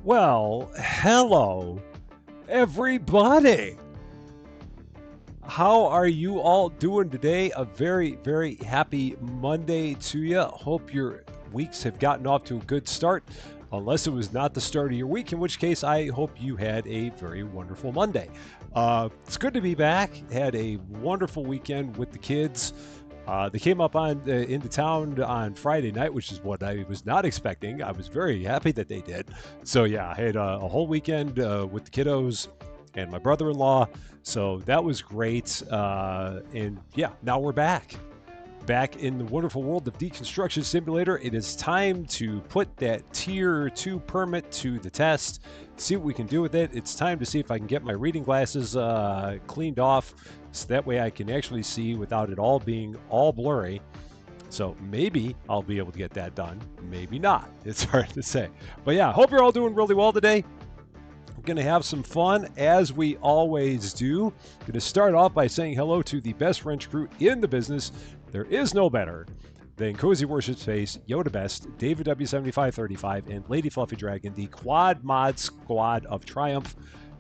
Well, hello, everybody. How are you all doing today? A very, very happy Monday to you. Hope your weeks have gotten off to a good start, unless it was not the start of your week, in which case I hope you had a very wonderful Monday. It's good to be back. Had a wonderful weekend with the kids. They came up on into town on Friday night, which is what I was not expecting. I was very happy that they did. So yeah, I had a whole weekend with the kiddos and my brother-in-law. So that was great. And yeah, now we're back in the wonderful world of Deconstruction Simulator. It is time to put that Tier 2 permit to the test, see what we can do with it. It's time to see if I can get my reading glasses cleaned off, so that way I can actually see without it all being all blurry. So maybe I'll be able to get that done. Maybe not. It's hard to say. But yeah, hope you're all doing really well today. We're going to have some fun, as we always do. Going to start off by saying hello to the best wrench crew in the business. There is no better than Cozy Worship Space, Yoda Best, David W7535, and Lady Fluffy Dragon, the Quad Mod Squad of Triumph.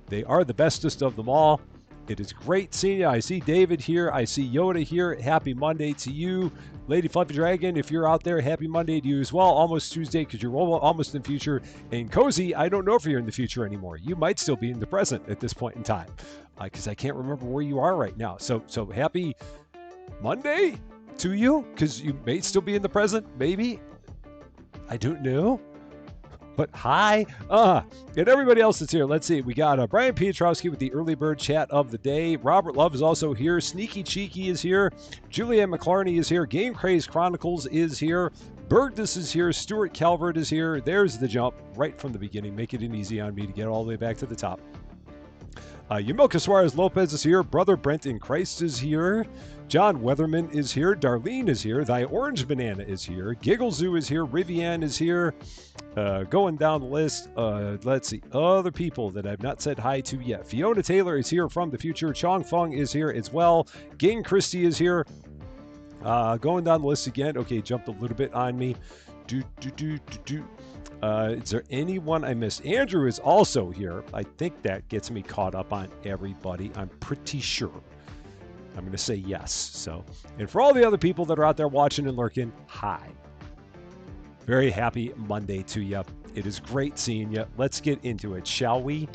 They are the bestest of them all. It is great seeing you. I see David here. I see Yoda here. Happy Monday to you. Lady Fluffy Dragon, if you're out there, happy Monday to you as well. Almost Tuesday, because you're almost in the future. And Cozy, I don't know if you're in the future anymore. You might still be in the present at this point in time, because I can't remember where you are right now. So happy Monday to you, because you may still be in the present, maybe. I don't know. But hi, and everybody else that's here. Let's see. We got Brian Pietrowski with the early bird chat of the day. Robert Love is also here. Sneaky Cheeky is here. Julianne McClarney is here. Game Craze Chronicles is here. Bergdus is here. Stuart Calvert is here. There's the jump right from the beginning, making it easy on me to get all the way back to the top. Yamilka Suarez Lopez is here. Brother Brent in Christ is here. John Weatherman is here. Darlene is here. Thy Orange Banana is here. Gigglezoo is here. Rivian is here. Going down the list, let's see. Other people that I've not said hi to yet. Fiona Taylor is here from the future. Chong Feng is here as well. Ging Christie is here. Going down the list again. Okay, jumped a little bit on me. Is there anyone I missed? Andrew is also here. I think that gets me caught up on everybody. I'm pretty sure. I'm going to say yes. So, and for all the other people that are out there watching and lurking, hi. Very happy Monday to you. It is great seeing you. Let's get into it, shall we?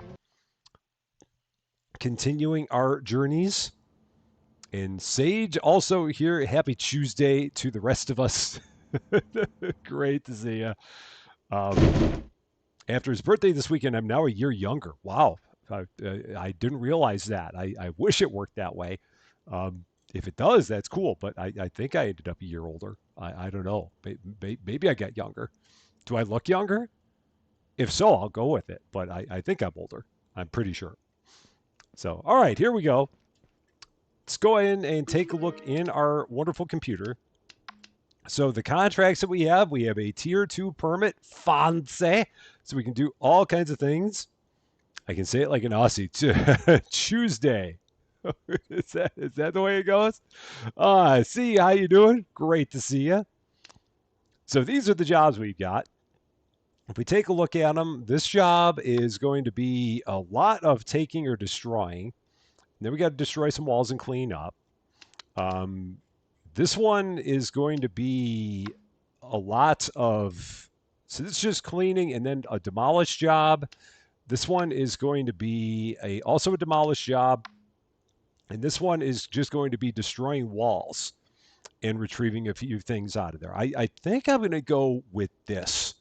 Continuing our journeys. And Sage also here. Happy Tuesday to the rest of us. Great to see you. After his birthday this weekend, I'm now a year younger. Wow. I didn't realize that. I wish it worked that way. If it does, that's cool. But I think I ended up a year older. I don't know. Maybe I got younger. Do I look younger? If so, I'll go with it. But I think I'm older. I'm pretty sure. So, all right, here we go. Let's go in and take a look in our wonderful computer. So the contracts that we have a Tier 2 permit, fancy, so we can do all kinds of things. I can say it like an Aussie. Tuesday. Is that the way it goes? See, how you doing? Great to see you. So these are the jobs we've got. If we take a look at them, this job is going to be a lot of taking or destroying. And then we got to destroy some walls and clean up. This one is going to be a lot of, so this is just cleaning and then a demolish job. This one is going to be also a demolish job. And this one is just going to be destroying walls and retrieving a few things out of there. I think I'm going to go with this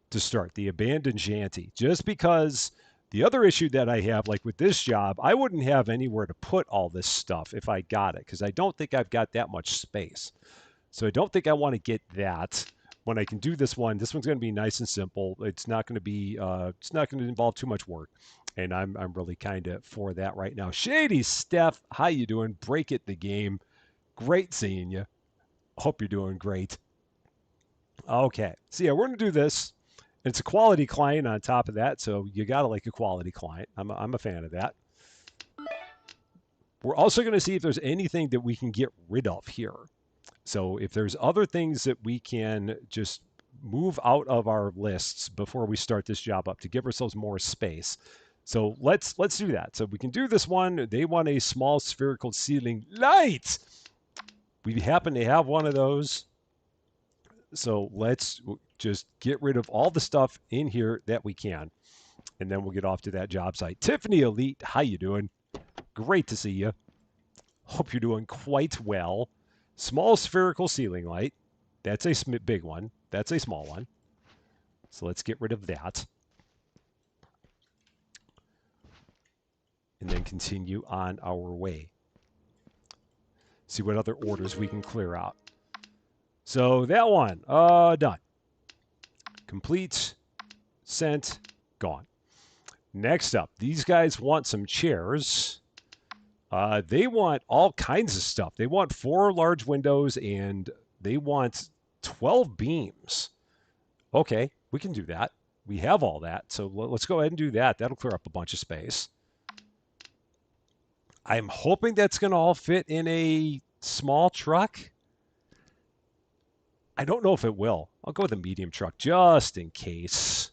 to start, the abandoned shanty, just because the other issue that I have, like with this job, I wouldn't have anywhere to put all this stuff if I got it, because I don't think I've got that much space. So I don't think I want to get that when I can do this one. This one's going to be nice and simple. It's not going to be, it's not going to involve too much work. And I'm really kind of for that right now. Shady Steph, how you doing? Break it the game. Great seeing you. Hope you're doing great. Okay, so yeah, we're going to do this. It's a quality client on top of that, so you got to like a quality client. I'm a fan of that. We're also going to see if there's anything that we can get rid of here. So if there's other things that we can just move out of our lists before we start this job up to give ourselves more space. So let's do that. So we can do this one. They want a small spherical ceiling light. We happen to have one of those. So let's just get rid of all the stuff in here that we can. And then we'll get off to that job site. Tiffany Elite, how you doing? Great to see you. Hope you're doing quite well. Small spherical ceiling light. That's a big one. That's a small one. So let's get rid of that. And then continue on our way. See what other orders we can clear out. So that one, done. Complete, sent, gone. Next up, these guys want some chairs. They want all kinds of stuff. They want 4 large windows and they want 12 beams. Okay, we can do that. We have all that. So let's go ahead and do that. That'll clear up a bunch of space. I'm hoping that's going to all fit in a small truck. I don't know if it will. I'll go with a medium truck just in case.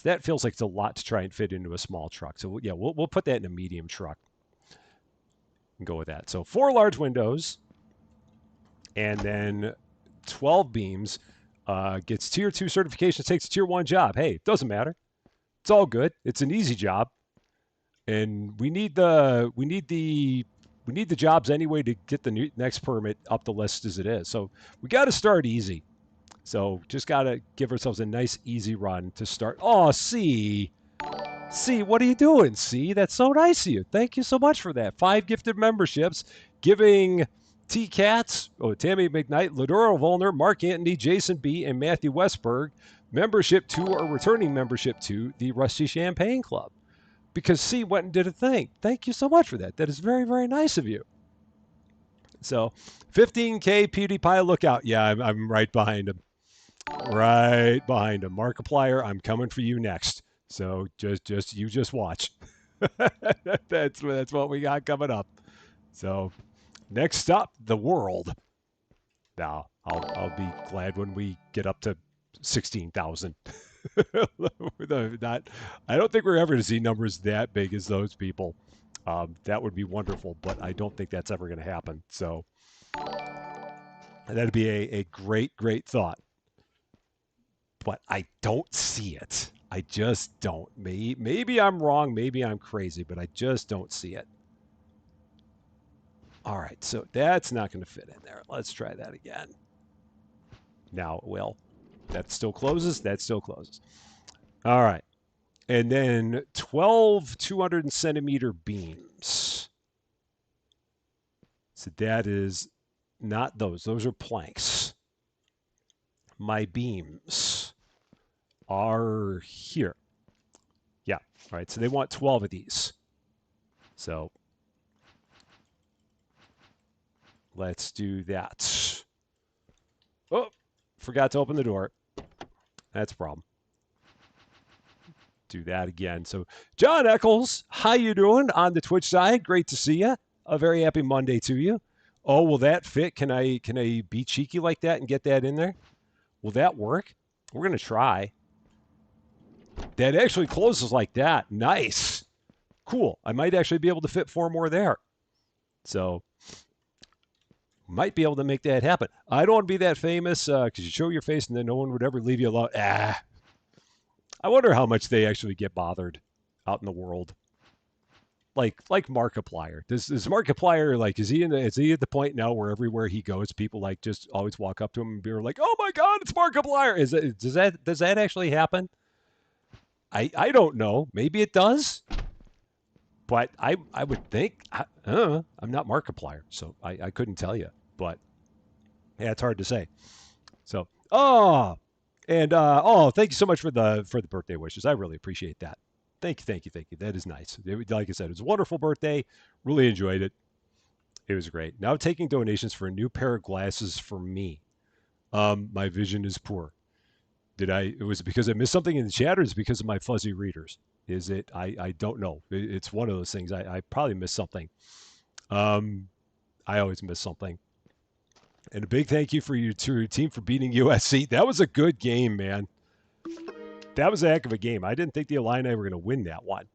That feels like it's a lot to try and fit into a small truck. So yeah, we'll put that in a medium truck and go with that. So 4 large windows and then 12 beams. Gets tier 2 certification, takes a tier 1 job. Hey, it doesn't matter. It's all good. It's an easy job. And we need the jobs anyway to get the next permit up the list as it is. So we got to start easy. So just got to give ourselves a nice easy run to start. Oh, C, what are you doing? C, that's so nice of you. Thank you so much for that. 5 gifted memberships, giving T Cats, Tammy McKnight, Ladora Volner, Mark Antony, Jason B, and Matthew Westberg membership to or returning membership to the Rusty Champagne Club. Because C went and did a thing. Thank you so much for that. That is very, very nice of you. So 15K PewDiePie lookout. Yeah, I'm right behind him. Right behind him. Markiplier, I'm coming for you next. So just watch. That's what we got coming up. So next up, the world. Now, I'll be glad when we get up to 16,000. I don't think we're ever going to see numbers that big as those people. That would be wonderful, but I don't think that's ever going to happen. So that'd be a great, great thought. But I don't see it. I just don't. Maybe I'm wrong. Maybe I'm crazy, but I just don't see it. All right, so that's not going to fit in there. Let's try that again. Now it will. That still closes. That still closes. All right. And then 12 200 centimeter beams. So that is not those. Those are planks. My beams are here. Yeah. All right. So they want 12 of these. So let's do that. Oh, forgot to open the door. That's a problem. Do that again. So John Eccles, how you doing on the Twitch side? Great to see you. A very happy Monday to you. Oh, will that fit? Can I be cheeky like that and get that in there? Will that work? We're going to try. That actually closes like that. Nice. Cool. I might actually be able to fit 4 more there. So might be able to make that happen. I don't want to be that famous because you show your face and then no one would ever leave you alone. I wonder how much they actually get bothered out in the world. Like Markiplier. Does Markiplier, like, is he at the point now where everywhere he goes, people like just always walk up to him and be like, "Oh my God, it's Markiplier!" Does that actually happen? I don't know. Maybe it does. But I would think I'm not Markiplier, so I couldn't tell you. But yeah, it's hard to say. So thank you so much for the birthday wishes. I really appreciate that. Thank you. That is nice. Like I said, it was a wonderful birthday. Really enjoyed it. It was great. Now taking donations for a new pair of glasses for me. My vision is poor. Was it because I missed something in the chat, or is it because of my fuzzy readers? Is it? I don't know. It's one of those things. I probably missed something. I always miss something. And a big thank you to your team for beating USC. That was a good game, man. That was a heck of a game. I didn't think the Illini were going to win that one,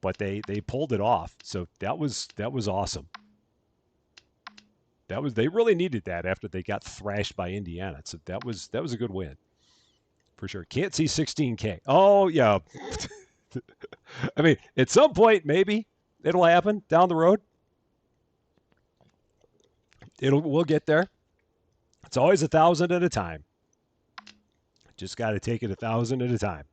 but they pulled it off. So that was awesome. They really needed that after they got thrashed by Indiana. So that was a good win for sure. Can't see 16K. Oh yeah. I mean, at some point maybe it'll happen down the road. We'll get there. It's always 1,000 at a time. Just got to take it 1,000 at a time,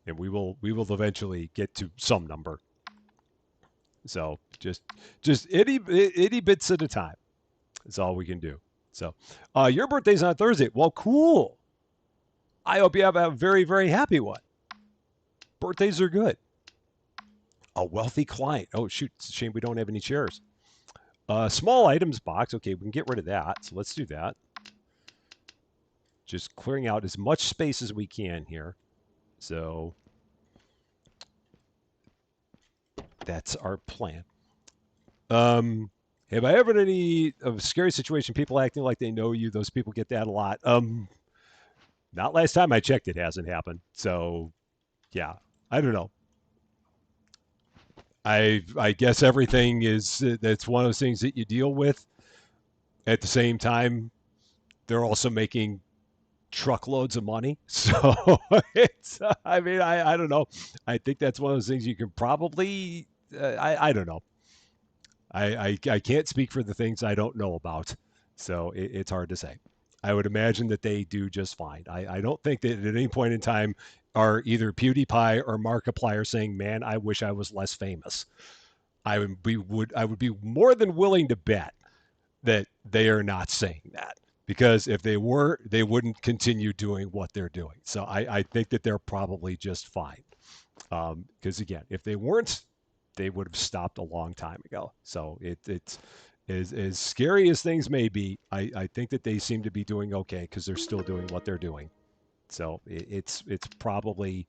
and we will eventually get to some number. So just itty bits at a time. That's all we can do. So your birthday's on Thursday. Well, cool. I hope you have a very, very happy one. Birthdays are good. A wealthy client. Oh shoot, it's a shame we don't have any chairs. Small items box. Okay, we can get rid of that. So let's do that. Just clearing out as much space as we can here. So that's our plan. Have I ever had any of a scary situation, people acting like they know you? Those people get that a lot. Not last time I checked, it hasn't happened. So yeah, I don't know. I guess everything is, that's one of those things that you deal with. At the same time, they're also making truckloads of money. So it's, I mean, I don't know. I think that's one of those things you can probably, I don't know. I can't speak for the things I don't know about. So it's hard to say. I would imagine that they do just fine. I don't think that at any point in time are either PewDiePie or Markiplier saying, man, I wish I was less famous. I would be more than willing to bet that they are not saying that. Because if they were, they wouldn't continue doing what they're doing. So I think that they're probably just fine. Because again, if they weren't, they would have stopped a long time ago. So it's as scary as things may be, I think that they seem to be doing okay because they're still doing what they're doing. So it's probably,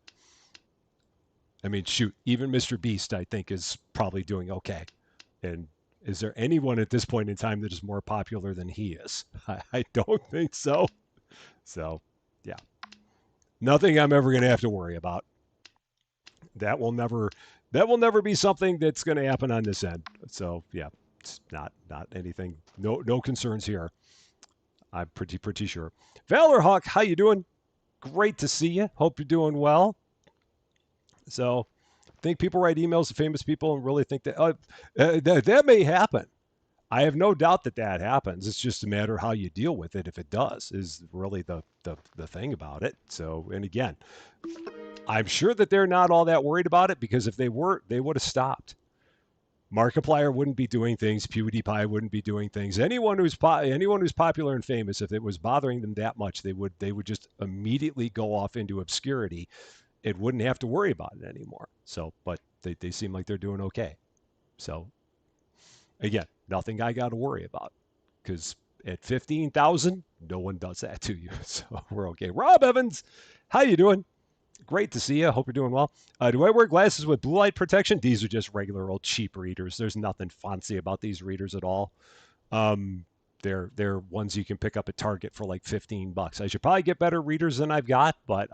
I mean, shoot, even Mr. Beast, I think, is probably doing okay. And is there anyone at this point in time that is more popular than he is? I don't think so. So, yeah. Nothing I'm ever going to have to worry about. That will never be something that's going to happen on this end. So, yeah, it's not anything. No concerns here. I'm pretty sure. Valor Hawk, how you doing? Great to see you. Hope you're doing well. So, I think people write emails to famous people and really think that that may happen. I have no doubt that happens. It's just a matter of how you deal with it. If it does, is really the thing about it. So, and again, I'm sure that they're not all that worried about it, because if they were, they would have stopped. Markiplier wouldn't be doing things. PewDiePie wouldn't be doing things. Anyone who's popular and famous, if it was bothering them that much, they would just immediately go off into obscurity. It wouldn't have to worry about it anymore. So, but they seem like they're doing okay. So, again, nothing I got to worry about, because at 15,000, no one does that to you. So we're okay. Rob Evans, how you doing? Great to see you. Hope you're doing well. Do I wear glasses with blue light protection? These are just regular old cheap readers. There's nothing fancy about these readers at all. They're ones you can pick up at Target for like $15. I should probably get better readers than I've got, but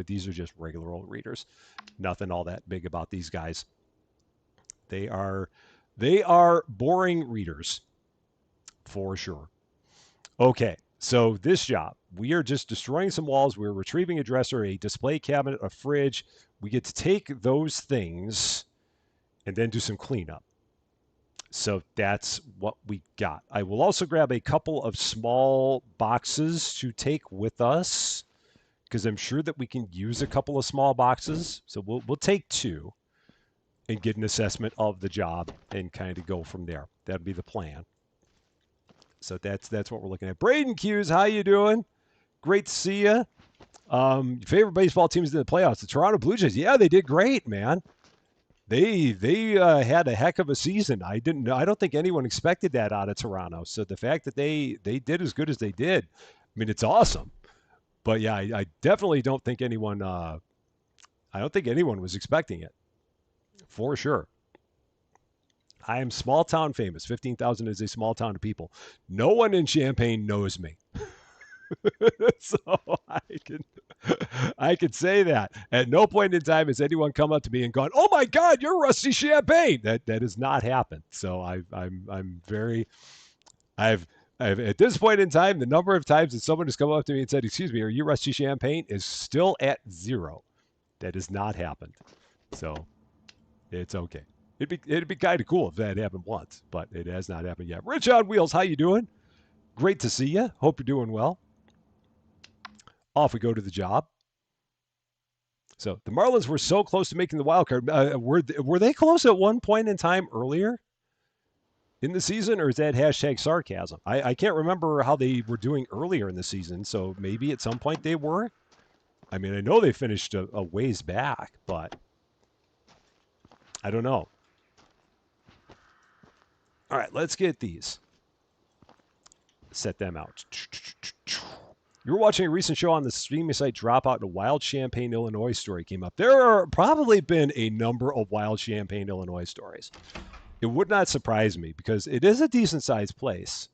these are just regular old readers. Nothing all that big about these guys. They are boring readers for sure. Okay, so this job, we are just destroying some walls. We're retrieving a dresser, a display cabinet, a fridge. We get to take those things and then do some cleanup. So that's what we got. I will also grab a couple of small boxes to take with us, because I'm sure that we can use a couple of small boxes. So we'll take two and get an assessment of the job and kind of go from there. That'd be the plan. So that's what we're looking at. Braden Hughes, how you doing? Great to see you. Favorite baseball teams in the playoffs? The Toronto Blue Jays. Yeah, they did great, man. They had a heck of a season. I don't think anyone expected that out of Toronto. So the fact that they did as good as they did, I mean, it's awesome. But yeah, I definitely don't think anyone. I don't think anyone was expecting it, for sure. I am small town famous. 15,000 is a small town of people. No one in Champaign knows me. So I can say that. At no point in time has anyone come up to me and gone, "Oh my God, you're Rusty Champagne." That has not happened. So I'm very I've at this point in time, the number of times that someone has come up to me and said, "Excuse me, are you Rusty Champagne?" is still at 0. That has not happened. So it's okay. It'd be kind of cool if that happened once, but it has not happened yet. Rich on Wheels, how you doing? Great to see you. Hope you're doing well. Off we go to the job. So the Marlins were so close to making the wild card. Were they close at one point in time earlier in the season, or is that hashtag sarcasm? I can't remember how they were doing earlier in the season, so maybe at some point they were. I mean, I know they finished a ways back, but I don't know. All right, let's get these. Set them out. You were watching a recent show on the streaming site Dropout, and a wild Champaign, Illinois story came up. There are probably been a number of wild Champaign, Illinois stories. It would not surprise me because it is a decent sized place.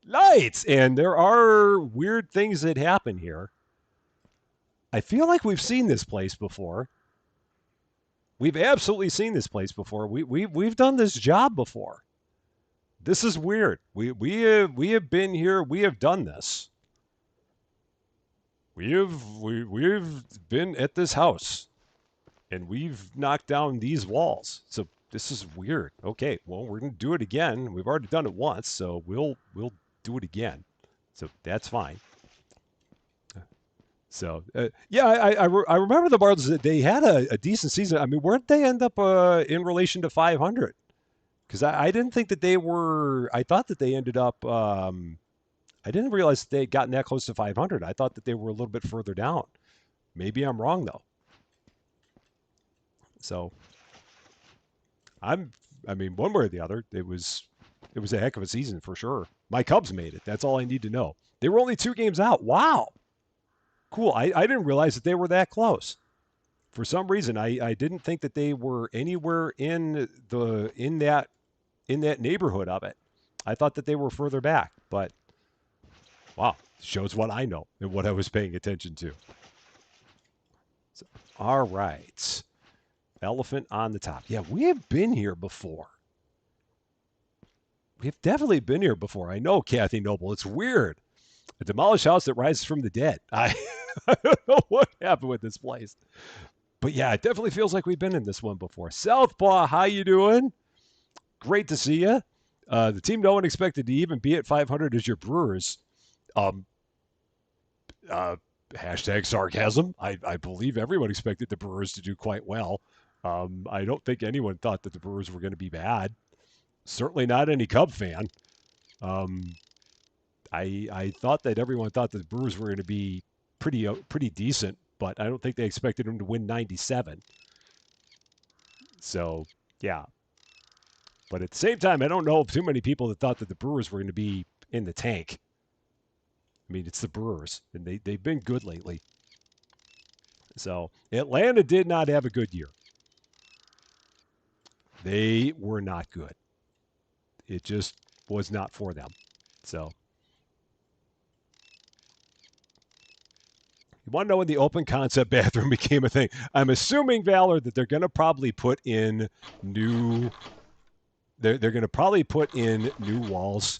Lights! And there are weird things that happen here. I feel like we've seen this place before. We've absolutely seen this place before. We've done this job before. This is weird. We have been here. We have done this. We've been at this house, and we've knocked down these walls. So this is weird. Okay, well, we're gonna do it again. We've already done it once, so we'll do it again. So that's fine. So yeah, I remember the Marlins. They had a decent season. I mean, where'd they end up in relation to 500? Because I didn't think that they were. I thought that they ended up. I didn't realize that they had gotten that close to 500. I thought that they were a little bit further down. Maybe I'm wrong though. So I mean, one way or the other, it was a heck of a season for sure. My Cubs made it. That's all I need to know. They were only 2 games out. Wow, cool. I didn't realize that they were that close. For some reason, I didn't think that they were anywhere in that neighborhood of it. I thought that they were further back, but wow, shows what I know and what I was paying attention to. So, all right. Elephant on the top. Yeah, we have been here before. We've definitely been here before. I know, Kathy Noble. It's weird. A demolished house that rises from the dead. I don't know what happened with this place. But yeah, it definitely feels like we've been in this one before. Southpaw, how you doing? Great to see you. The team no one expected to even be at 500 is your Brewers. Hashtag sarcasm. I believe everyone expected the Brewers to do quite well. I don't think anyone thought that the Brewers were going to be bad. Certainly not any Cub fan. I thought that everyone thought that the Brewers were going to be pretty decent, but I don't think they expected them to win 97. So, yeah. But at the same time, I don't know of too many people that thought that the Brewers were going to be in the tank. I mean, it's the Brewers, and they've been good lately. So, Atlanta did not have a good year. They were not good. It just was not for them. So, you want to know when the open concept bathroom became a thing? I'm assuming, Valor, that they're going to probably put in new. They're going to probably put in new walls.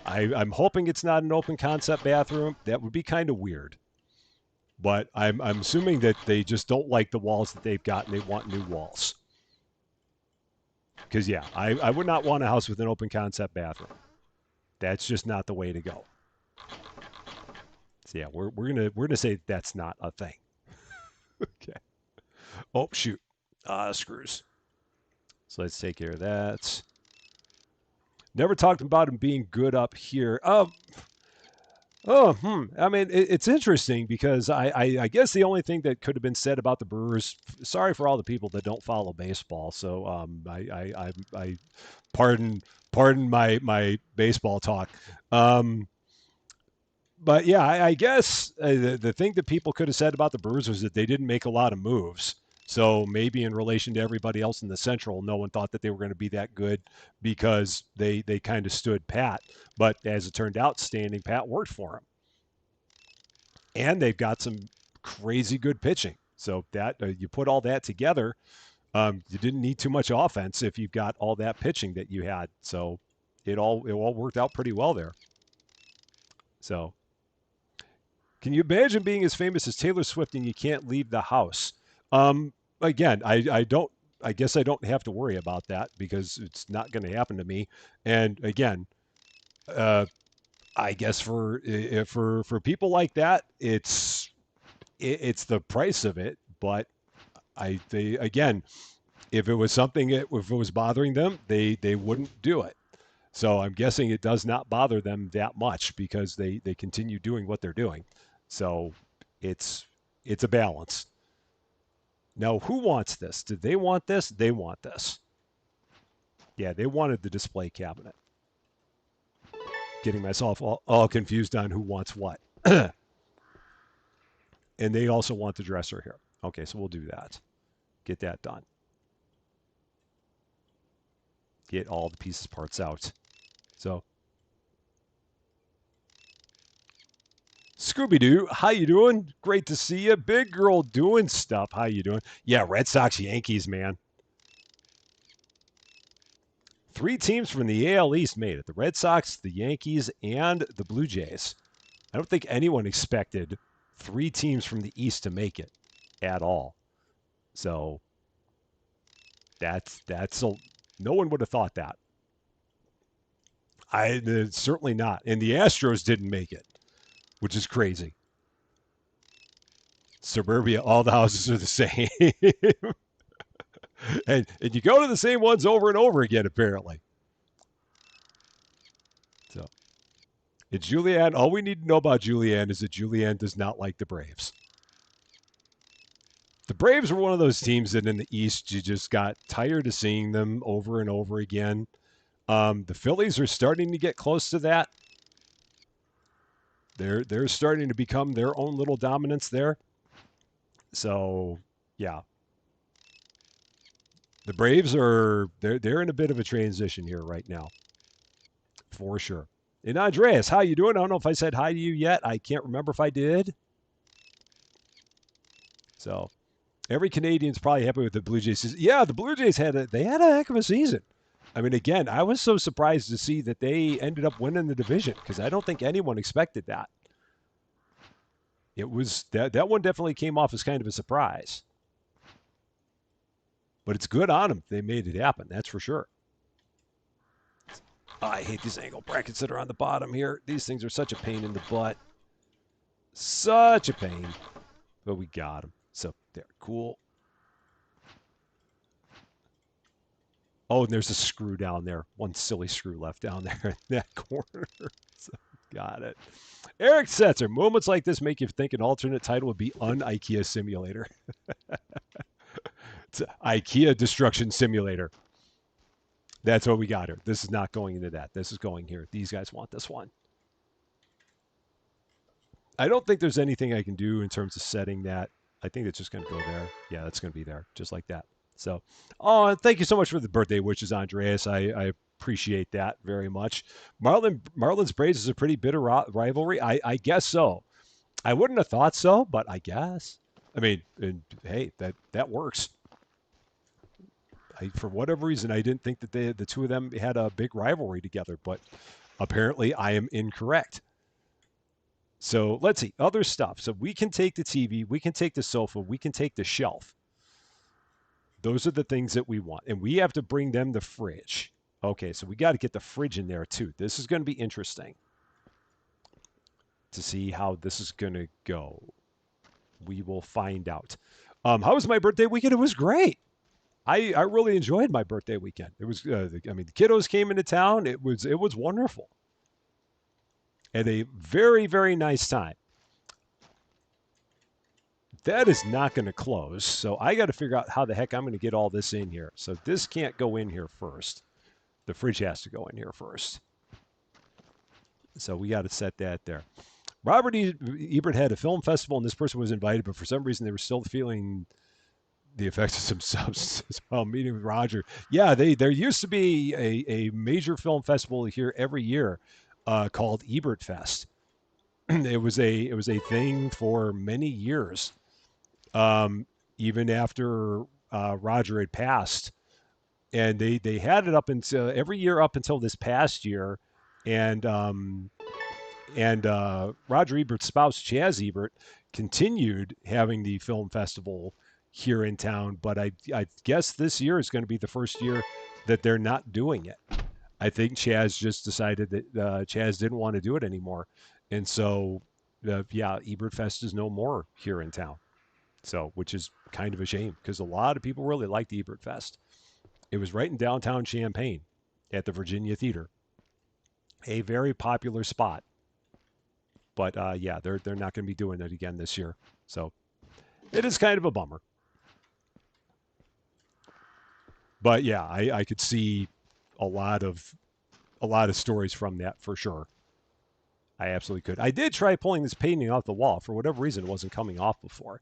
I'm hoping it's not an open concept bathroom. That would be kind of weird. But I'm assuming that they just don't like the walls that they've got and they want new walls. Because, yeah, I would not want a house with an open concept bathroom. That's just not the way to go. So, yeah, we're gonna say that's not a thing. Okay. Oh, shoot. Screws. So let's take care of that. Never talked about him being good up here. I mean, it's interesting because I guess the only thing that could have been said about the Brewers. Sorry for all the people that don't follow baseball. So I pardon my baseball talk. But yeah, I guess the thing that people could have said about the Brewers was that they didn't make a lot of moves. So maybe in relation to everybody else in the Central, no one thought that they were going to be that good because they kind of stood pat. But as it turned out, standing pat worked for them. And they've got some crazy good pitching. So that you put all that together, you didn't need too much offense if you've got all that pitching that you had. So it all worked out pretty well there. So can you imagine being as famous as Taylor Swift and you can't leave the house? Again, I don't. I guess I don't have to worry about that because it's not going to happen to me. And again, uh, I guess for people like that, it's the price of it. But they again, if it was something, if it was bothering them, they wouldn't do it. So I'm guessing it does not bother them that much because they continue doing what they're doing. So it's it's a balance. Now, who wants this? Did they want this? They want this. Yeah, they wanted the display cabinet. Getting myself all confused on who wants what. And they also want the dresser here. Okay, so we'll do that. Get that done. Get all the pieces parts out. So Scooby-Doo, how you doing? Great to see you. Big girl doing stuff. How you doing? Yeah, Red Sox, Yankees, man. 3 teams from the AL East made it. The Red Sox, the Yankees, and the Blue Jays. I don't think anyone expected 3 teams from the East to make it at all. So no one would have thought that. Certainly not. And the Astros didn't make it, which is crazy. Suburbia, all the houses are the same. and you go to the same ones over and over again, apparently. So it's Julianne. All we need to know about Julianne is that Julianne does not like the Braves. The Braves were one of those teams that in the East you just got tired of seeing them over and over again. The Phillies are starting to get close to that. They're starting to become their own little dominance there. So yeah, the Braves they're in a bit of a transition here right now, for sure. And Andreas, how you doing? I don't know if I said hi to you yet. I can't remember if I did. So every Canadian's probably happy with the Blue Jays. Yeah, the Blue Jays had a heck of a season. I mean, again, I was so surprised to see that they ended up winning the division because I don't think anyone expected that. It was that one definitely came off as kind of a surprise. But it's good on them. They made it happen. That's for sure. Oh, I hate these angle brackets that are on the bottom here. These things are such a pain in the butt. Such a pain. But we got them. So they're cool. Oh, and there's a screw down there. One silly screw left down there in that corner. So, got it. Eric Setzer, moments like this make you think an alternate title would be Un-IKEA Simulator. It's IKEA Destruction Simulator. That's what we got here. This is not going into that. This is going here. These guys want this one. I don't think there's anything I can do in terms of setting that. I think it's just going to go there. Yeah, that's going to be there, just like that. So, oh, and thank you so much for the birthday wishes, Andreas. I appreciate that very much. Marlins Braves is a pretty bitter rivalry. I guess so. I wouldn't have thought so, but I guess. I mean, and, hey, that works. For whatever reason, I didn't think that the two of them had a big rivalry together, but apparently I am incorrect. So let's see, other stuff. So we can take the TV, we can take the sofa, we can take the shelf. Those are the things that we want. And we have to bring them the fridge. Okay, so we got to get the fridge in there too. This is going to be interesting to see how this is going to go. We will find out. How was my birthday weekend? It was great. I really enjoyed my birthday weekend. It was, the kiddos came into town. It was wonderful. Had a very, very nice time. That is not going to close, so I got to figure out how the heck I'm going to get all this in here. So this can't go in here first. The fridge has to go in here first. So we got to set that there. Robert Ebert had a film festival, and this person was invited, but for some reason they were still feeling the effects of some substances while meeting with Roger. Yeah, there used to be a major film festival here every year called Ebert Fest. It was a thing for many years, even after Roger had passed, and they had it up until every year up until this past year, and Roger Ebert's spouse Chaz Ebert continued having the film festival here in town, but I guess this year is going to be the first year that they're not doing it. I think Chaz just decided that Chaz didn't want to do it anymore, and so yeah, Ebert Fest is no more here in town. So, which is kind of a shame because a lot of people really liked Ebert Fest. It was right in downtown Champaign at the Virginia Theater, a very popular spot. But yeah, they're not going to be doing it again this year. So it is kind of a bummer. But yeah, I could see a lot of stories from that for sure. I absolutely could. I did try pulling this painting off the wall. For whatever reason, it wasn't coming off before,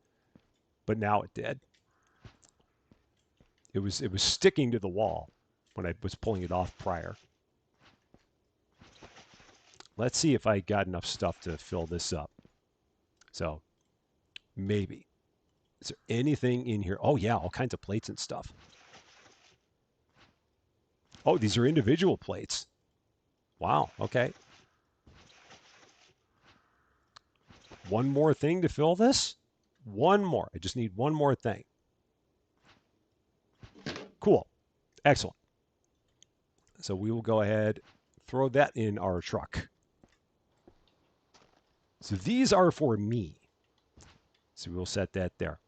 but now it did. It was sticking to the wall when I was pulling it off prior. Let's see if I got enough stuff to fill this up. So maybe. Is there anything in here? Oh yeah, all kinds of plates and stuff. Oh, these are individual plates. Wow, okay. One more thing to fill this? One more. I just need one more thing. Cool. Excellent. So we will go ahead, throw that in our truck. So these are for me. So we'll set that there.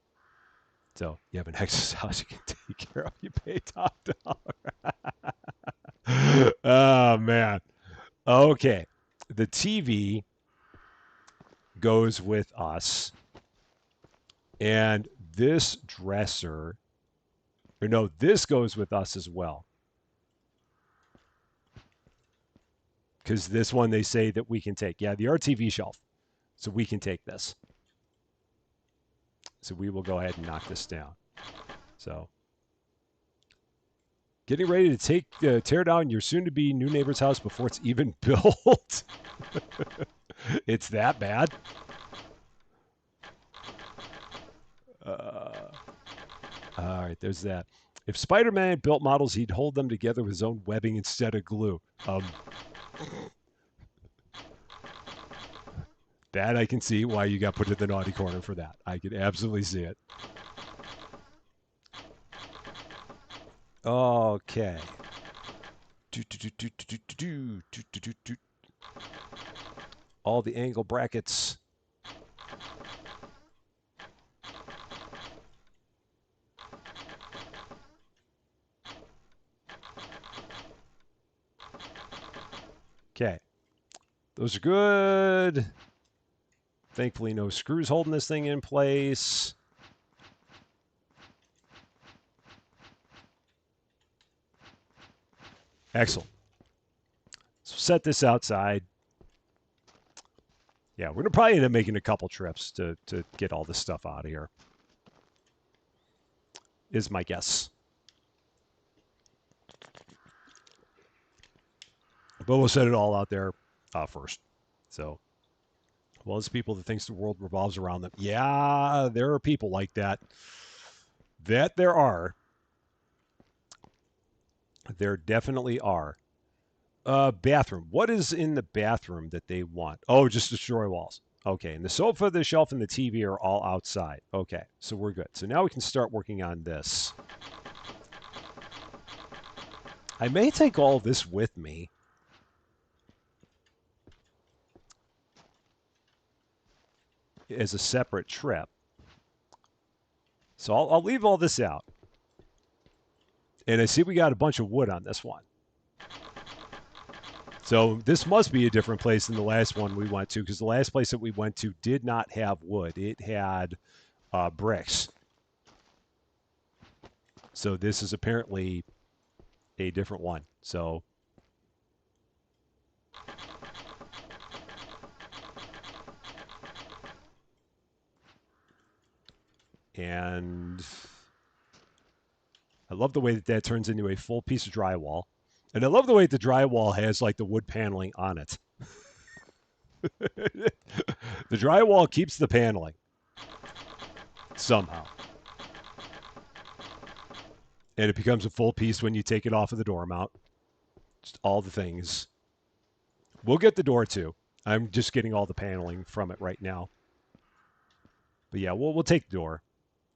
So you have an exercise house you can take care of. You pay top dollar. Oh, man. Okay. The TV goes with us. And this dresser, or no, this goes with us as well. Because this one they say that we can take. Yeah, the RTV shelf. So we can take this. So we will go ahead and knock this down. So getting ready to tear down your soon-to-be new neighbor's house before it's even built. It's that bad. All right, there's that. If Spider-Man built models, he'd hold them together with his own webbing instead of glue. That I can see why you got put in the naughty corner for that. I can absolutely see it. Okay. All the angle brackets. Okay. Those are good. Thankfully, no screws holding this thing in place. Excellent. So set this outside. Yeah, we're going to probably end up making a couple trips to get all this stuff out of here. Is my guess. But we'll set it all out there first. So, well, it's people that thinks the world revolves around them. Yeah, there are people like that. That there are. There definitely are. Bathroom. What is in the bathroom that they want? Oh, just destroy walls. Okay, and the sofa, the shelf, and the TV are all outside. Okay, so we're good. So now we can start working on this. I may take all this with me. As a separate trip. So I'll leave all this out. And I see we got a bunch of wood on this one. So this must be a different place than the last one we went to, because the last place that we went to did not have wood. It had bricks. So this is apparently a different one. So and I love the way that that turns into a full piece of drywall. And I love the way the drywall has like the wood paneling on it. The drywall keeps the paneling somehow. And it becomes a full piece when you take it off of the door mount. Just all the things. We'll get the door too. I'm just getting all the paneling from it right now. But yeah, we'll take the door.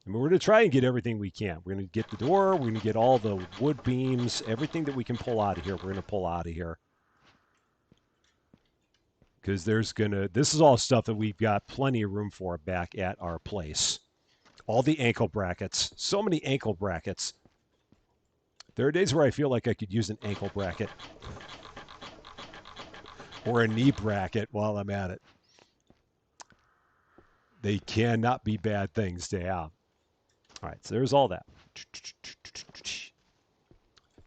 And we're going to try and get everything we can. We're going to get the door. We're going to get all the wood beams. Everything that we can pull out of here, we're going to pull out of here. Because this is all stuff that we've got plenty of room for back at our place. All the ankle brackets. So many ankle brackets. There are days where I feel like I could use an ankle bracket. Or a knee bracket while I'm at it. They cannot be bad things to have. All right, so there's all that.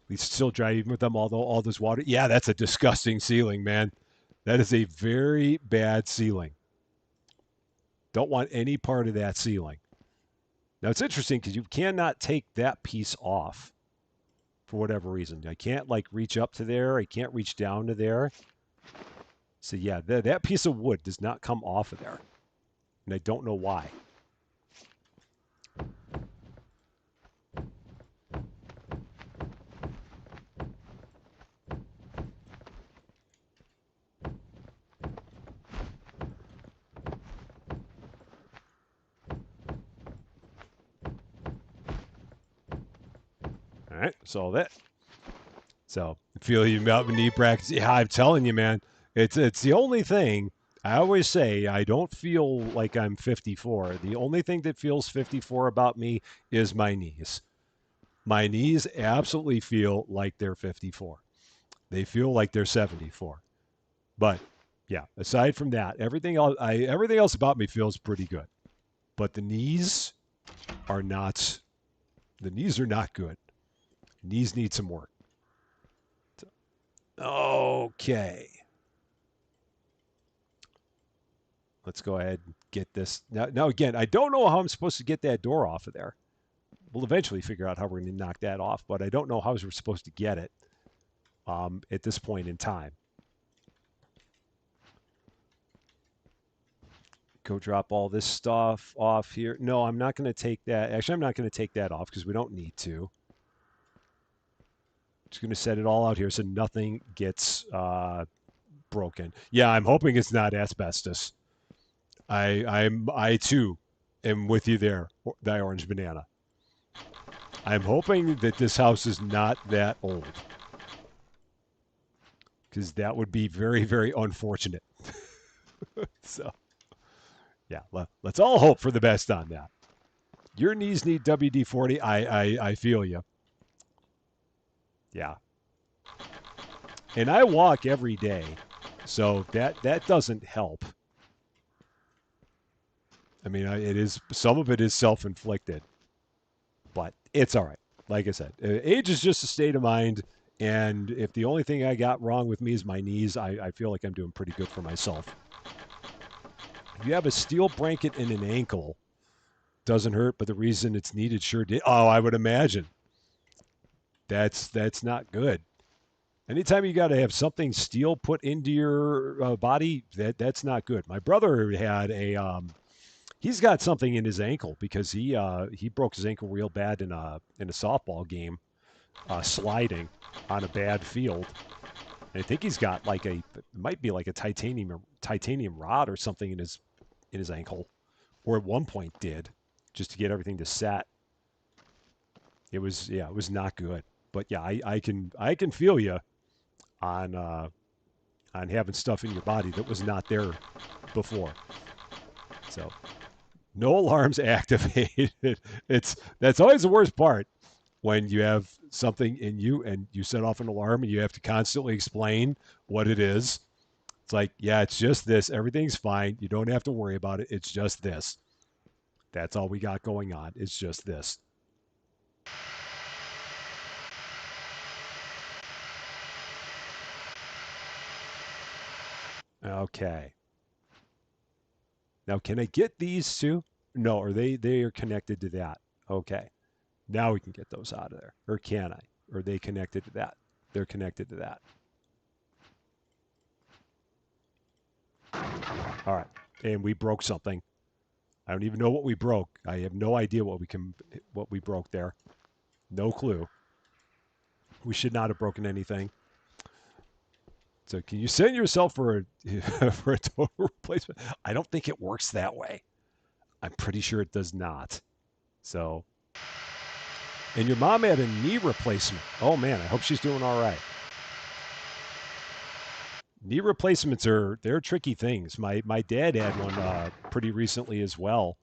We still driving with them, although all this water. Yeah, that's a disgusting ceiling, man. That is a very bad ceiling. Don't want any part of that ceiling. Now, it's interesting because you cannot take that piece off for whatever reason. I can't, like, reach up to there. I can't reach down to there. So, yeah, that piece of wood does not come off of there. And I don't know why. All right, so that. So feeling about knee brackets. Yeah, I'm telling you, man, it's the only thing. I always say I don't feel like I'm 54. The only thing that feels 54 about me is my knees. My knees absolutely feel like they're 54. They feel like they're 74. But yeah, aside from that, everything else about me feels pretty good. But the knees are not. The knees are not good. Knees need some work. Okay. Let's go ahead and get this. Now, again, I don't know how I'm supposed to get that door off of there. We'll eventually figure out how we're going to knock that off, but I don't know how we're supposed to get it at this point in time. Go drop all this stuff off here. No, I'm not going to take that. Actually, I'm not going to take that off because we don't need to. Just going to set it all out here so nothing gets broken. Yeah, I'm hoping it's not asbestos. I too am with you there, the orange banana. I'm hoping that this house is not that old. Because that would be very, very unfortunate. So, yeah, let's all hope for the best on that. Your knees need WD-40. I feel you. Yeah. And I walk every day, so that doesn't help. I mean, some of it is self-inflicted, but it's all right. Like I said, age is just a state of mind, and if the only thing I got wrong with me is my knees, I feel like I'm doing pretty good for myself. If you have a steel blanket in an ankle, doesn't hurt, but the reason it's needed sure did. Oh, I would imagine. That's not good. Anytime you got to have something steel put into your body, that's not good. My brother had he's got something in his ankle because he broke his ankle real bad in a softball game, sliding on a bad field. And I think he's got like it might be like a titanium rod or something in his ankle, or at one point did, just to get everything to set. It was not good. But yeah, I can feel you on having stuff in your body that was not there before. So no alarms activated. That's always the worst part when you have something in you and you set off an alarm and you have to constantly explain what it is. It's like, yeah, it's just this. Everything's fine. You don't have to worry about it. It's just this. That's all we got going on. It's just this. Okay. Now, can I get these two? No, or they are connected to that. Okay. Now we can get those out of there. Or can I? Or are they connected to that? They're connected to that. All right. And we broke something. I don't even know what we broke. I have no idea what we broke there. No clue. We should not have broken anything. So can you send yourself for a for a total replacement? I don't think it works that way. I'm pretty sure it does not. So, and your mom had a knee replacement. Oh man, I hope she's doing all right. Knee replacements they're tricky things. My dad had one pretty recently as well.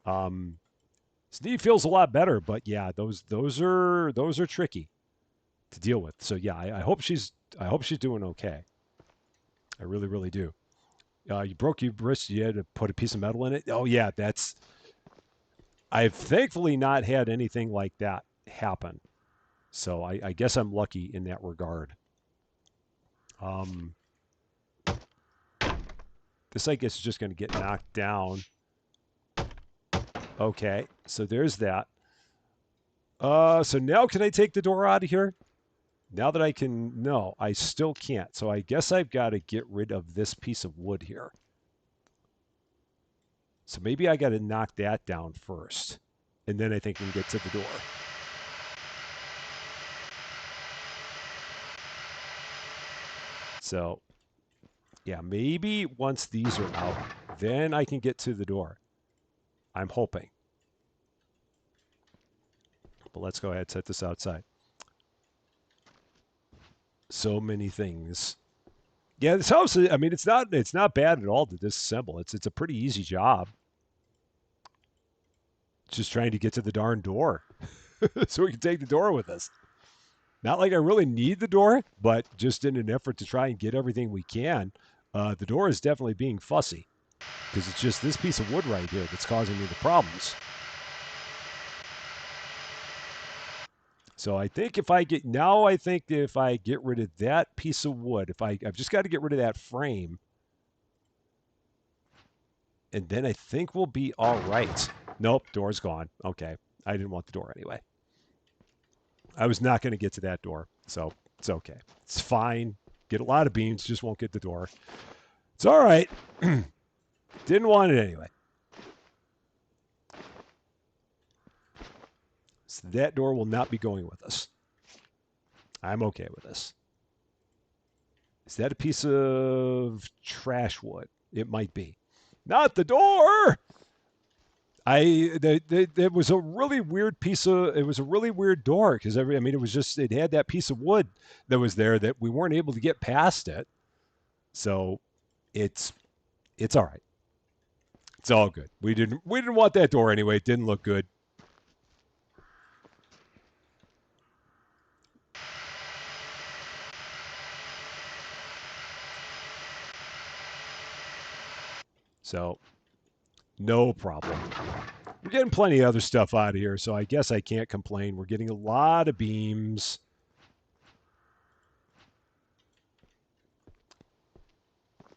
His knee feels a lot better, but yeah, those are tricky to deal with. So yeah, I hope she's doing okay. I really really do. You broke your wrist. You had to put a piece of metal in it. Oh yeah, I've thankfully not had anything like that happen. So I guess I'm lucky in that regard. This I guess is just going to get knocked down. Okay, so there's that. So now can I take the door out of here? Now that I can, no, I still can't. So I guess I've got to get rid of this piece of wood here. So maybe I got to knock that down first. And then I think we can get to the door. So, yeah, maybe once these are out, then I can get to the door. I'm hoping. But let's go ahead and set this outside. So many things. Yeah, this house, I mean, it's not bad at all to disassemble. It's a pretty easy job. Just trying to get to the darn door so we can take the door with us. Not like I really need the door, but just in an effort to try and get everything we can. The door is definitely being fussy because it's just this piece of wood right here that's causing me the problems. So I think if I get rid of that piece of wood, I've just got to get rid of that frame, and then I think we'll be all right. Nope, door's gone. Okay, I didn't want the door anyway. I was not going to get to that door, so it's okay. It's fine. Get a lot of beams, just won't get the door. It's all right. Didn't want it anyway. So that door will not be going with us. I'm okay with this. Is that a piece of trash wood? It might be. Not the door! It was a really weird it was a really weird door because it had that piece of wood that was there that we weren't able to get past it. So it's all right. It's all good. We didn't want that door anyway. It didn't look good. So no problem. We're getting plenty of other stuff out of here, so I guess I can't complain. We're getting a lot of beams.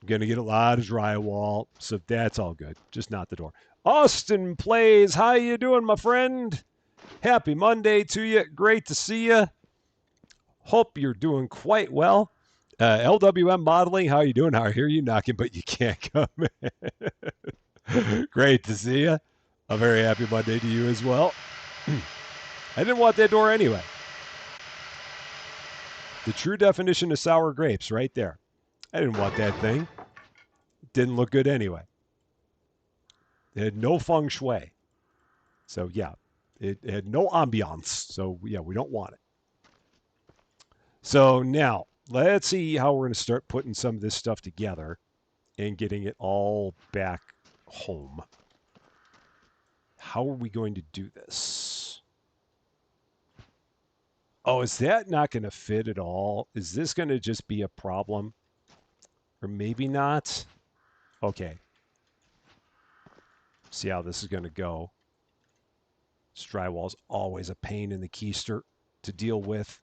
We're going to get a lot of drywall, so that's all good. Just not the door. Austin Plays, how you doing, my friend? Happy Monday to you. Great to see you. Hope you're doing quite well. LWM Modeling, how you doing? I hear you knocking, but you can't come in. Great to see you. A very happy Monday to you as well. I didn't want that door anyway. The true definition of sour grapes right there. I didn't want that thing. It didn't look good anyway. It had no feng shui. So, yeah, it had no ambiance. So, yeah, we don't want it. So, now, let's see how we're going to start putting some of this stuff together and getting it all back home. How are we going to do this? Oh, is that not going to fit at all? Is this going to just be a problem? Or maybe not? Okay. See how this is going to go. This drywall's always a pain in the keister to deal with.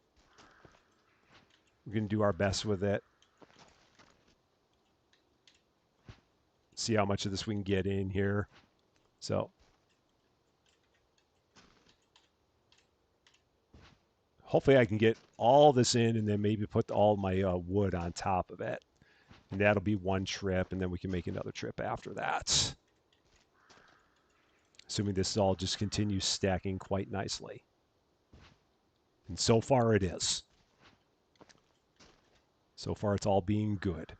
We're going to do our best with it. See how much of this we can get in here. So hopefully I can get all this in and then maybe put all my wood on top of it. And that'll be one trip, and then we can make another trip after that. Assuming this all just continues stacking quite nicely. And so far it is. So far it's all being good.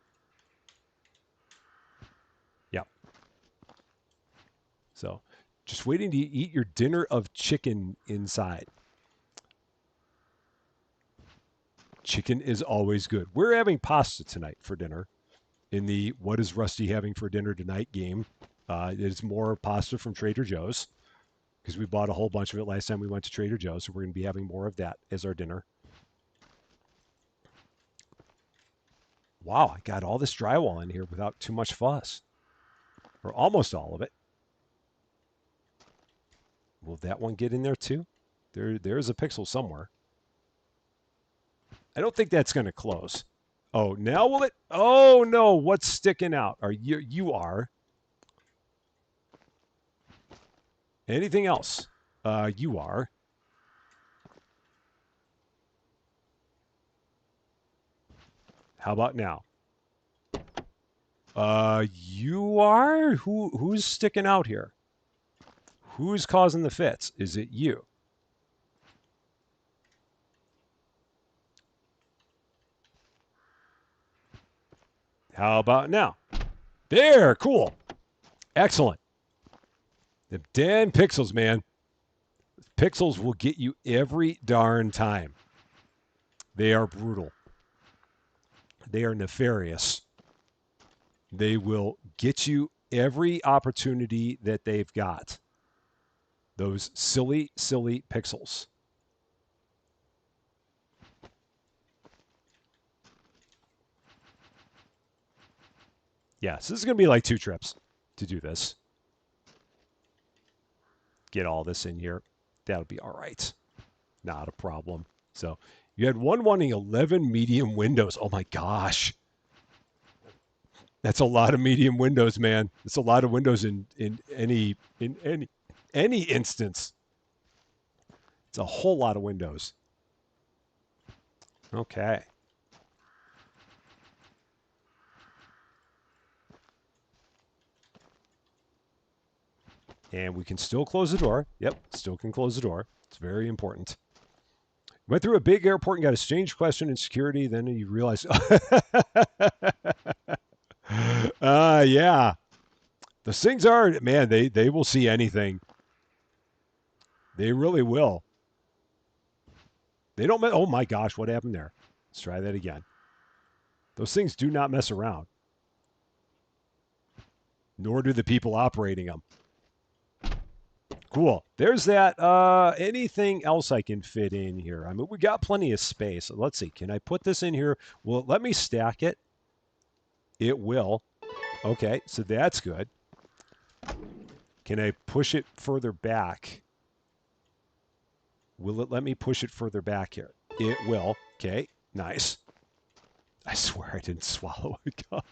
Yep. So just waiting to eat your dinner of chicken inside. Chicken is always good. We're having pasta tonight for dinner. In the what is Rusty having for dinner tonight game. It's more pasta from Trader Joe's because we bought a whole bunch of it last time we went to Trader Joe's. So we're going to be having more of that as our dinner. Wow, I got all this drywall in here without too much fuss. Or almost all of it. Will that one get in there too? There's a pixel somewhere. I don't think that's going to close. Oh, now will it? Oh, no. What's sticking out? Are you are. Anything else? You are. How about now? You are? Who's sticking out here? Who's causing the fits? Is it you? How about now? There, cool. Excellent. The damn pixels, man. Pixels will get you every darn time. They are brutal. They are nefarious. They will get you every opportunity that they've got. Those silly, silly pixels. Yes, this is going to be like 2 trips to do this. Get all this in here. That'll be all right. Not a problem. So you had one wanting 11 medium windows. Oh my gosh. That's a lot of medium windows, man. It's a lot of windows in any instance. It's a whole lot of windows. Okay. And we can still close the door. Yep, still can close the door. It's very important. Went through a big airport and got a strange question in security. Then you realize, yeah. Those things are, man, they will see anything. They really will. They don't, oh my gosh, what happened there? Let's try that again. Those things do not mess around. Nor do the people operating them. Cool. There's that. Anything else I can fit in here? I mean, we got plenty of space. Let's see. Can I put this in here? Well, let me stack it. It will. Okay, so that's good. Can I push it further back? Will it let me push it further back here? It will. Okay, nice. I swear I didn't swallow a gun.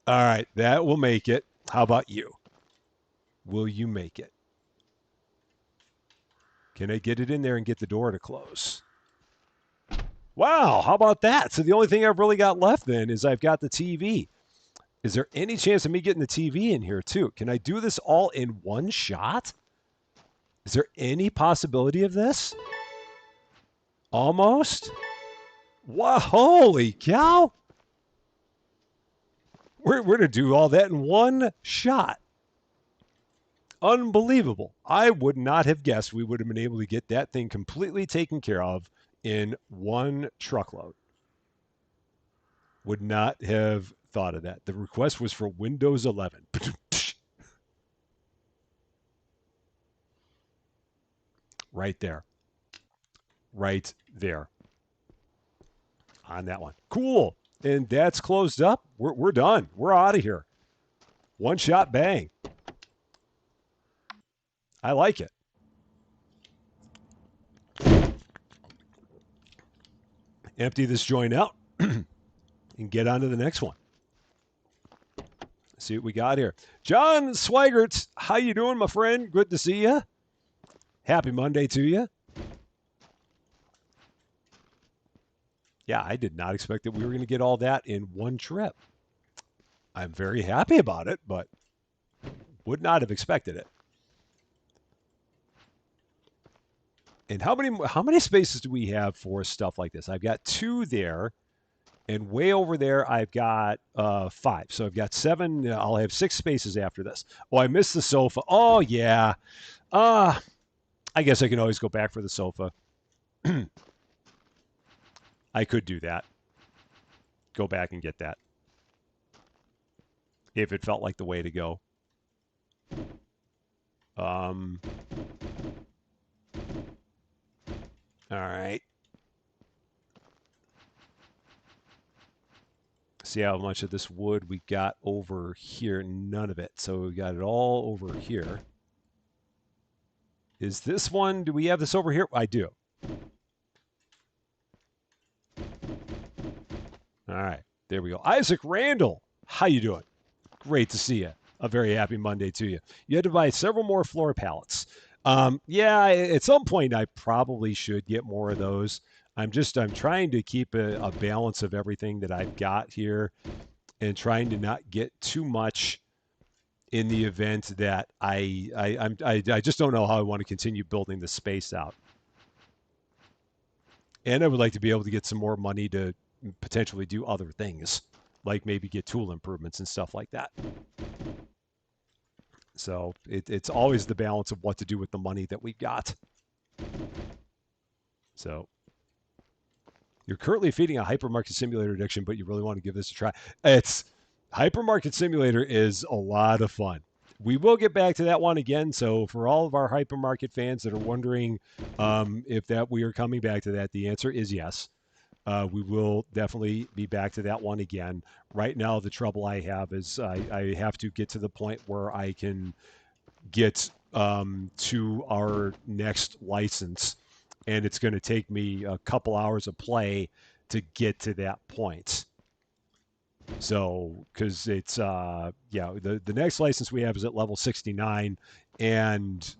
All right, that will make it. How about you? Will you make it? Can I get it in there and get the door to close? Wow, how about that? So the only thing I've really got left then is I've got the TV. Is there any chance of me getting the TV in here too? Can I do this all in one shot? Is there any possibility of this? Almost? Wow, holy cow. We're going to do all that in one shot. Unbelievable. I would not have guessed we would have been able to get that thing completely taken care of in one truckload. Would not have thought of that. The request was for Windows 11. Right there. Right there. On that one. Cool. And that's closed up. We're done. We're out of here. One shot bang. I like it. Empty this joint out and get on to the next one. see what we got here. John Swigert, how you doing, my friend? Good to see you. Happy Monday to you. Yeah, I did not expect that we were going to get all that in one trip. I'm very happy about it, but would not have expected it. And how many spaces do we have for stuff like this? I've got 2 there, and way over there I've got 5. So I've got 7. I'll have 6 spaces after this. Oh, I missed the sofa. Oh yeah. I guess I can always go back for the sofa. I could do that. Go back and get that if it felt like the way to go. All right. See how much of this wood we got over here? None of it. So we got it all over here. Is this one? Do we have this over here? I do. All right. There we go. Isaac Randall, how you doing? Great to see you. A very happy Monday to you. You had to buy several more floor pallets. Yeah, at some point I probably should get more of those. I'm trying to keep a balance of everything that I've got here and trying to not get too much in the event that I just don't know how I want to continue building the space out. And I would like to be able to get some more money to potentially do other things, like maybe get tool improvements and stuff like that. So it's always the balance of what to do with the money that we've got. So you're currently feeding a hypermarket simulator addiction, but you really want to give this a try. Hypermarket Simulator is a lot of fun. We will get back to that one again. So for all of our hypermarket fans that are wondering if that we are coming back to that, the answer is yes. We will definitely be back to that one again. Right now, the trouble I have is I have to get to the point where I can get to our next license, and it's going to take me a couple hours of play to get to that point. So, because it's the next license we have is at level 69, and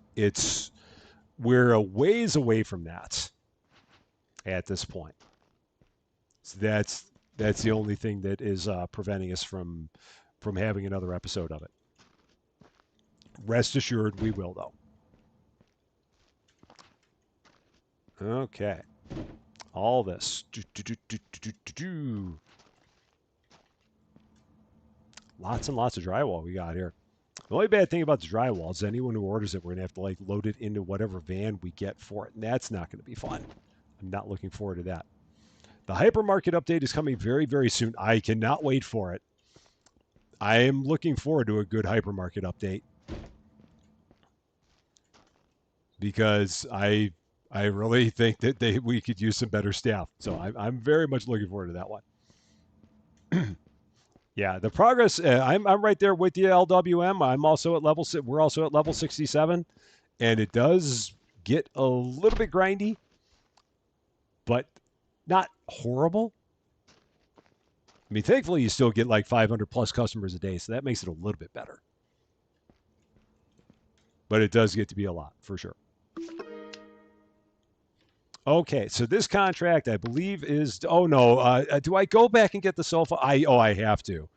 we're a ways away from that at this point. So that's the only thing that is preventing us from having another episode of it. Rest assured, we will though. Okay, all this. Lots and lots of drywall we got here. The only bad thing about the drywall is anyone who orders it, we're going to have to like load it into whatever van we get for it. And that's not going to be fun. I'm not looking forward to that. The hypermarket update is coming very, very soon. I cannot wait for it. I am looking forward to a good hypermarket update because I really think that we could use some better staff. So I'm very much looking forward to that one. Yeah, the progress. I'm right there with you, LWM. I'm also at level. We're also at level 67, and it does get a little bit grindy, but not horrible. I mean, thankfully, you still get like 500 plus customers a day, so that makes it a little bit better. But it does get to be a lot for sure. Okay, so this contract, I believe, is. Oh no, do I go back and get the sofa? I have to.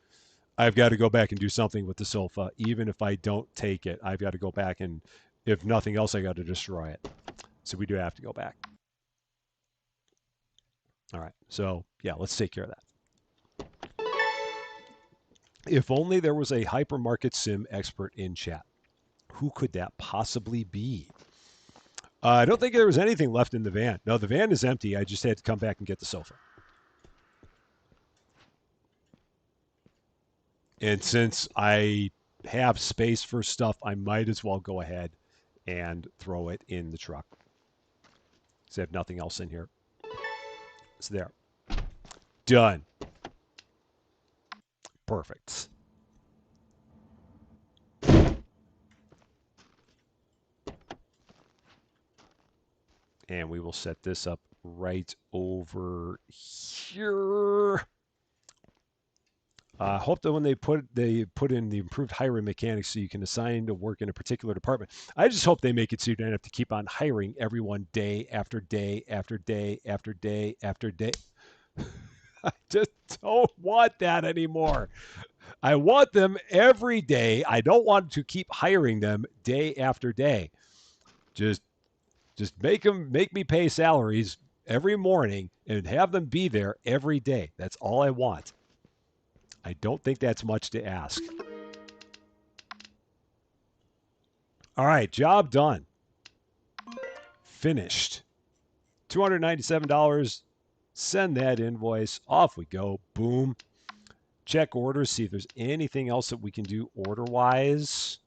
I've got to go back and do something with the sofa, even if I don't take it. I've got to go back and, if nothing else, I got to destroy it. So we do have to go back. All right. So yeah, let's take care of that. If only there was a hypermarket sim expert in chat. Who could that possibly be? I don't think there was anything left in the van. No, the van is empty. I just had to come back and get the sofa. And since I have space for stuff, I might as well go ahead and throw it in the truck. So I have nothing else in here. So there. Done. Perfect. And we will set this up right over here. I hope that when they put in the improved hiring mechanics so you can assign to work in a particular department. I just hope they make it so you don't have to keep on hiring everyone day after day after day after day after day. I just don't want that anymore. I want them every day. I don't want to keep hiring them day after day. Just make me pay salaries every morning and have them be there every day. That's all I want. I don't think that's much to ask. All right, job done. Finished. $297. Send that invoice. Off we go. Boom. Check orders. See if there's anything else that we can do order-wise.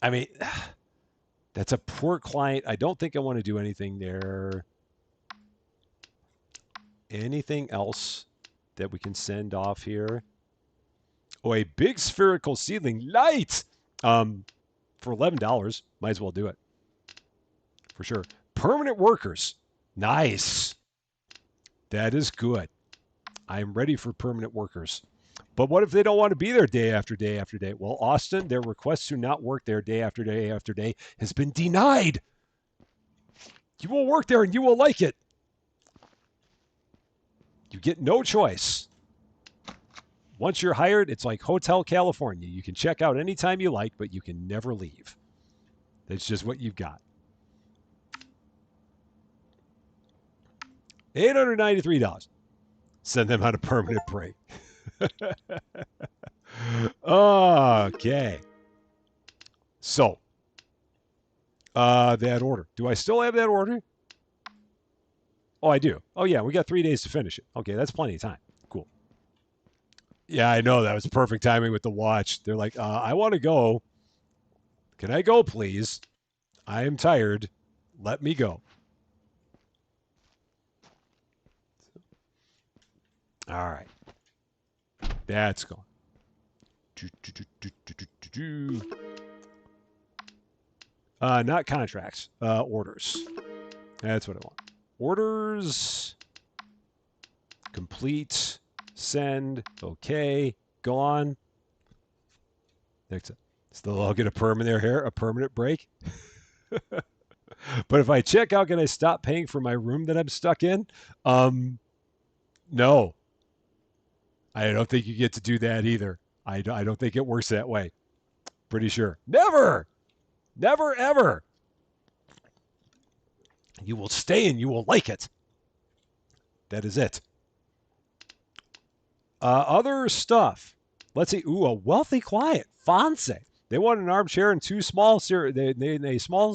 I mean, that's a poor client. I don't think I want to do anything there. Anything else that we can send off here? Oh, a big spherical ceiling light. For $11, might as well do it. For sure. Permanent workers. Nice. That is good. I'm ready for permanent workers. But what if they don't want to be there day after day after day? Well, Austin, their request to not work there day after day after day has been denied. You will work there and you will like it. You get no choice. Once you're hired, it's like Hotel California. You can check out anytime you like, but you can never leave. That's just what you've got. $893. Send them on a permanent break. Okay. So, that order. Do I still have that order? Oh, I do. Oh, yeah, we got 3 days to finish it. Okay, that's plenty of time. Cool. Yeah, I know. That was perfect timing with the watch. They're like, I want to go. Can I go, please? I am tired. Let me go. All right. That's gone. Not contracts. Orders. That's what I want. Orders. Complete. Send. Okay. Gone. Next. Still, I'll get a permanent break. But if I check out, can I stop paying for my room that I'm stuck in? No. I don't think you get to do that either. I don't think it works that way. Pretty sure. Never. Never, ever. You will stay and you will like it. That is it. Other stuff. Let's see. Ooh, a wealthy client. Fonse. They want an armchair and a small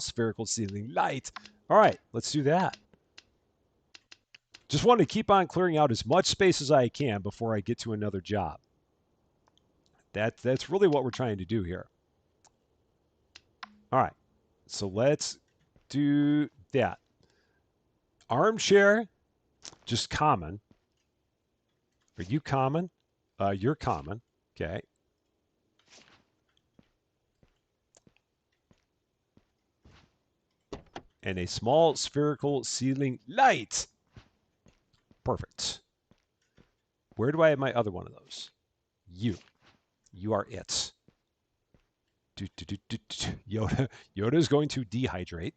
spherical ceiling light. All right, let's do that. Just want to keep on clearing out as much space as I can before I get to another job. That's really what we're trying to do here. All right, so let's do that. Armchair, just common. Are you common? You're common. Okay. And a small spherical ceiling light. Perfect. Where do I have my other one of those? You. You are it. Yoda is going to dehydrate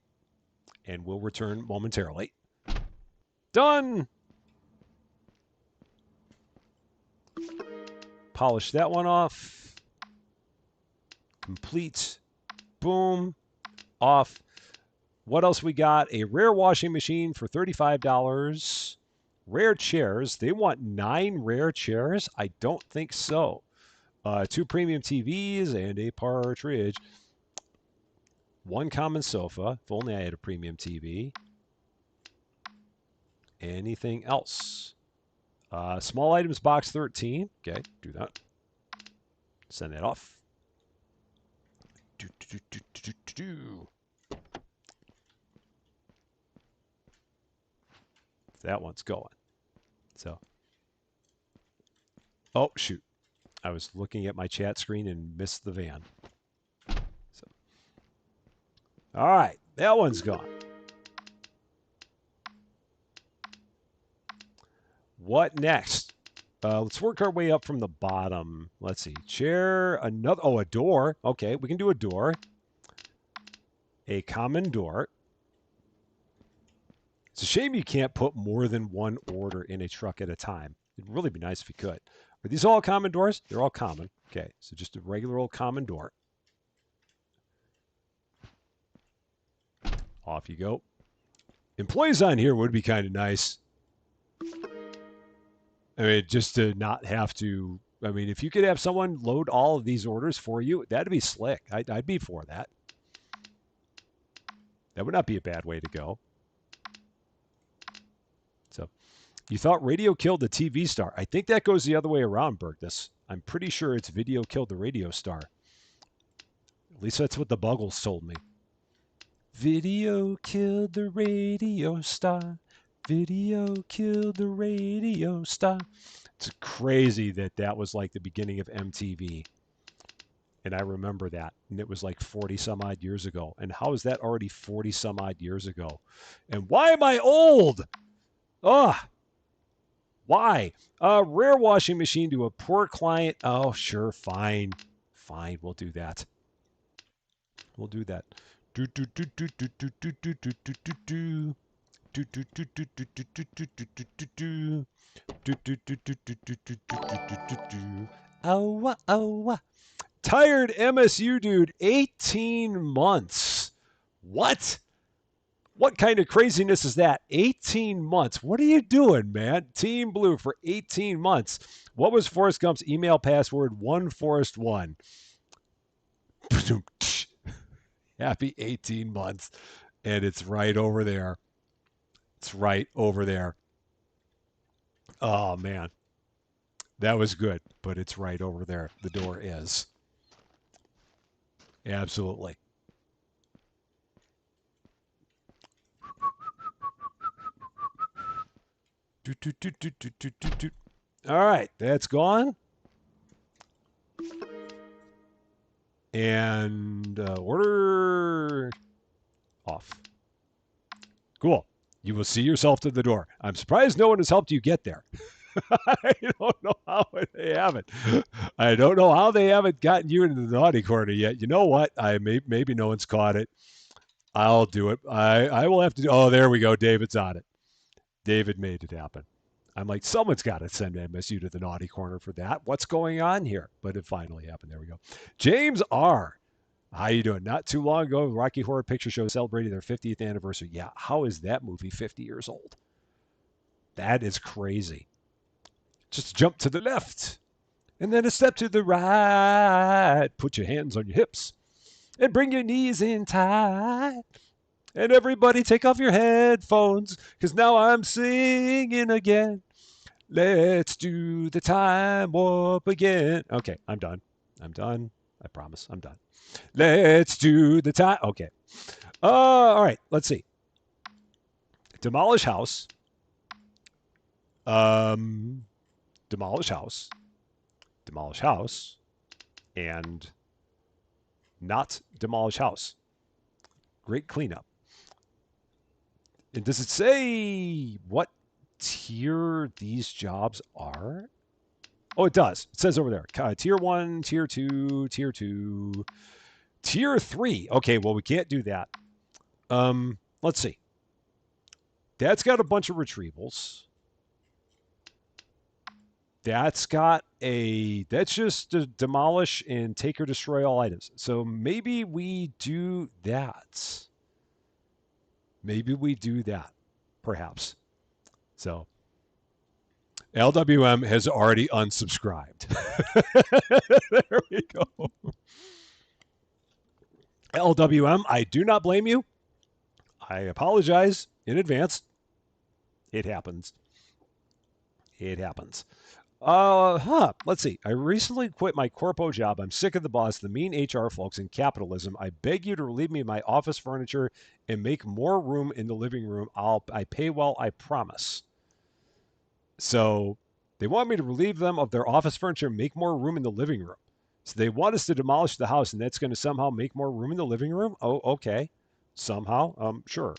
and will return momentarily. Done. Polish that one off. Complete. Boom. Off. What else we got? A rare washing machine for $35. Rare chairs. They want 9 rare chairs? I don't think so. 2 premium TVs and a partridge. 1 common sofa. If only I had a premium TV. Anything else? Small items box 13. Okay, do that. Send that off. That one's going. So, oh, shoot. I was looking at my chat screen and missed the van. So, all right, that one's gone. What next? Let's work our way up from the bottom. Let's see. Chair, another. Oh, a door. Okay, we can do a door. A common door. It's a shame you can't put more than one order in a truck at a time. It'd really be nice if you could. Are these all common doors? They're all common. Okay, so just a regular old common door. Off you go. Employees on here would be kind of nice. I mean, just to not have to. I mean, if you could have someone load all of these orders for you, that'd be slick. I'd be for that. That would not be a bad way to go. So, you thought radio killed the TV star. I think that goes the other way around, Bergdus. I'm pretty sure it's video killed the radio star. At least that's what the Buggles told me. Video killed the radio star. Video killed the radio star. It's crazy that that was like the beginning of MTV. And I remember that. And it was like 40 some odd years ago. And how is that already 40 some odd years ago? And why am I old? Ugh. Why? A rare washing machine to a poor client. Oh, sure. Fine. Fine. We'll do that. We'll do that. Do do do do do do do do do do do do. Do do do do do do do do do do do do. Do do do do do do do do do do. Oh, oh. Tired MSU dude, 18 months. What? What kind of craziness is that? 18 months. What are you doing, man? Team Blue for 18 months. What was Forrest Gump's email password? OneForrest1. Happy 18 months. And it's right over there. It's right over there. Oh, man. That was good, but it's right over there. The door is. Absolutely. All right, that's gone. And order off. Cool. You will see yourself to the door. I'm surprised no one has helped you get there. I don't know how they haven't. I don't know how they haven't gotten you into the naughty corner yet. You know what? Maybe no one's caught it. I'll do it. I will have to do. Oh, there we go. David's on it. David made it happen. I'm like, someone's got to send MSU to the naughty corner for that. What's going on here? But it finally happened. There we go. James R. How you doing? Not too long ago, Rocky Horror Picture Show celebrated their 50th anniversary. Yeah, how is that movie 50 years old? That is crazy. Just jump to the left and then a step to the right. Put your hands on your hips and bring your knees in tight. And everybody take off your headphones because now I'm singing again. Let's do the time warp again. Okay, I'm done. I'm done. I promise I'm done. Let's do the time. Okay. All right, let's see. Demolish house. Demolish house. Demolish house. And not demolish house. Great cleanup. And does it say what tier these jobs are? Oh, it does. It says over there. Tier 1, Tier 2, Tier 2, Tier 3. Okay, well, we can't do that. Let's see. That's got a bunch of retrievals. That's just to demolish and take or destroy all items. So maybe we do that. Maybe we do that, perhaps. So LWM has already unsubscribed. There we go. LWM, I do not blame you. I apologize in advance. It happens. It happens. Let's see. I recently quit my corpo job. I'm sick of the boss, the mean HR folks, and capitalism. I beg you to relieve me of my office furniture and make more room in the living room. I pay well, I promise. So they want me to relieve them of their office furniture and make more room in the living room. So they want us to demolish the house, and that's going to somehow make more room in the living room? Oh, okay. Somehow. Sure.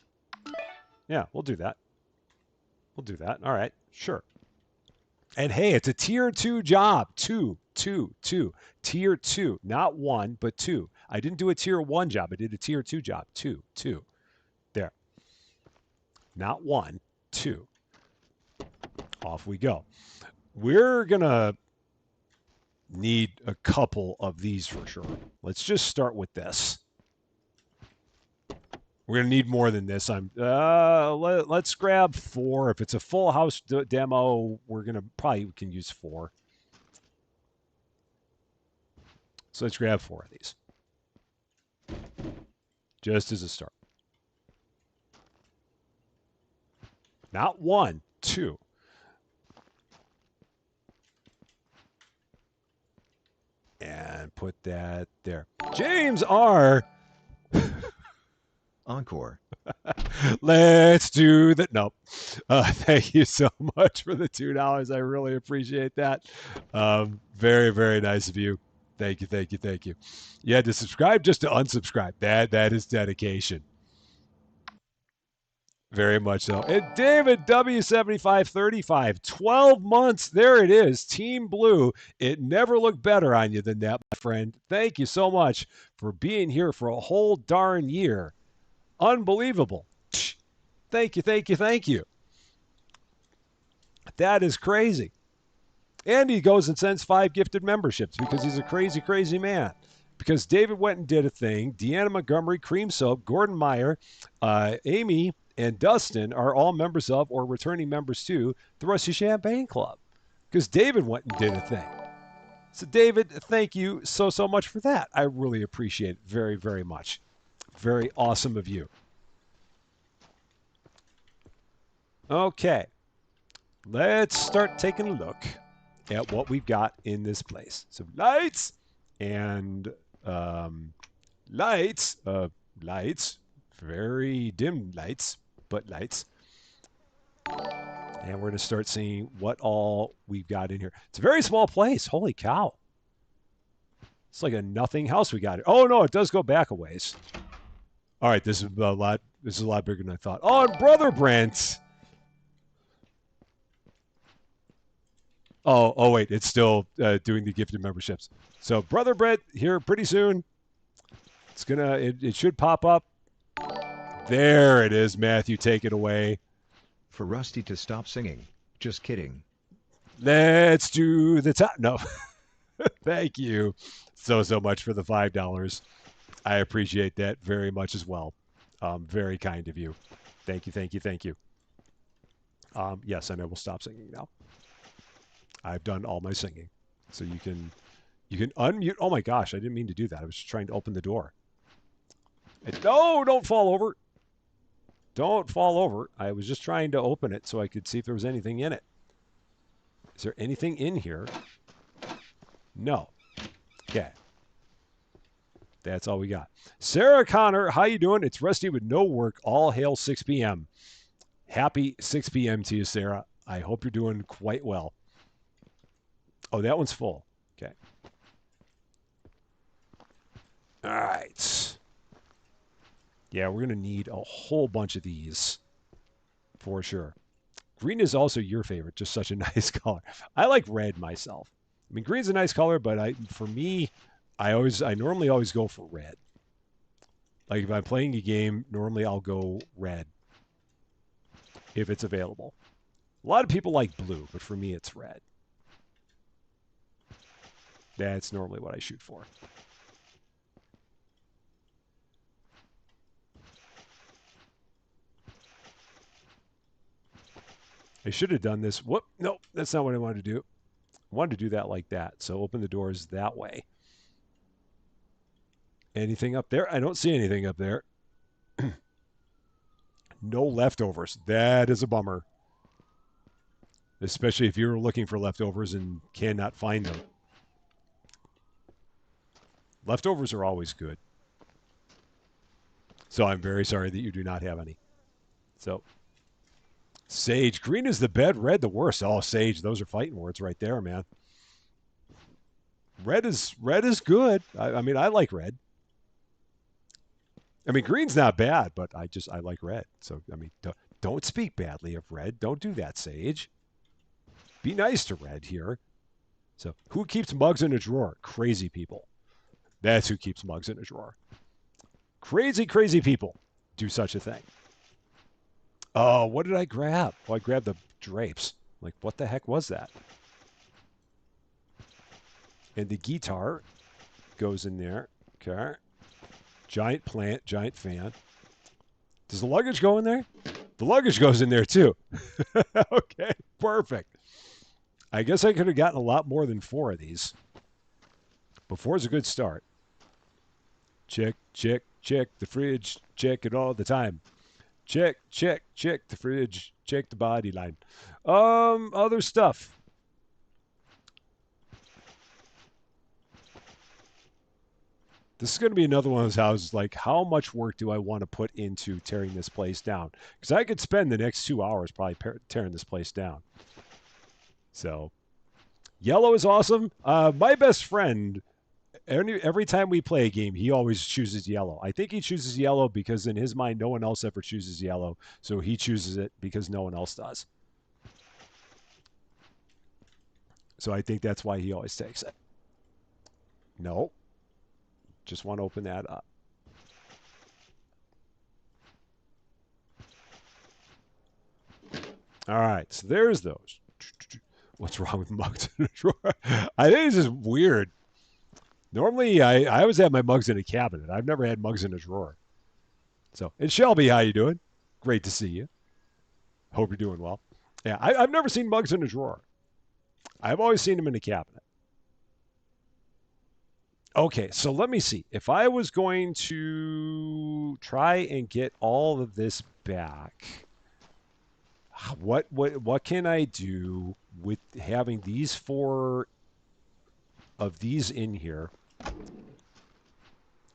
Yeah, we'll do that. We'll do that. All right. Sure. And hey, it's a tier 2 job. Two. Tier 2. Not 1, but 2. I didn't do a tier 1 job. I did a tier 2 job. Two. There. Not 1, 2. Off we go. We're going to need a couple of these for sure. Let's just start with this. We're gonna need more than this. Let's grab 4. If it's a full house demo, we're gonna probably can use 4. So let's grab 4 of these, just as a start. Not 1, 2. And put that there. James R. Encore. Let's do that. Nope. Thank you so much for the $2. I really appreciate that. Very, very nice of you. Thank you. You had to subscribe just to unsubscribe. That is dedication. Very much so. And David W7535, 12 months. There it is. Team Blue. It never looked better on you than that, my friend. Thank you so much for being here for a whole darn year. Unbelievable. Thank you. That is crazy. And he goes and sends 5 gifted memberships because he's a crazy, crazy man. Because David went and did a thing. Deanna Montgomery, Cream Soap, Gordon Meyer, Amy, and Dustin are all members of or returning members to the Rusty Champagne Club. Because David went and did a thing. So David, thank you so much for that. I really appreciate it very, very much. Very awesome of you. Okay. Let's start taking a look at what we've got in this place. So lights and lights, very dim lights, but lights. And we're going to start seeing what all we've got in here. It's a very small place. Holy cow. It's like a nothing house we got. Oh, no, it does go back a ways. All right, this is a lot bigger than I thought. Oh, and Brother Brent. Oh, wait, it's still doing the gifted memberships. So Brother Brent here pretty soon. It should pop up. There it is, Matthew. Take it away. For Rusty to stop singing. Just kidding. Let's do the top. No. Thank you so much for the $5. I appreciate that very much as well. Very kind of you. Thank you. Yes, and I will stop singing now. I've done all my singing. So you can unmute. Oh my gosh, I didn't mean to do that. I was just trying to open the door. No, don't fall over. Don't fall over. I was just trying to open it so I could see if there was anything in it. Is there anything in here? No. Okay. That's all we got. Sarah Connor, how you doing? It's Rusty with no work. All hail 6 p.m. Happy 6 p.m. to you, Sarah. I hope you're doing quite well. Oh, that one's full. Okay. All right. Yeah, we're going to need a whole bunch of these for sure. Green is also your favorite. Just such a nice color. I like red myself. I mean, green's a nice color, but for me, I normally always go for red. Like if I'm playing a game, normally I'll go red if it's available. A lot of people like blue, but for me, it's red. That's normally what I shoot for. I should have done this. Whoop. Nope, that's not what I wanted to do. I wanted to do that like that. So open the doors that way. Anything up there? I don't see anything up there. No leftovers. That is a bummer. Especially if you're looking for leftovers and cannot find them. Leftovers are always good. So I'm very sorry that you do not have any. So, Sage. Green is the bed, red the worst. Oh, Sage. Those are fighting words right there, man. Red is good. I mean, I like red. I mean, green's not bad, but I like red. So, I mean, don't speak badly of red. Don't do that, Sage. Be nice to red here. So who keeps mugs in a drawer? Crazy people. That's who keeps mugs in a drawer. Crazy, crazy people do such a thing. Oh, what did I grab? Oh, I grabbed the drapes. Like, what the heck was that? And the guitar goes in there. Okay. Giant plant, giant fan. Does the luggage go in there? The luggage goes in there too. Okay, perfect. I guess I could have gotten a lot more than 4 of these. But 4 is a good start. Check, check, check the fridge. Check it all the time. Check, check, check the fridge. Check the body line. Other stuff. This is going to be another one of those houses, like, how much work do I want to put into tearing this place down? Because I could spend the next 2 hours probably tearing this place down. So, yellow is awesome. My best friend, every time we play a game, he always chooses yellow. I think he chooses yellow because in his mind, no one else ever chooses yellow. So he chooses it because no one else does. So I think that's why he always takes it. No. Just want to open that up. All right, so there's those. What's wrong with mugs in a drawer? I think it's just weird. Normally, I always have my mugs in a cabinet. I've never had mugs in a drawer. So, and Shelby, how you doing? Great to see you. Hope you're doing well. Yeah, I've never seen mugs in a drawer. I've always seen them in a cabinet. Okay, so let me see. If I was going to try and get all of this back, what can I do with having these 4 of these in here?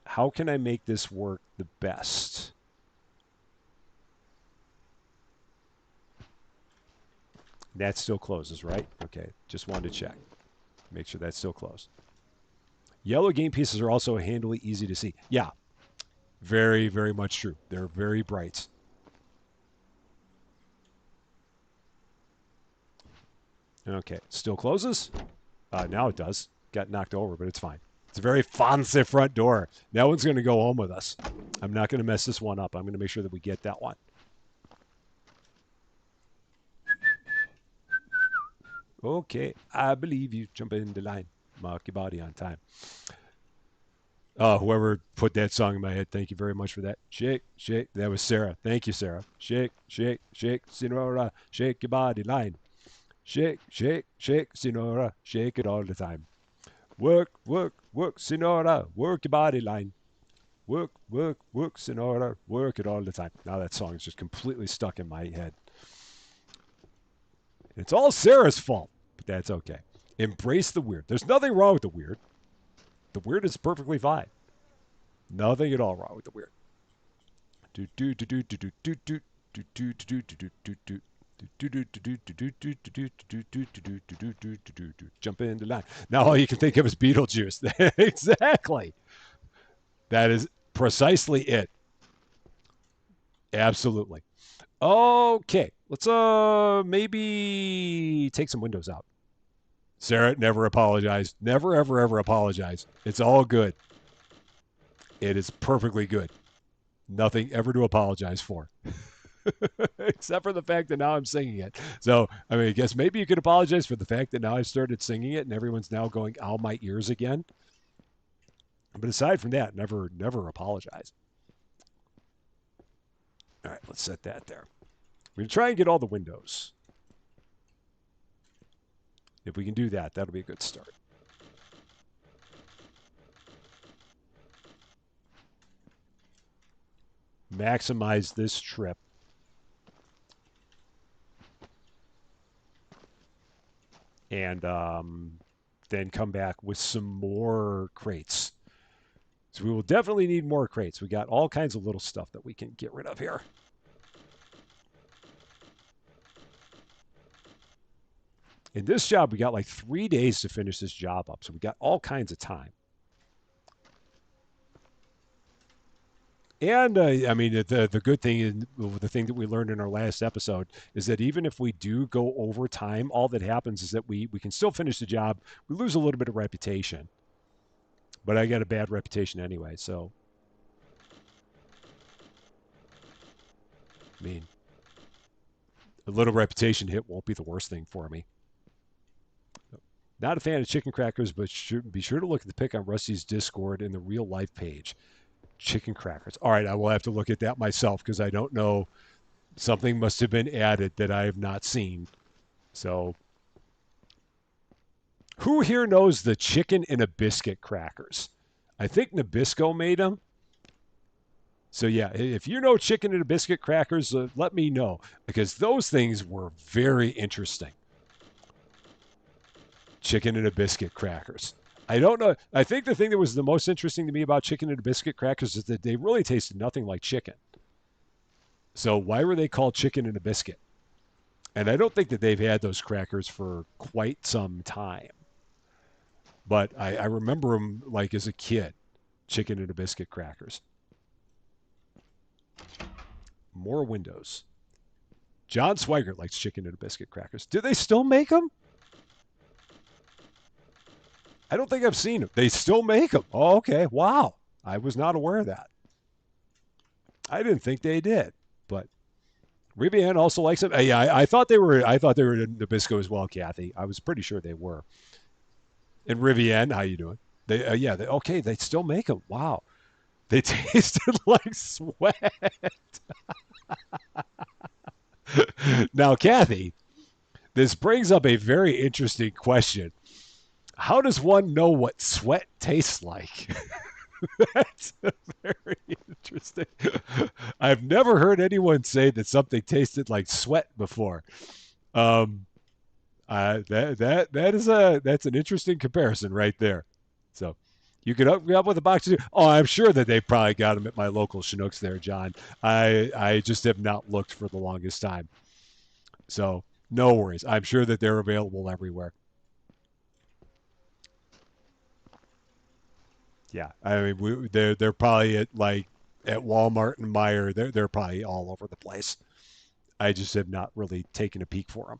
How can I make this work the best? That still closes, right? Okay, just wanted to check. Make sure that's still closed. Yellow game pieces are also handily easy to see. Yeah, very, very much true. They're very bright. Okay, still closes? Now it does. Got knocked over, but it's fine. It's a very fancy front door. That one's going to go home with us. I'm not going to mess this one up. I'm going to make sure that we get that one. Okay, I believe you. Jump in the line. Mark your body on time. Whoever put that song in my head, thank you very much for that. Shake, shake. That was Sarah. Thank you, Sarah. Shake, shake, shake, Senora. Shake your body line. Shake, shake, shake, Senora. Shake it all the time. Work, work, work, Senora. Work your body line. Work, work, work, Senora. Work it all the time. Now that song is just completely stuck in my head. It's all Sarah's fault, but that's okay. Embrace the weird. There's nothing wrong with the weird. The weird is perfectly fine. Nothing at all wrong with the weird. Jump in the line. Now all you can think of is Beetlejuice. Exactly. That is precisely it. Absolutely. Okay, let's maybe take some windows out. Sarah, never apologize. Never, ever, ever apologize. It's all good. It is perfectly good. Nothing ever to apologize for. Except for the fact that now I'm singing it. So, I mean, I guess maybe you could apologize for the fact that now I've started singing it and everyone's now going, ow, my ears again. But aside from that, never, never apologize. All right, let's set that there. We're going to try and get all the windows. If we can do that, that'll be a good start. Maximize this trip. And then come back with some more crates. So we will definitely need more crates. We got all kinds of little stuff that we can get rid of here. In this job, we got like 3 days to finish this job up. So we got all kinds of time. And I mean, the good thing is the thing that we learned in our last episode is that even if we do go over time, all that happens is that we can still finish the job. We lose a little bit of reputation, but I got a bad reputation anyway. So, I mean, a little reputation hit won't be the worst thing for me. Not a fan of chicken crackers, but be sure to look at the pic on Rusty's Discord in the real life page. Chicken crackers. All right, I will have to look at that myself because I don't know. Something must have been added that I have not seen. So, who here knows the chicken in a biscuit crackers? I think Nabisco made them. So, yeah, if you know chicken in a biscuit crackers, let me know because those things were very interesting. Chicken and a biscuit crackers. I don't know. I think the thing that was the most interesting to me about chicken and a biscuit crackers is that they really tasted nothing like chicken. So why were they called chicken and a biscuit? And I don't think that they've had those crackers for quite some time. But I remember them like as a kid, chicken and a biscuit crackers. More windows. John Swigert likes chicken and a biscuit crackers. Do they still make them? I don't think I've seen them. They still make them. Oh, okay. Wow. I was not aware of that. I didn't think they did, but Rivian also likes them. Yeah, I thought they were. I thought they were in Nabisco as well, Kathy. I was pretty sure they were. And Rivian, how you doing? Yeah. Okay, they still make them. Wow. They tasted like sweat. Now, Kathy, this brings up a very interesting question. How does one know what sweat tastes like? That's very interesting. I've never heard anyone say that something tasted like sweat before. Um, that's an interesting comparison right there. So you could hook me up with a box of. Oh, I'm sure that they probably got them at my local Chinooks there, John. I just have not looked for the longest time. So no worries. I'm sure that they're available everywhere. Yeah, I mean they're probably at Walmart and Meijer. They're probably all over the place. I just have not really taken a peek for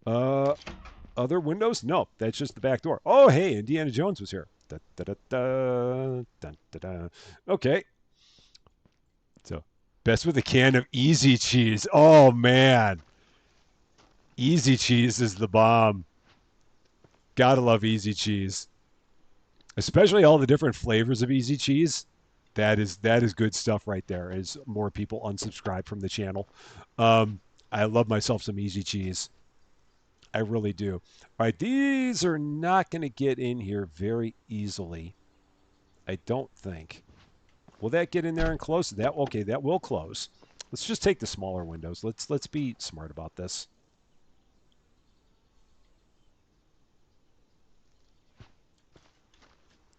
them. Other windows? No, that's just the back door. Oh, hey, Indiana Jones was here. Da, da, da, da, da, da, da. Okay, so best with a can of Easy Cheese. Oh man, Easy Cheese is the bomb. Gotta love Easy Cheese, especially all the different flavors of Easy Cheese. That is good stuff right there. As more people unsubscribe from the channel, I love myself some Easy Cheese. I really do. All right, these are not going to get in here very easily. I don't think. Will that get in there and close? That okay? That will close. Let's just take the smaller windows. Let's be smart about this.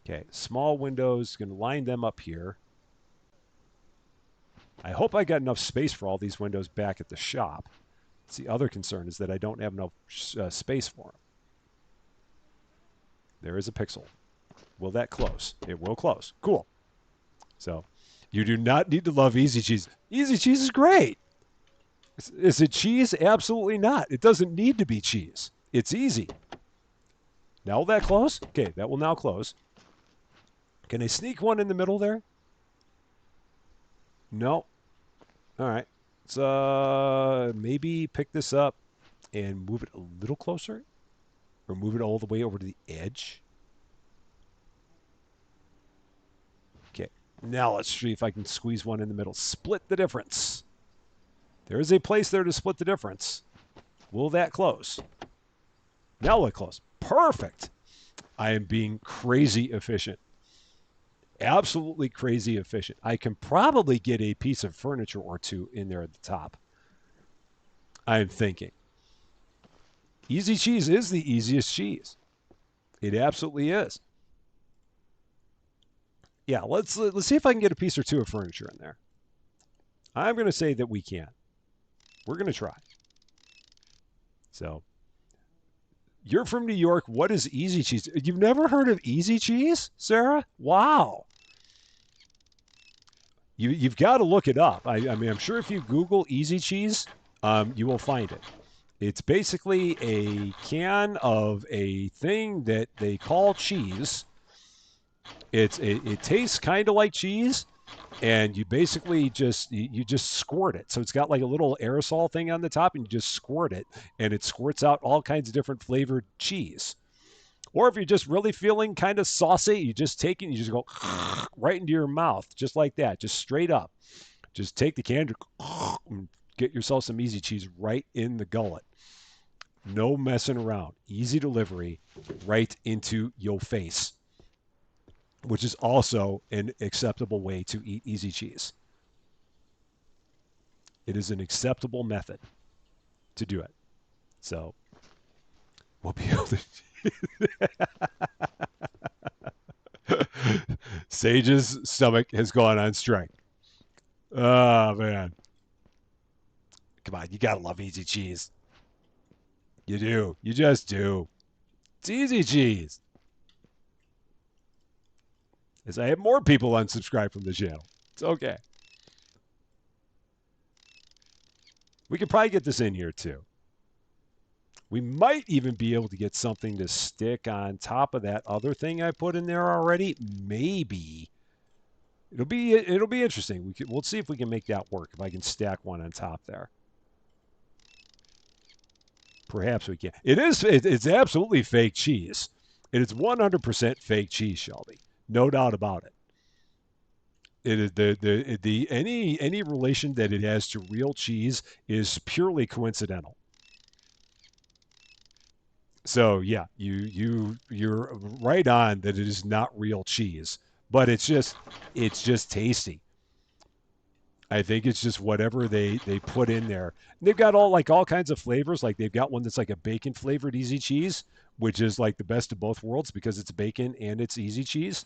Okay, small windows. Going to line them up here. I hope I got enough space for all these windows back at the shop. It's the other concern is that I don't have enough space for them. There is a pixel. Will that close? It will close. Cool. So you do not need to love Easy Cheese. Easy Cheese is great. Is it cheese? Absolutely not. It doesn't need to be cheese. It's easy. Now will that close? Okay, that will now close. Can I sneak one in the middle there? No. All right. Let's maybe pick this up and move it a little closer, or move it all the way over to the edge. Okay. Now let's see if I can squeeze one in the middle. Split the difference. There is a place there to split the difference. Will that close? Now will it close? Perfect. I am being crazy efficient. Absolutely crazy efficient. I can probably get a piece of furniture or two in there at the top. I'm thinking. Easy Cheese is the easiest cheese. It absolutely is. Yeah, let's see if I can get a piece or two of furniture in there. I'm going to say that we can. We're going to try. So You're from New York. What is easy cheese? You've never heard of easy cheese, Sarah? Wow. You've got to look it up. I mean, I'm sure if you Google easy cheese, you will find it. It's basically a can of a thing that they call cheese. It tastes kind of like cheese, and you basically you just squirt it. So it's got like a little aerosol thing on the top, and you just squirt it, and it squirts out all kinds of different flavored cheese. Or if you're just really feeling kind of saucy, you just take it and you just go right into your mouth, just like that, just straight up. Just take the can and get yourself some easy cheese right in the gullet. No messing around. Easy delivery right into your face, which is also an acceptable way to eat easy cheese. It is an acceptable method to do it. So we'll be able to. Sage's stomach has gone on strike. Oh, man. Come on, you gotta love easy cheese. You do. You just do. It's easy cheese. As I have more people unsubscribe from the channel. It's okay. We could probably get this in here too. We might even be able to get something to stick on top of that other thing I put in there already. Maybe. It'll be interesting. We'll see if we can make that work. If I can stack one on top there. Perhaps we can. It's absolutely fake cheese. It is 100% fake cheese, Shelby. No doubt about it. It is any relation that it has to real cheese is purely coincidental. So yeah, you're right on that it is not real cheese, but it's just tasty. I think it's just whatever they put in there. And they've got all kinds of flavors. Like they've got one that's like a bacon flavored easy cheese, which is like the best of both worlds because it's bacon and it's easy cheese.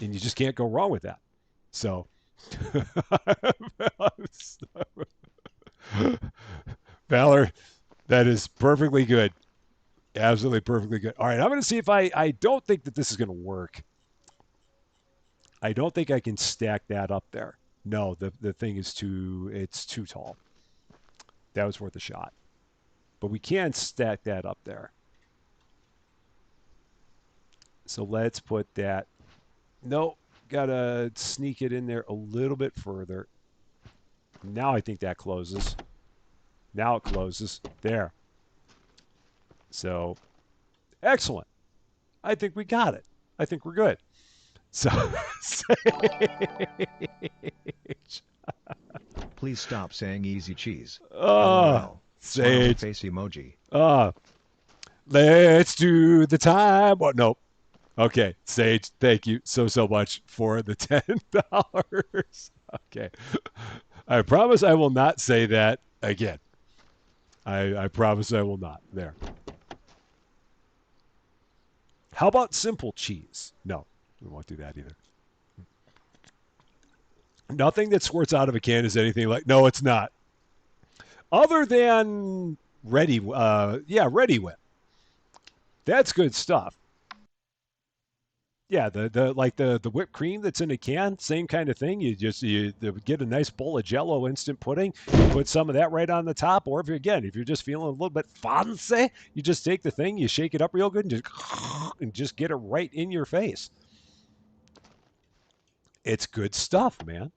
And you just can't go wrong with that. So Valor, that is perfectly good. Absolutely perfectly good. All right, I'm going to see if I don't think that this is going to work. I don't think I can stack that up there. No, the thing is it's too tall. That was worth a shot. But we can stack that up there. So let's put that. Nope, gotta sneak it in there a little bit further. Now I think that closes. Now it closes. There. So, excellent. I think we got it. I think we're good. So, Sage. Please stop saying easy cheese. Oh, Sage. Face emoji. Let's do the time. What? Nope. Okay, Sage, thank you so much for the $10. Okay. I promise I will not say that again. I promise I will not. There. How about simple cheese? No, we won't do that either. Nothing that squirts out of a can is anything like, no, it's not. Other than Ready Whip. That's good stuff. Yeah, the whipped cream that's in a can, same kind of thing. You get a nice bowl of Jello instant pudding, you put some of that right on the top, or if you're just feeling a little bit fancy, you just take the thing, you shake it up real good, and just get it right in your face. It's good stuff, man.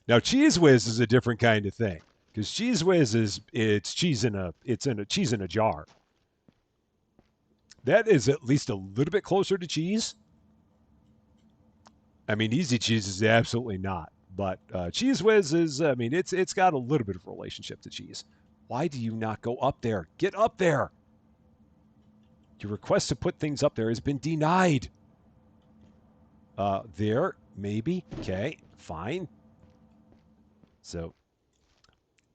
Now Cheese Whiz is a different kind of thing because Cheese Whiz it's cheese in a jar. That is at least a little bit closer to cheese. I mean, easy cheese is absolutely not, but Cheese Whiz is. I mean, it's got a little bit of a relationship to cheese. Why do you not go up there? Get up there. Your request to put things up there has been denied. There, maybe. Okay, fine. So,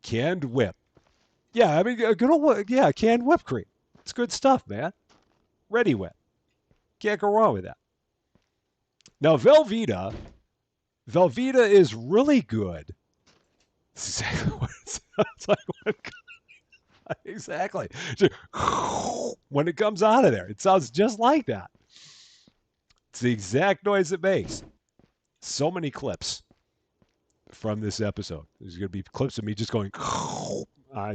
canned whip. Yeah, I mean, good old, yeah, canned whipped cream. It's good stuff, man. Ready Whip. Can't go wrong with that. Now, Velveeta is really good. That's exactly what it sounds like. Exactly. When it comes out of there, it sounds just like that. It's the exact noise it makes. So many clips from this episode. There's going to be clips of me just going,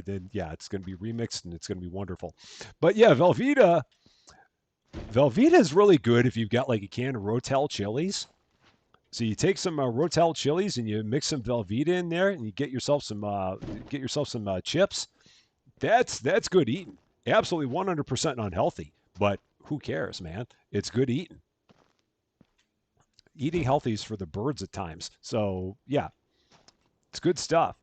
then yeah, it's going to be remixed and it's going to be wonderful. But yeah, Velveeta is really good if you've got like a can of Rotel chilies. So you take some Rotel chilies and you mix some Velveeta in there, and you get yourself some chips. That's good eating. Absolutely 100% unhealthy, but who cares, man? It's good eating. Eating healthy is for the birds at times. So yeah, it's good stuff.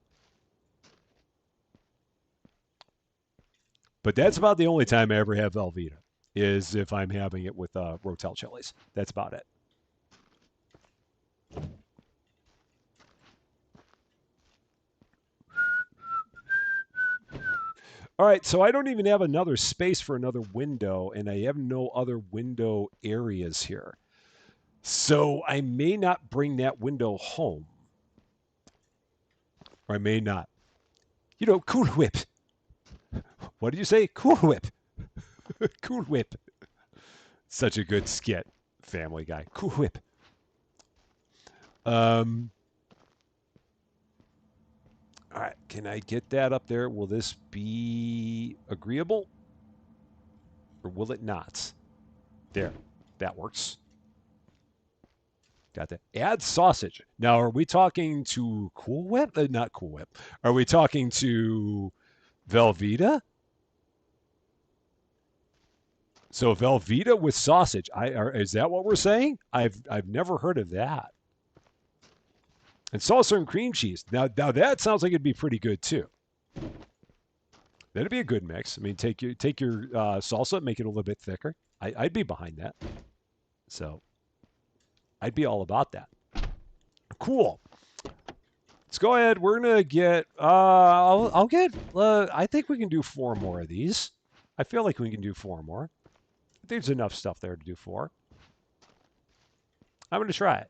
But that's about the only time I ever have Velveeta is if I'm having it with Rotel chilies. That's about it. All right, so I don't even have another space for another window, and I have no other window areas here. So I may not bring that window home, or I may not. Cool Whip. What did you say? Cool Whip. Cool Whip. Such a good skit, Family Guy. Cool Whip. Um, all right, can I get that up there? Will this be agreeable, or will it not? There, that works. Got that. Add sausage. Now, are we talking to Cool Whip? Not Cool Whip. Are we talking to Velveeta? So Velveeta with sausage. Is that what we're saying? I've never heard of that. And salsa and cream cheese. Now that sounds like it'd be pretty good too. That'd be a good mix. I mean, take your salsa, make it a little bit thicker. I'd be behind that. So I'd be all about that. Cool. Let's go ahead. We're gonna get. I'll get. I think we can do 4 more of these. I feel like we can do 4 more. There's enough stuff there to do 4. I'm gonna try it.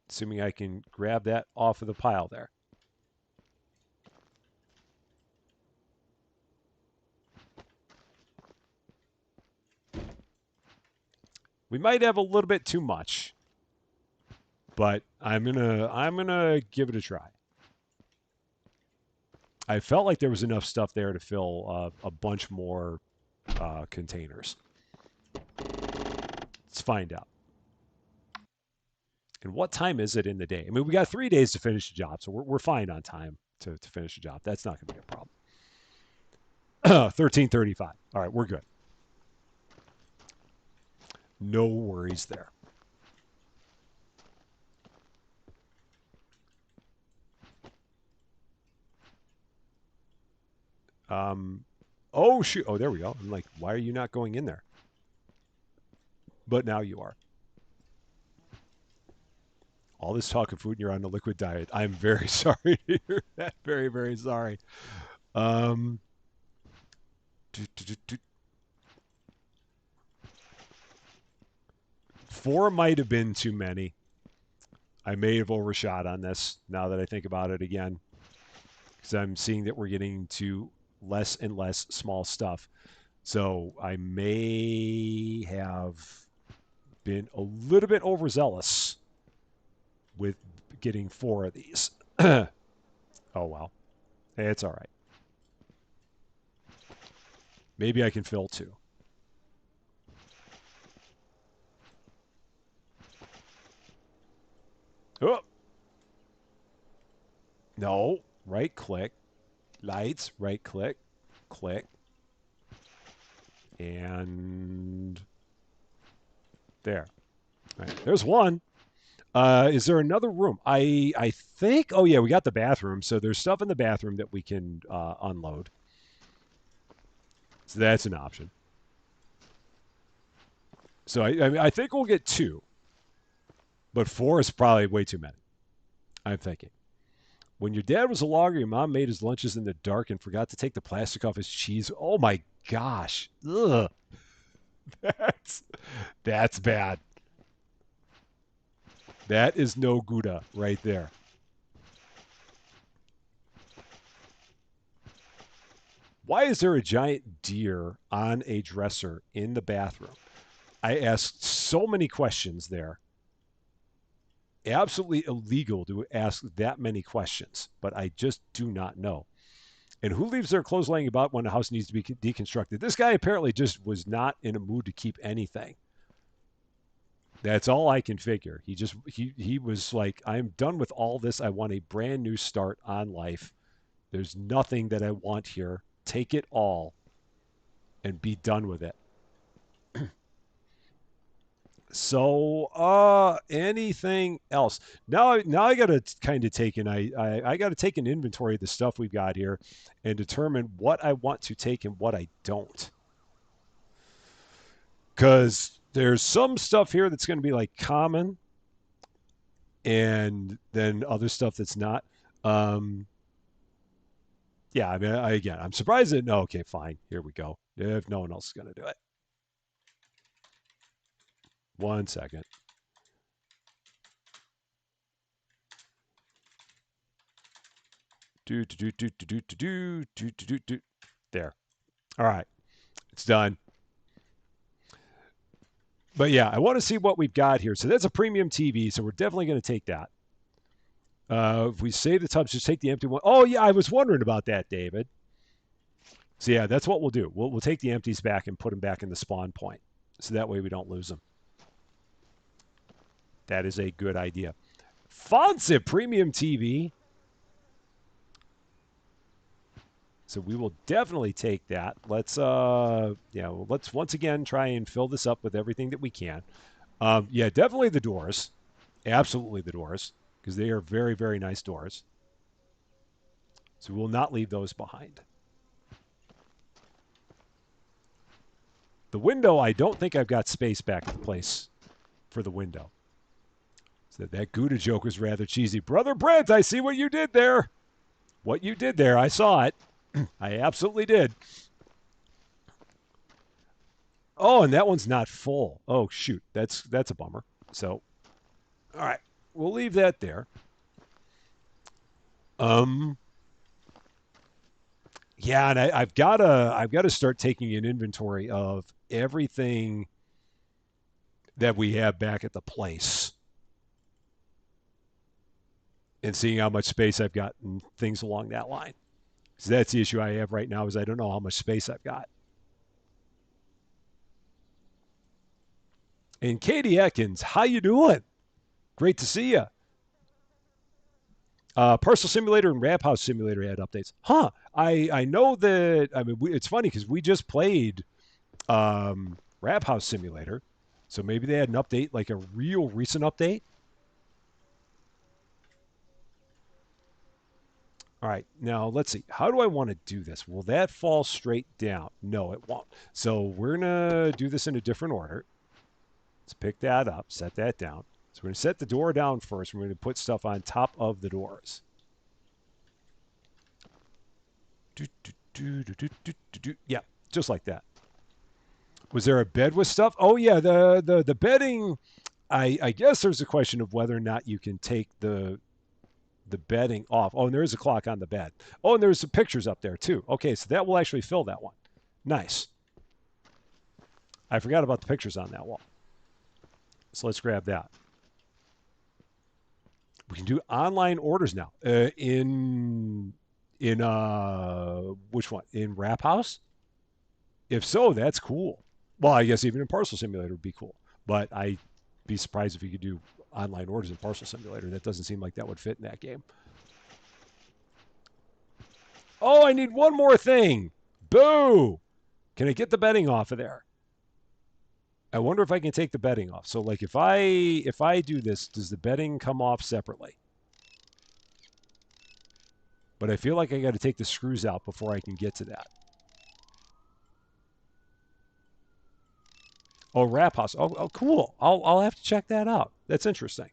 Assuming I can grab that off of the pile there. We might have a little bit too much, but I'm gonna give it a try. I felt like there was enough stuff there to fill a bunch more containers. Let's find out. And what time is it in the day? I mean, we got 3 days to finish the job, so we're fine on time to finish the job. That's not going to be a problem. 13:35. All right, we're good. No worries there. Oh shoot. Oh, there we go. I'm like, why are you not going in there? But now you are. All this talk of food and you're on a liquid diet. I'm very sorry to hear that. Very, very sorry. Um, 4 might have been too many. I may have overshot on this now that I think about it again. Because I'm seeing that we're getting to less and less small stuff. So I may have been a little bit overzealous with getting 4 of these. Oh, well. Hey, it's all right. Maybe I can fill 2. Oh. No. Right click. Lights. Right click. Click. And there. All right. There's 1. Is there another room? I think. Oh yeah, we got the bathroom. So there's stuff in the bathroom that we can unload. So that's an option. So I think we'll get 2, but 4 is probably way too many. I'm thinking. When your dad was a logger, your mom made his lunches in the dark and forgot to take the plastic off his cheese. Oh my gosh. Ugh. That's bad. That is no Gouda right there. Why is there a giant deer on a dresser in the bathroom? I asked so many questions there. Absolutely illegal to ask that many questions, but I just do not know. And who leaves their clothes laying about when a house needs to be deconstructed? This guy apparently just was not in a mood to keep anything. That's all I can figure. He was like, I'm done with all this. I want a brand new start on life. There's nothing that I want here. Take it all and be done with it. So, anything else? Now I got to kind of take I got to take an inventory of the stuff we've got here and determine what I want to take and what I don't. Because there's some stuff here that's going to be like common, and then other stuff that's not. Yeah, I mean, again, I'm surprised that. No, okay, fine. Here we go. If no one else is going to do it, 1 second. Do. There. All right, it's done. But yeah, I want to see what we've got here. So that's a premium TV. So we're definitely going to take that. If we save the tubs, just take the empty one. Oh yeah, I was wondering about that, David. So yeah, that's what we'll do. We'll take the empties back and put them back in the spawn point. So that way we don't lose them. That is a good idea. Fonsa Premium TV. So we will definitely take that. Let's let's once again try and fill this up with everything that we can. Yeah, definitely the doors. Absolutely the doors, because they are very, very nice doors. So we will not leave those behind. The window, I don't think I've got space back in place for the window. So that Gouda joke was rather cheesy. Brother Brent, I see what you did there. What you did there, I saw it. I absolutely did. Oh, and that one's not full. Oh, shoot. That's a bummer. So, all right. We'll leave that there. Yeah, and I've got to start taking an inventory of everything that we have back at the place and seeing how much space I've got and things along that line. So that's the issue I have right now is I don't know how much space I've got. And Katie Atkins, how you doing? Great to see you. Parcel Simulator and Wrap House Simulator had updates. Huh. I know that, I mean, it's funny because we just played Wrap House Simulator. So maybe they had an update, like a real recent update. All right, now let's see. How do I want to do this? Will that fall straight down? No, it won't. So we're going to do this in a different order. Let's pick that up, set that down. So we're going to set the door down first. We're going to put stuff on top of the doors. Yeah, just like that. Was there a bed with stuff? Oh yeah, the bedding. I guess there's a question of whether or not you can take the bedding off. Oh, and there is a clock on the bed. Oh, and there's some pictures up there too. Okay, so that will actually fill that one. Nice. I forgot about the pictures on that wall. So let's grab that. We can do online orders now. In which one? In Wrap House? If so, that's cool. Well, I guess even in Parcel Simulator would be cool. But I'd be surprised if you could do online orders in Parcel Simulator. That doesn't seem like that would fit in that game. Oh, I need one more thing. Boo! Can I get the bedding off of there? I wonder if I can take the bedding off. So like if I do this, does the bedding come off separately? But I feel like I got to take the screws out before I can get to that. Oh, Wrap House. Oh, cool. I'll have to check that out. That's interesting.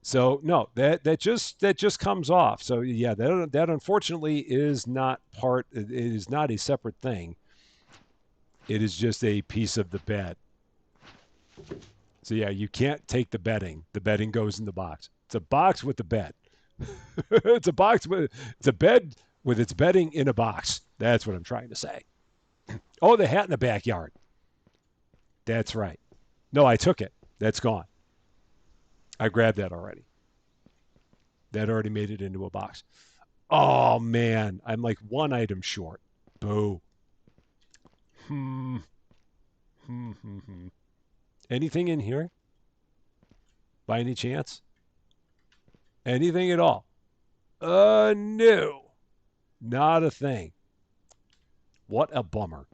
So no, that just comes off. So yeah, that unfortunately is not part. It is not a separate thing. It is just a piece of the bed. So yeah, you can't take the bedding. The bedding goes in the box. It's a box with the bed. It's a box with it's a bed with its bedding in a box. That's what I'm trying to say. Oh, the hat in the backyard. That's right. No, I took it. That's gone. I grabbed that already. That already made it into a box. Oh, man. I'm like one item short. Boo. Hmm. Anything in here? By any chance? Anything at all? No. Not a thing. What a bummer.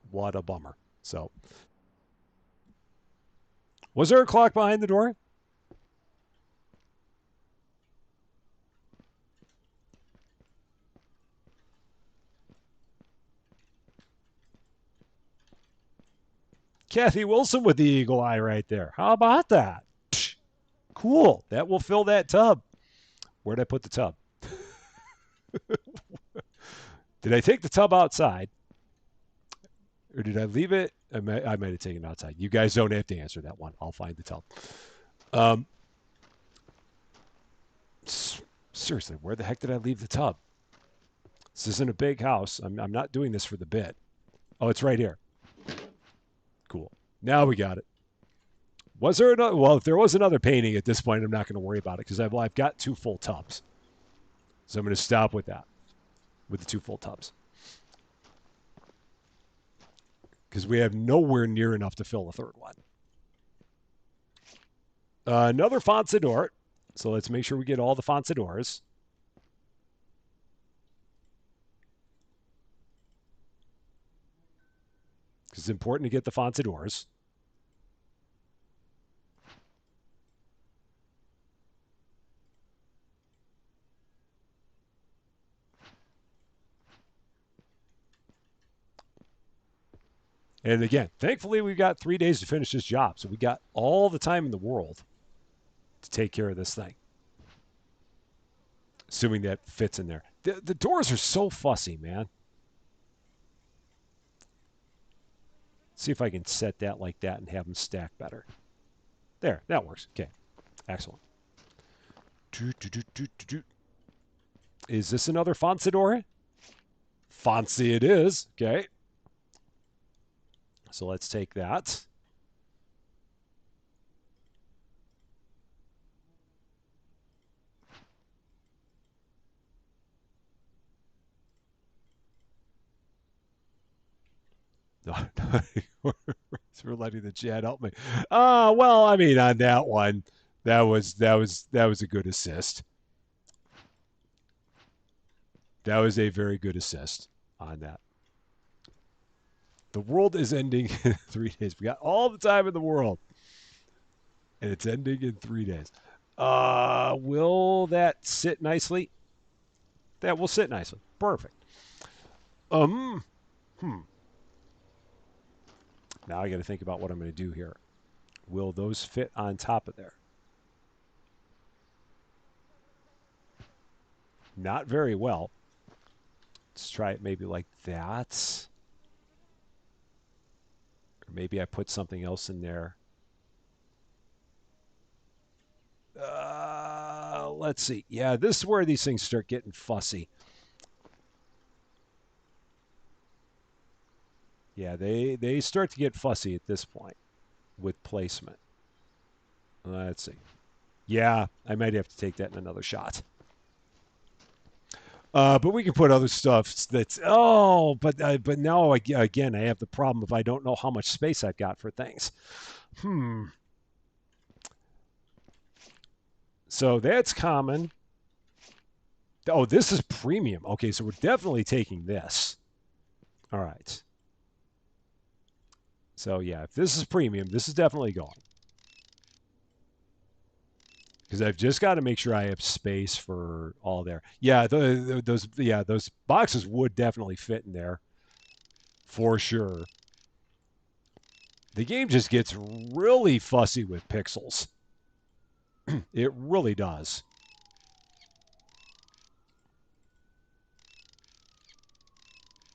What a bummer. So, was there a clock behind the door? Kathy Wilson with the eagle eye right there. How about that? Psh, cool. That will fill that tub. Where'd I put the tub? Did I take the tub outside? Or did I leave it? I might have taken it outside. You guys don't have to answer that one. I'll find the tub. Seriously, where the heck did I leave the tub? This isn't a big house. I'm not doing this for the bit. Oh, it's right here. Cool. Now we got it. Was there another? Well, if there was another painting at this point, I'm not going to worry about it because I've got 2 full tubs. So I'm going to stop with that, with the 2 full tubs. Because we have nowhere near enough to fill the 3rd one. Another Fonsador. So let's make sure we get all the Fonsadors. Because it's important to get the Fonsadors. And again, thankfully, we've got 3 days to finish this job. So we got all the time in the world to take care of this thing. Assuming that fits in there. The doors are so fussy, man. See if I can set that like that and have them stack better. There, that works. Okay, excellent. Is this another Fonsador? Fancy it is. Okay. So let's take that. No, we're letting the chat help me. Well, I mean, on that one, that was a good assist. That was a very good assist on that. The world is ending in 3 days. We got all the time in the world, and it's ending in 3 days. Will that sit nicely? That will sit nicely. Perfect. Now I got to think about what I'm going to do here. Will those fit on top of there? Not very well. Let's try it maybe like that. Or maybe I put something else in there. Let's see. Yeah, this is where these things start getting fussy. Yeah, they start to get fussy at this point with placement. Let's see. Yeah, I might have to take that in another shot. But we can put other stuff that's but now again I have the problem if I don't know how much space I've got for things. So that's common. Oh, this is premium. Okay, so we're definitely taking this. All right. So yeah, if this is premium, this is definitely going. Because I've just got to make sure I have space for all there. Yeah, those boxes would definitely fit in there for sure. The game just gets really fussy with pixels. It really does.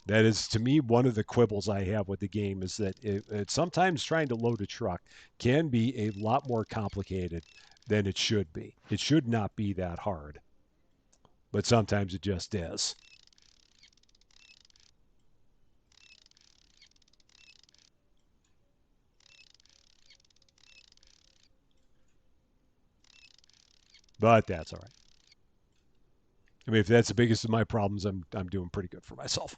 That is, to me, one of the quibbles I have with the game is that sometimes trying to load a truck can be a lot more complicated than it should be. It should not be that hard. but sometimes it just is. But that's all right. I mean, if that's the biggest of my problems, I'm doing pretty good for myself.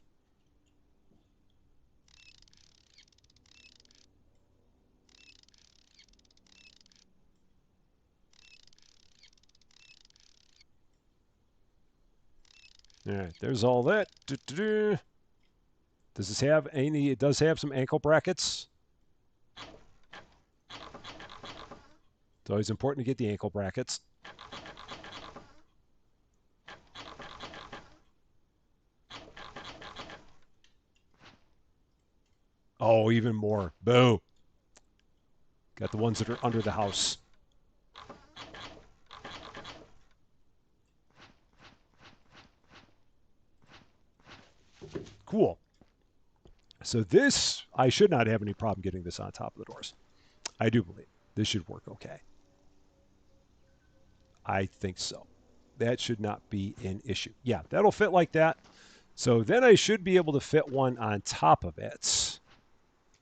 All right, there's all that. Does this have any? It does have some ankle brackets. It's always important to get the ankle brackets. Oh, even more. Boo. Got the ones that are under the house. Cool. So this, I should not have any problem getting this on top of the doors. I do believe this should work okay. I think so. That should not be an issue. Yeah, that'll fit like that. So then I should be able to fit one on top of it.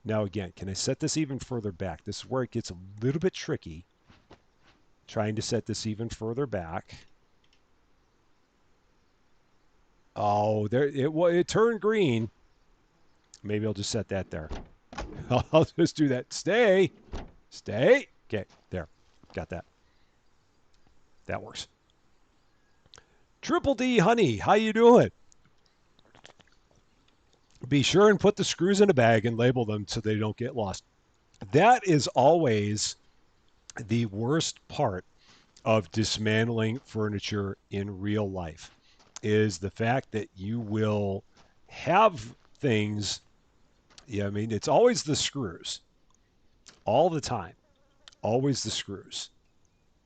Now again, can I set this even further back? This is where it gets a little bit tricky. Trying to set this even further back. Oh, there it turned green. Maybe I'll just set that there. I'll just do that. Stay. Stay. Okay, there. Got that. That works. Triple D Honey, how you doing? Be sure and put the screws in a bag and label them so they don't get lost. That is always the worst part of dismantling furniture in real life, is the fact that you will have things. Yeah, I mean, it's always the screws. All the time. Always the screws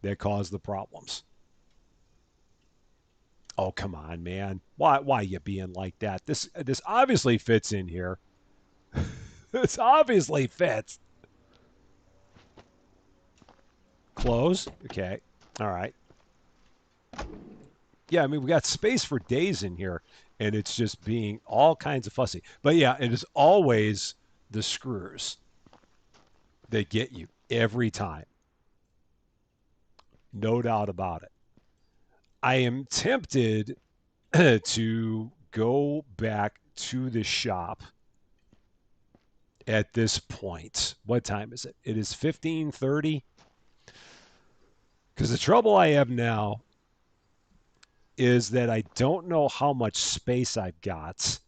that cause the problems. Oh, come on, man. Why you being like that? This obviously fits in here. This obviously fits. Close. Okay. All right. Yeah, I mean, we got space for days in here, and it's just being all kinds of fussy. But yeah, it is always the screws that get you every time. No doubt about it. I am tempted to go back to the shop at this point. What time is it? It is 15:30. Because the trouble I have now is that I don't know how much space I've got.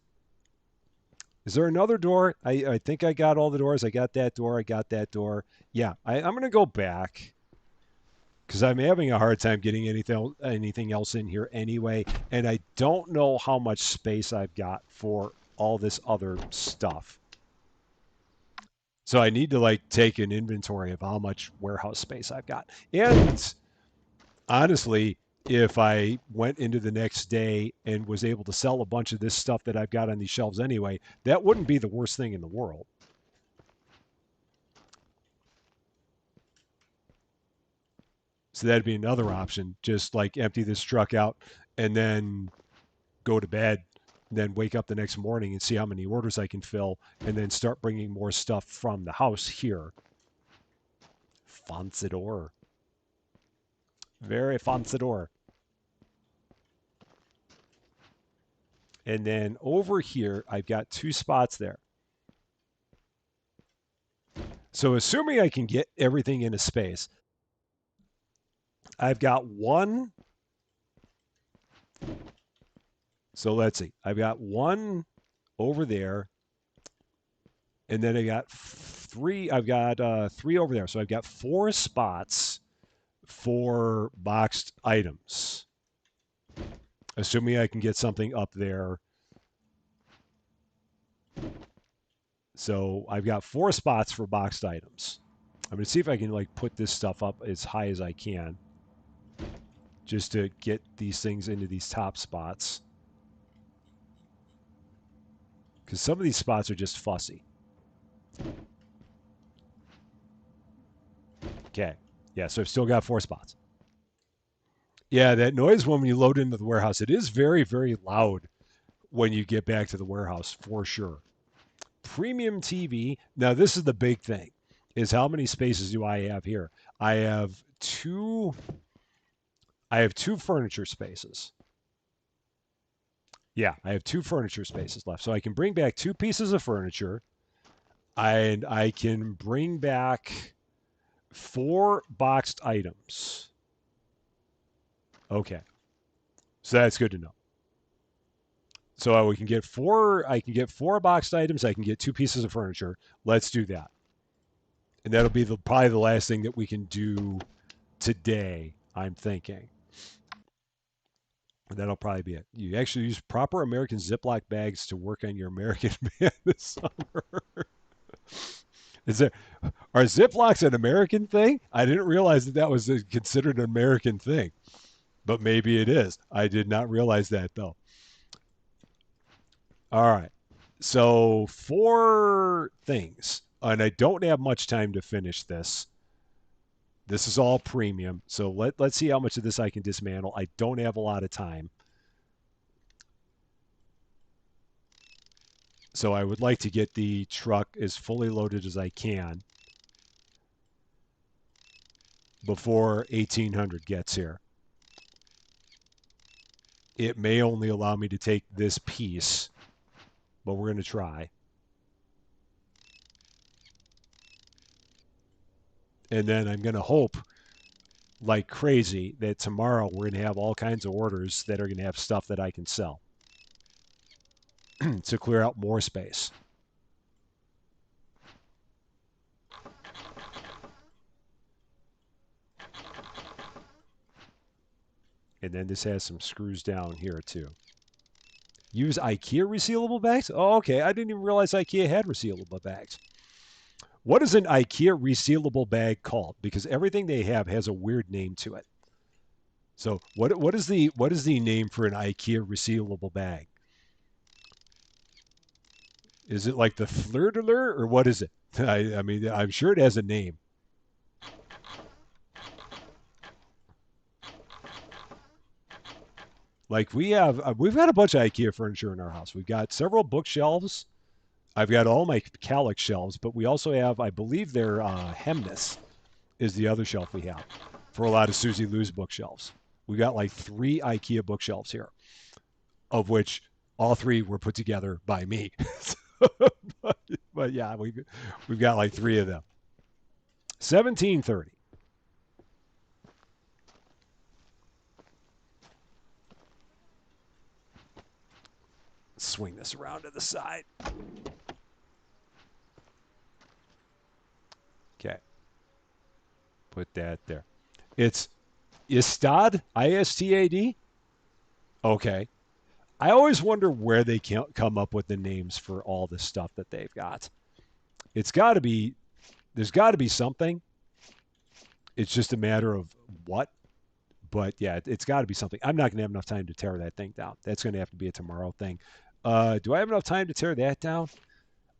Is there another door? I think I got all the doors. I got that door. I got that door. Yeah, I'm going to go back because I'm having a hard time getting anything else in here anyway. And I don't know how much space I've got for all this other stuff. So I need to like take an inventory of how much warehouse space I've got. And honestly, if I went into the next day and was able to sell a bunch of this stuff that I've got on these shelves anyway, that wouldn't be the worst thing in the world. So that'd be another option. Just like empty this truck out and then go to bed, and then wake up the next morning and see how many orders I can fill, and then start bringing more stuff from the house here. Fancidor. Very fancidor. And then over here, I've got two spots there. So assuming I can get everything into space, I've got one. So let's see. I've got one over there. And then I got three. I've got three over there. So I've got 4 spots for boxed items. Assuming I can get something up there. So I've got 4 spots for boxed items. I'm going to see if I can like put this stuff up as high as I can, just to get these things into these top spots. Because some of these spots are just fussy. Okay. Yeah, so I've still got 4 spots. Yeah, that noise when you load into the warehouse, it is very, very loud when you get back to the warehouse for sure. Premium TV. Now, this is the big thing is how many spaces do I have here? I have two I have two furniture spaces. Yeah, I have two furniture spaces left. So I can bring back two pieces of furniture and I can bring back four boxed items. Okay. So that's good to know. So we can get four. I can get four boxed items. I can get two pieces of furniture. Let's do that, and that'll be probably the last thing that we can do today. I'm thinking that'll probably be it. You actually use proper American Ziploc bags to work on your American man this summer. Is there are Ziplocs an American thing? I didn't realize that that was considered an American thing, but maybe it is. I did not realize that though. All right. So, four things, and I don't have much time to finish this. This is all premium. So, let's see how much of this I can dismantle. I don't have a lot of time. So, I would like to get the truck as fully loaded as I can before 1800 gets here. It may only allow me to take this piece, but we're going to try. And then I'm going to hope like crazy that tomorrow we're going to have all kinds of orders that are going to have stuff that I can sell to clear out more space. And then this has some screws down here too. Use IKEA resealable bags? Oh, okay. I didn't even realize IKEA had resealable bags. What is an IKEA resealable bag called? Because everything they have has a weird name to it. So what is the name for an IKEA resealable bag? Is it like the flirtler or what is it? I mean, I'm sure it has a name. Like we've got a bunch of IKEA furniture in our house. We've got several bookshelves. I've got all my Calyx shelves, but we also have, I believe, their Hemness is the other shelf we have for a lot of Susie Lou's bookshelves. We got like three IKEA bookshelves here, of which all three were put together by me. but yeah, we've got like three of them. 1730. Swing this around to the side. Okay. Put that there. It's Istad, Istad. Okay. I always wonder where they come up with the names for all the stuff that they've got. It's got to be, there's got to be something. It's just a matter of what. But yeah, it's got to be something. I'm not going to have enough time to tear that thing down. That's going to have to be a tomorrow thing. Do I have enough time to tear that down?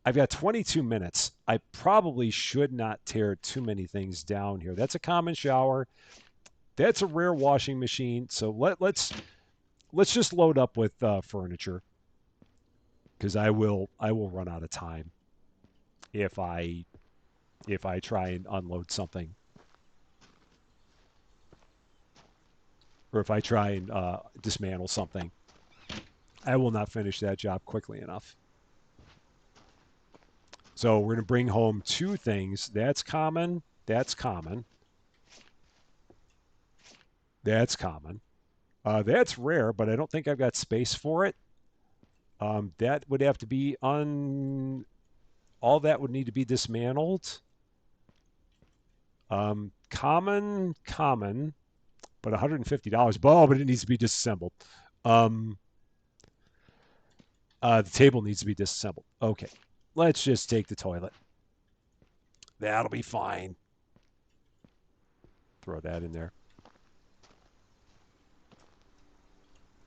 I've got 22 minutes. I probably should not tear too many things down here. That's a common shower. That's a rare washing machine. So let's just load up with furniture because I will run out of time if I try and unload something or if I try and dismantle something. I will not finish that job quickly enough. So we're going to bring home two things. That's common. That's common. That's common. That's rare, but I don't think I've got space for it. That would have to be all that would need to be dismantled. Common, but $150. Oh, but it needs to be disassembled. The table needs to be disassembled. Okay, let's just take the toilet. That'll be fine. Throw that in there.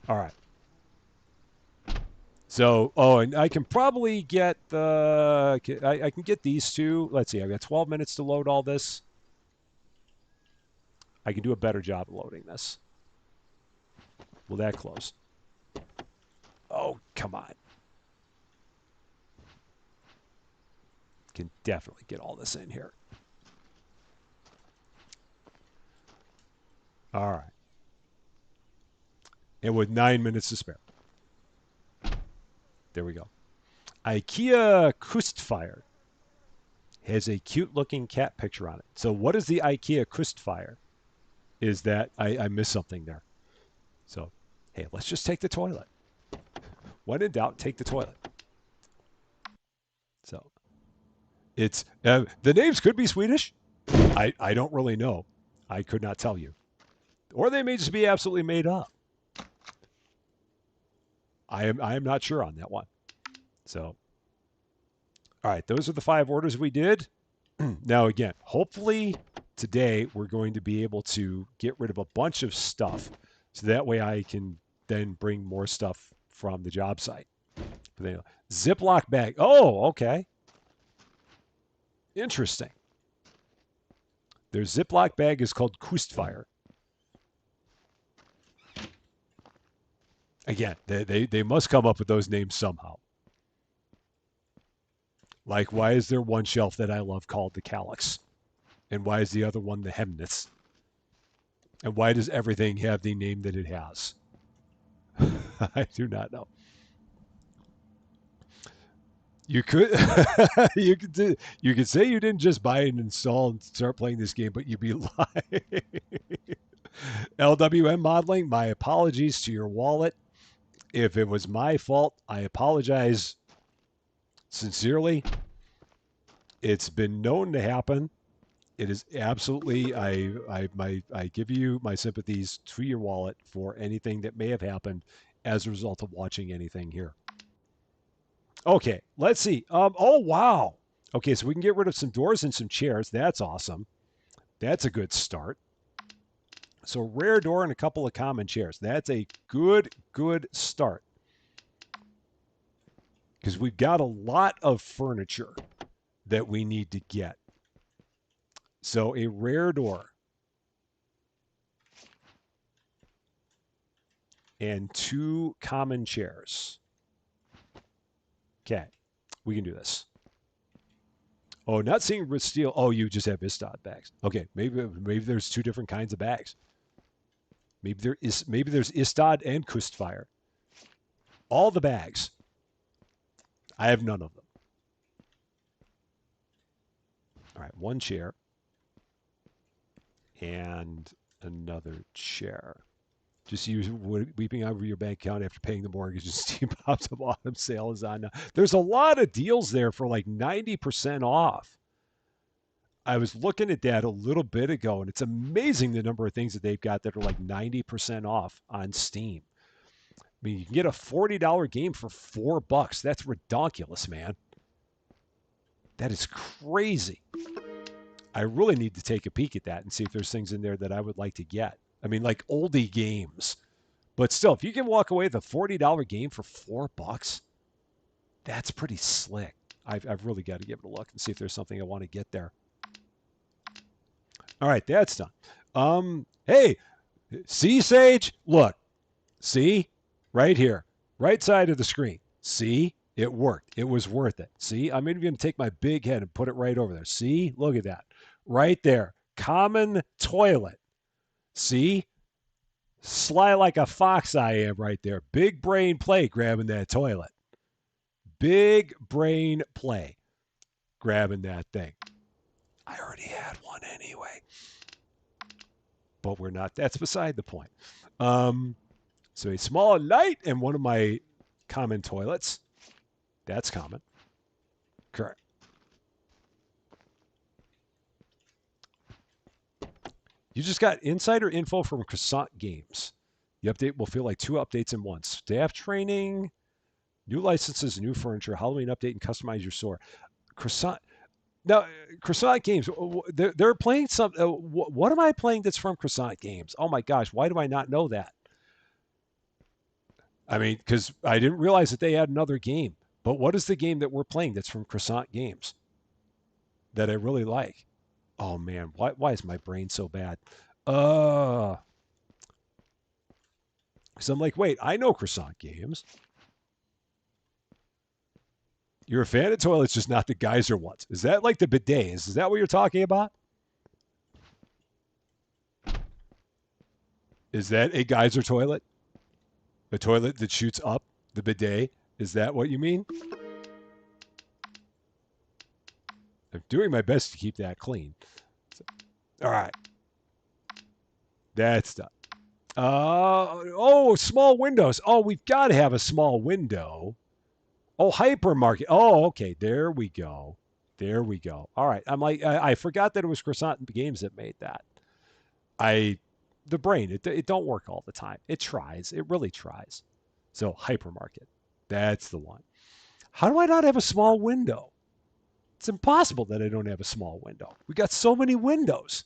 All right. So, and I can probably get I can get these two. Let's see, I've got 12 minutes to load all this. I can do a better job of loading this. Will that close? Oh, come on. Can definitely get all this in here. All right. And with 9 minutes to spare. There we go. IKEA Kustfire has a cute looking cat picture on it. So what is the IKEA Kustfire? Is that I missed something there. So, hey, let's just take the toilet. When in doubt, take the toilet. So, it's the names could be Swedish. I don't really know. I could not tell you. Or they may just be absolutely made up. I am not sure on that one. So, all right, those are the 5 orders we did. Now, again, hopefully today we're going to be able to get rid of a bunch of stuff so that way I can then bring more stuff from the job site. But anyway, Ziploc bag. Oh, okay. Interesting. Their Ziploc bag is called Kustfire. Again, they must come up with those names somehow. Like, why is there one shelf that I love called the Calyx? And why is the other one the Hemnitz? And why does everything have the name that it has? I do not know. You could you could say you didn't just buy and install and start playing this game, but you'd be lying. LWM modeling, my apologies to your wallet. If it was my fault, I apologize sincerely. It's been known to happen. It is absolutely I give you my sympathies to your wallet for anything that may have happened as a result of watching anything here. Okay, let's see. Oh wow. Okay, so we can get rid of some doors and some chairs. That's awesome. That's a good start. So rare door and a couple of common chairs. That's a good start. Because we've got a lot of furniture that we need to get. So a rare door and 2 common chairs. Okay, we can do this. Oh, not seeing steel. Oh, you just have Istad bags. Okay, maybe there's 2 different kinds of bags. Maybe there's Istad and Kustfire. All the bags. I have none of them. All right, 1 chair and another chair. Just use weeping over your bank account after paying the mortgage. Steam Pop's autumn sale is on now. There's a lot of deals there for like 90% off. I was looking at that a little bit ago, and it's amazing the number of things that they've got that are like 90% off on Steam. I mean, you can get a $40 game for $4. That's ridiculous, man. That is crazy. I really need to take a peek at that and see if there's things in there that I would like to get. I mean, like oldie games. But still, if you can walk away with a $40 game for $4, that's pretty slick. I've really got to give it a look and see if there's something I want to get there. All right, that's done. Hey, see, Sage? Look. See? Right here. Right side of the screen. See? It worked. It was worth it. See? I'm even going to take my big head and put it right over there. See? Look at that. Right there. Common toilet. See? Sly like a fox I am right there. Big brain play grabbing that toilet. Big brain play grabbing that thing. I already had one anyway. But we're not. That's beside the point. So a small light and one of my common toilets. That's common. Correct. You just got insider info from Croissant Games. The update will feel like 2 updates in one. Staff training, new licenses, new furniture, Halloween update, and customize your store. Croissant. Now, Croissant Games, they're playing some. What am I playing that's from Croissant Games? Oh my gosh, why do I not know that? I mean, because I didn't realize that they had another game. But what is the game that we're playing that's from Croissant Games that I really like? Oh man, why is my brain so bad? So I'm like, wait, I know Croissant Games. You're a fan of toilets, just not the geyser ones. Is that like the bidets? Is that what you're talking about? Is that a geyser toilet? A toilet that shoots up the bidet? Is that what you mean? I'm doing my best to keep that clean. So, all right. That's done. Oh, small windows. Oh, we've got to have a small window. Oh, hypermarket. Oh, okay. There we go. There we go. All right. I'm like, I forgot that it was Croissant Games that made that. The brain, it don't work all the time. It tries. It really tries. So hypermarket. That's the one. How do I not have a small window? It's impossible that I don't have a small window. We got so many windows.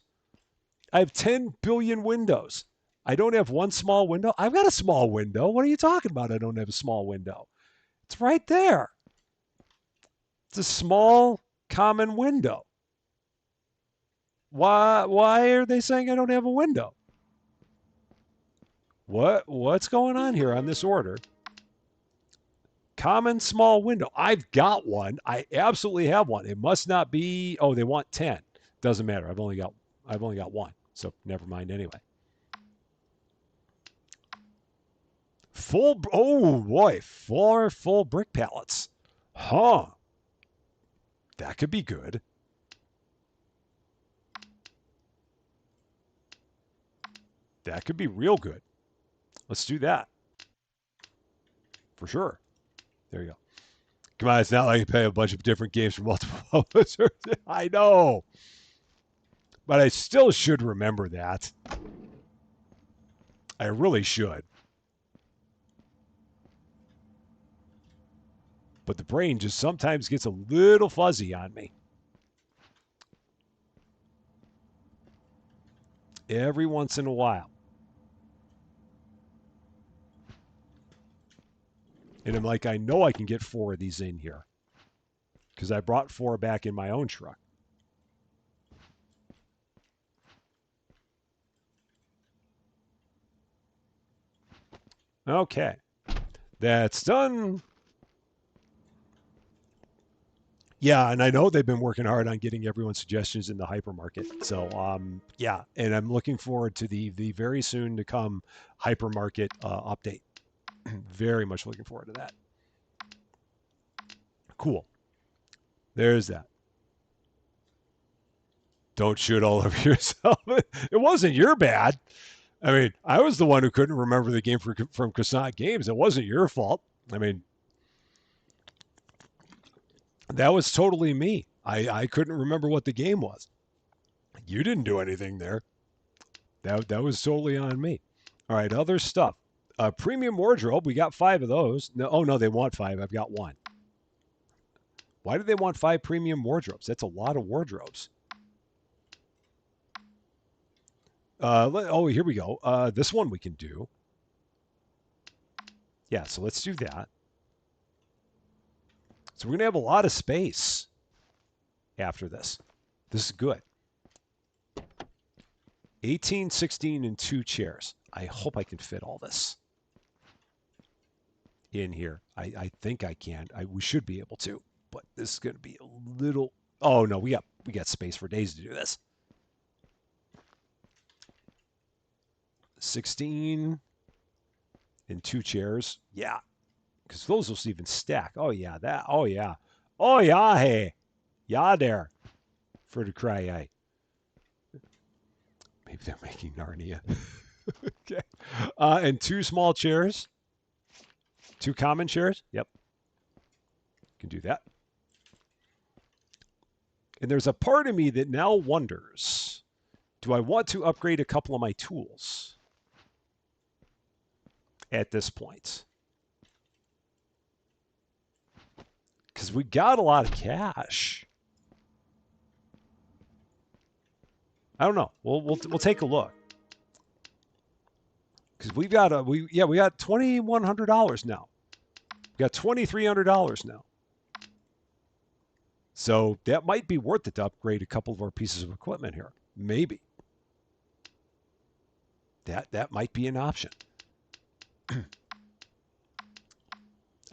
I have 10 billion windows. I don't have one small window. I've got a small window. What are you talking about? I don't have a small window. It's right there. It's a small common window. Why are they saying I don't have a window? What's going on here on this order? Common small window. I've got one. I absolutely have one. It must not be. Oh, they want 10. Doesn't matter. I've only got one. So never mind anyway. Full. Oh boy, 4 full brick pallets. Huh. That could be good. That could be real good. Let's do that. For sure. There you go. Come on, it's not like you pay a bunch of different games for multiple publishers. I know. But I still should remember that. I really should. But the brain just sometimes gets a little fuzzy on me. Every once in a while. And I'm like, I know I can get 4 of these in here. Because I brought 4 back in my own truck. Okay. That's done. Yeah, and I know they've been working hard on getting everyone's suggestions in the hypermarket. So, yeah, and I'm looking forward to the very soon to come hypermarket update. Very much looking forward to that. Cool. There's that. Don't shoot all over yourself. It wasn't your bad. I mean, I was the one who couldn't remember the game from Croissant Games. It wasn't your fault. I mean, that was totally me. I couldn't remember what the game was. You didn't do anything there. That was totally on me. All right, other stuff. Premium wardrobe. We got 5 of those. No, oh no, they want 5. I've got 1. Why do they want 5 premium wardrobes? That's a lot of wardrobes. Oh, here we go. This one we can do. Yeah, so let's do that. So we're going to have a lot of space after this. This is good. 18, 16, and 2 chairs. I hope I can fit all this in here. I think I can. We should be able to, but this is going to be a little. Oh no, we got space for days to do this. 16 and 2 chairs. Yeah, because those will even stack. Oh yeah, that. Oh yeah. Oh yeah. Hey, yeah there. For the cry, I. Maybe they're making Narnia. Okay. And 2 small chairs. 2 common chairs. Yep. Can do that. And there's a part of me that now wonders, do I want to upgrade a couple of my tools at this point? Because we got a lot of cash. I don't know. We'll take a look. Because we got $2,100 now. We got $2,300 now. So that might be worth it to upgrade a couple of our pieces of equipment here. Maybe. That might be an option.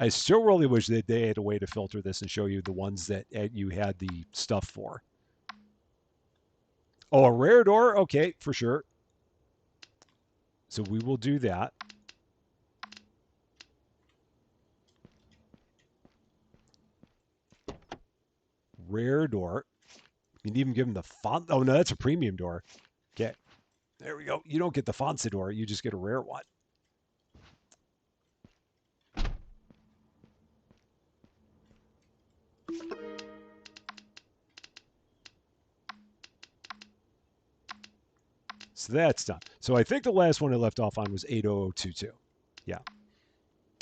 I still really wish that they had a way to filter this and show you the ones that you had the stuff for. Oh, a rare door? Okay, for sure. So we will do that. Rare door. You can even give them the font. Oh, no, that's a premium door. Okay. There we go. You don't get the Fonsa door. You just get a rare one. So that's done. So I think the last one I left off on was 80022. Yeah.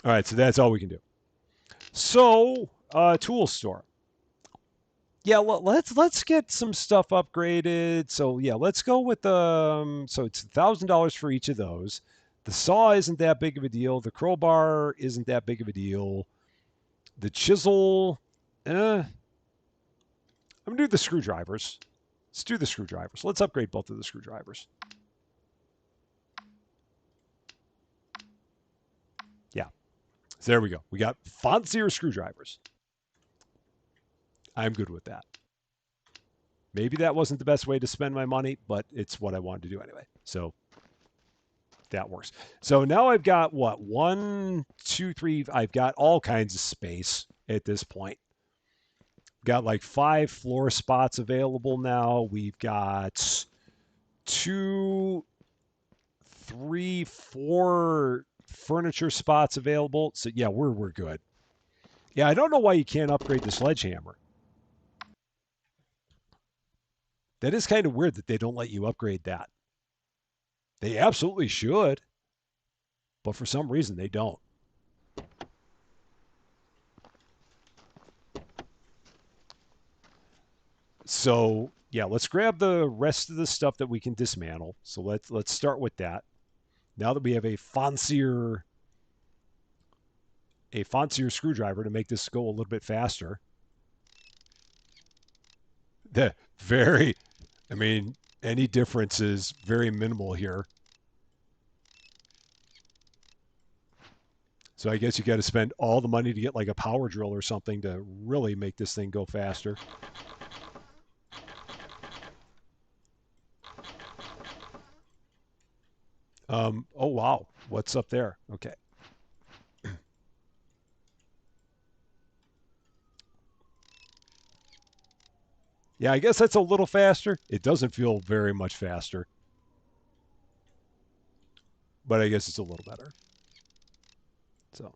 All right. So that's all we can do. So, tool store. Yeah, let's get some stuff upgraded. So yeah, let's go with so it's $1,000 for each of those. The saw isn't that big of a deal. The crowbar isn't that big of a deal. The chisel, I'm gonna do the screwdrivers. Let's do the screwdrivers. Let's upgrade both of the screwdrivers. Yeah. So there we go. We got fancier screwdrivers. I'm good with that. Maybe that wasn't the best way to spend my money, but it's what I wanted to do anyway. So that works. So now I've got what? 1, 2, 3. I've got all kinds of space at this point. Got like 5 floor spots available now. We've got 2, 3, 4 furniture spots available. So yeah, we're good. Yeah, I don't know why you can't upgrade the sledgehammer. That is kind of weird that they don't let you upgrade that. They absolutely should, but for some reason they don't. So yeah, let's grab the rest of the stuff that we can dismantle. So let's start with that. Now that we have a fancier screwdriver to make this go a little bit faster. The very, I mean, any difference is very minimal here. So I guess you got to spend all the money to get like a power drill or something to really make this thing go faster. Oh wow, what's up there? Okay. Yeah, I guess that's a little faster. It doesn't feel very much faster, but I guess it's a little better. So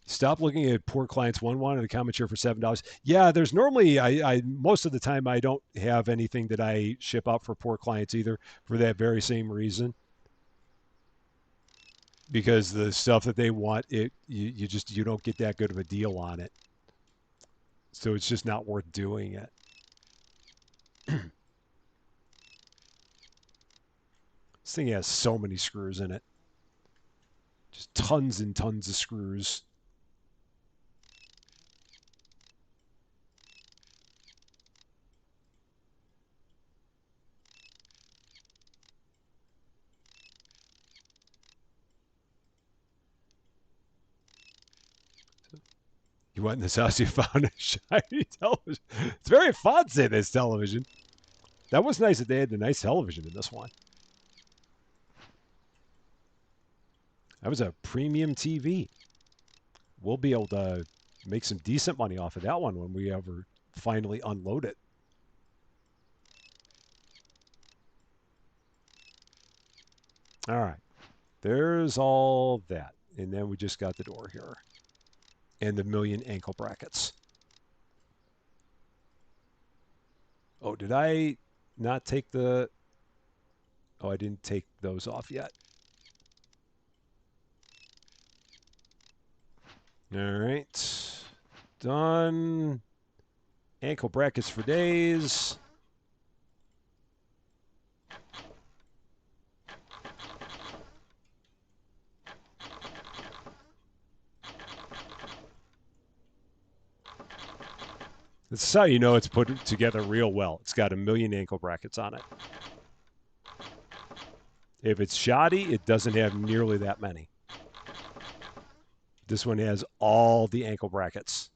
stop looking at poor clients. One wanted a comment share for $7. Yeah, there's normally I most of the time I don't have anything that I ship out for poor clients either for that very same reason. Because the stuff that they want, you don't get that good of a deal on it. So it's just not worth doing it. This thing has so many screws in it. Just tons and tons of screws. You went in this house, you found a shiny television. It's very fancy, this television. That was nice that they had the nice television in this one. That was a premium TV. We'll be able to make some decent money off of that one when we ever finally unload it. All right. There's all that. And then we just got the door here. And the million ankle brackets. Oh, did I not take the... Oh, I didn't take those off yet. All right. Done. Ankle brackets for days. This is how you know it's put together real well. It's got a million ankle brackets on it. If it's shoddy, it doesn't have nearly that many. This one has all the ankle brackets.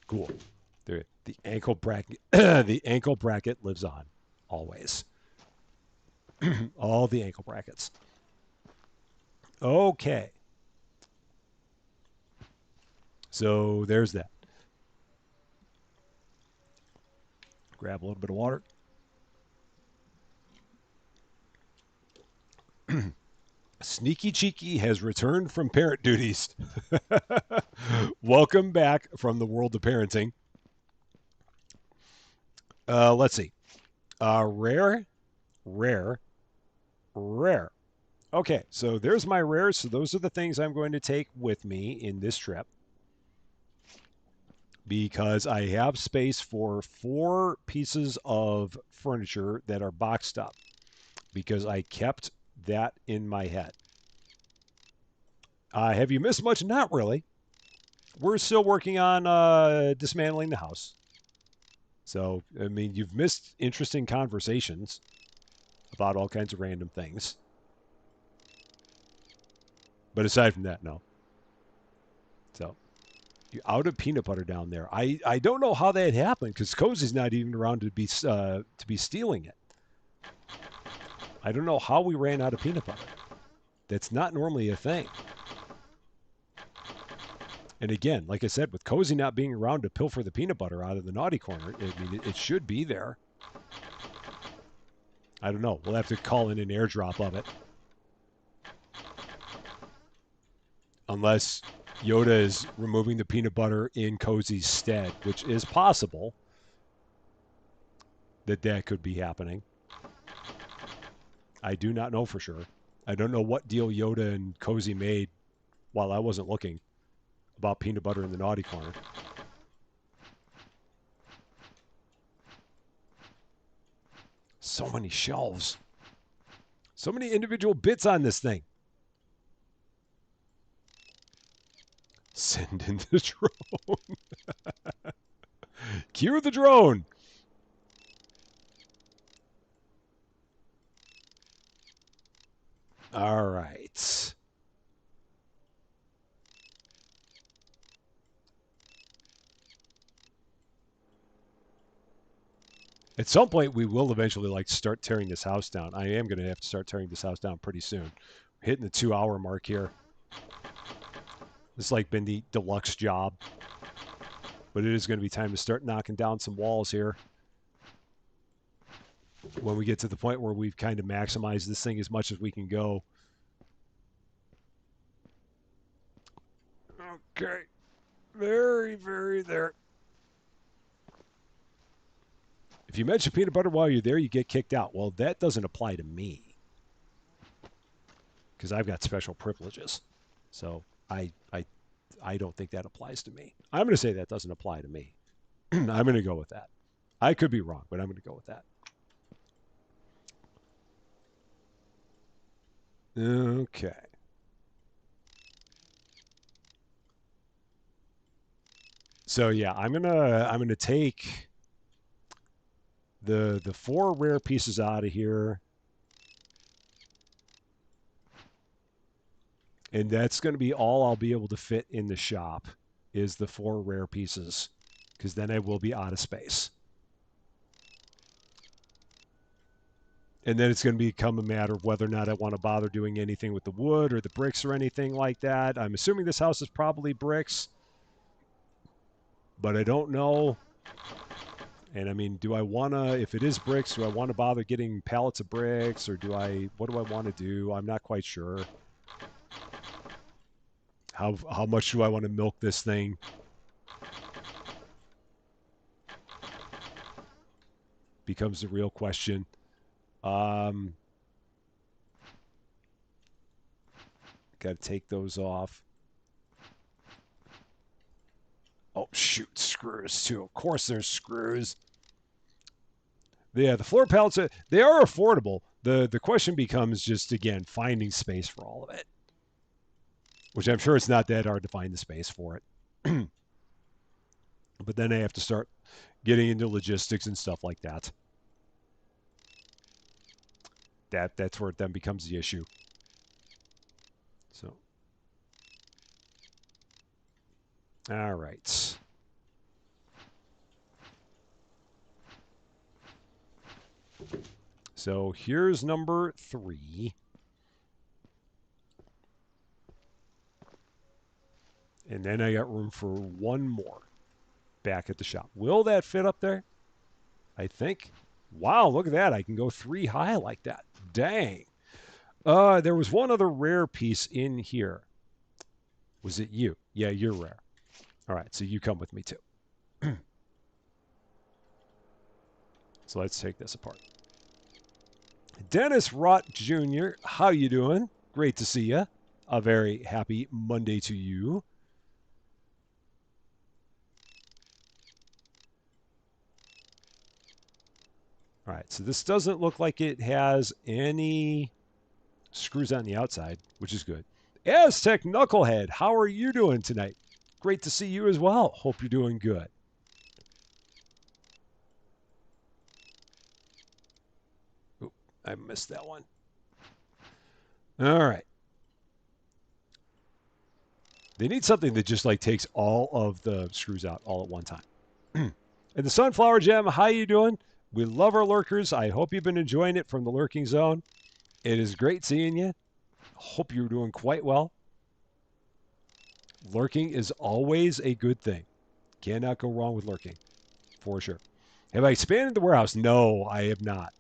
Cool. The ankle bracket, the ankle bracket lives on, always. All the ankle brackets. Okay. So there's that. Grab a little bit of water. Sneaky Cheeky has returned from parent duties. Welcome back from the world of parenting. Let's see. Rare. Okay, so there's my rares. So those are the things I'm going to take with me in this trip because I have space for 4 pieces of furniture that are boxed up because I kept that in my head. Have you missed much? Not really. We're still working on dismantling the house. So, I mean, you've missed interesting conversations about all kinds of random things. But aside from that, no. So, you're out of peanut butter down there. I don't know how that happened because Cozy's not even around to be stealing it. I don't know how we ran out of peanut butter. That's not normally a thing. And again, like I said, with Cozy not being around to pilfer the peanut butter out of the naughty corner, I mean, it should be there. I don't know. We'll have to call in an airdrop of it. Unless Yoda is removing the peanut butter in Cozy's stead, which is possible that could be happening. I do not know for sure. I don't know what deal Yoda and Cozy made while I wasn't looking about peanut butter in the naughty corner. So many shelves. So many individual bits on this thing. Send in the drone. Cue the drone. All right. At some point, we will eventually start tearing this house down. I am going to have to start tearing this house down pretty soon. We're hitting the 2-hour mark here. This has been the deluxe job. But it is going to be time to start knocking down some walls here. When we get to the point where we've kind of maximized this thing as much as we can go. Okay. Very, very there. If you mention peanut butter while you're there, you get kicked out. Well, that doesn't apply to me. Because I've got special privileges. So I don't think that applies to me. I'm going to say that doesn't apply to me. I'm going to go with that. I could be wrong, but I'm going to go with that. Okay. So yeah, I'm gonna take the 4 rare pieces out of here. And that's going to be all I'll be able to fit in the shop is the 4 rare pieces, because then I will be out of space. And then it's going to become a matter of whether or not I want to bother doing anything with the wood or the bricks or anything like that. I'm assuming this house is probably bricks, but I don't know. And I mean, do I want to, if it is bricks, do I want to bother getting pallets of bricks, or what do I want to do? I'm not quite sure. How much do I want to milk this thing? Becomes the real question. Got to take those off. Oh, shoot, screws too. Of course there's screws. Yeah, the floor pallets, they are affordable. The question becomes just, again, finding space for all of it. which I'm sure it's not that hard to find the space for it. But then I have to start getting into logistics and stuff like that. That's where it then becomes the issue. So, all right. So here's number 3. And then I got room for one more back at the shop. Will that fit up there? I think. Wow, look at that. I can go 3 high like that. Dang. There was one other rare piece in here. Was it you? Yeah, you're rare. All right, so you come with me too. So let's take this apart. Dennis Rott Jr., how you doing? Great to see you. A very happy Monday to you. All right, so this doesn't look like it has any screws on the outside, which is good. Aztec Knucklehead, how are you doing tonight? Great to see you as well. Hope you're doing good. Oop, I missed that one. All right. They need something that just like takes all of the screws out all at one time. And the Sunflower Gem, how you doing? We love our lurkers. I hope you've been enjoying it from the lurking zone. It is great seeing you. Hope you're doing quite well. Lurking is always a good thing. Cannot go wrong with lurking, for sure. Have I expanded the warehouse? No, I have not.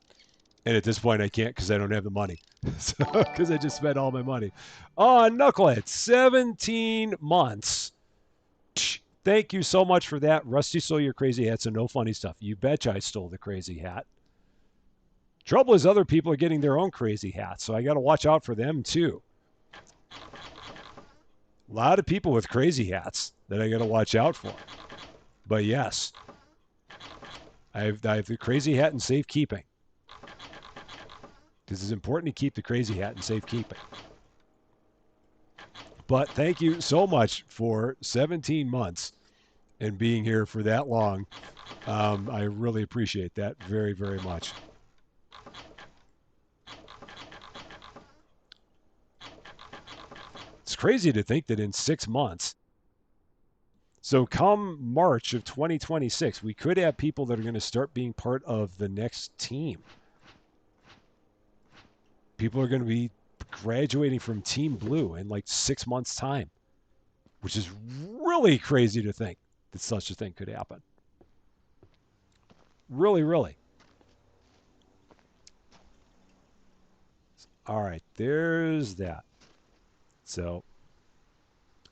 And at this point, I can't because I don't have the money. Because I just spent all my money. Oh, Knucklehead, 17 months. Thank you so much for that. Rusty stole your crazy hat, so no funny stuff. You betcha I stole the crazy hat. Trouble is other people are getting their own crazy hats, so I got to watch out for them too. A lot of people with crazy hats that I got to watch out for. But yes, I have the crazy hat in safekeeping. This is important to keep the crazy hat in safekeeping. But thank you so much for 17 months and being here for that long. I really appreciate that very, very much. It's crazy to think that in 6 months, so come March of 2026, we could have people that are going to start being part of the next team. People are going to be graduating from Team Blue in like 6 months' time, which is really crazy to think that such a thing could happen. Really, really. All right, there's that. So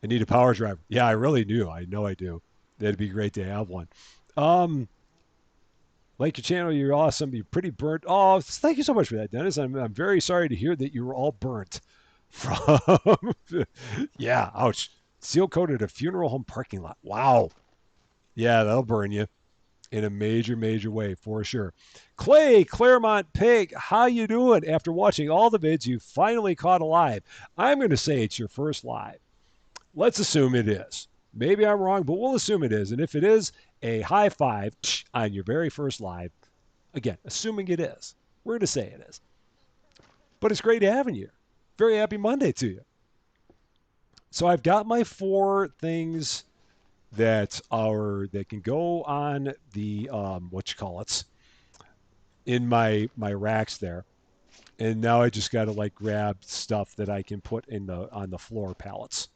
I need a power driver. Yeah, I really do. I know I do. That'd be great to have one. Like your channel, you're awesome. You're pretty burnt. Oh, thank you so much for that, Dennis. I'm very sorry to hear that you were all burnt from. Yeah, ouch. Seal coated a funeral home parking lot. Wow. Yeah, that'll burn you in a major, major way for sure. Clay Claremont Pig, how you doing? After watching all the vids, you finally caught a live. I'm going to say it's your first live. Let's assume it is. Maybe I'm wrong, but we'll assume it is. And if it is, a high five on your very first live. Again, assuming it is. We're going to say it is. But it's great having you. Very happy Monday to you. So I've got my 4 things that can go on the in my racks there. And now I just got to like grab stuff that I can put on the floor pallets.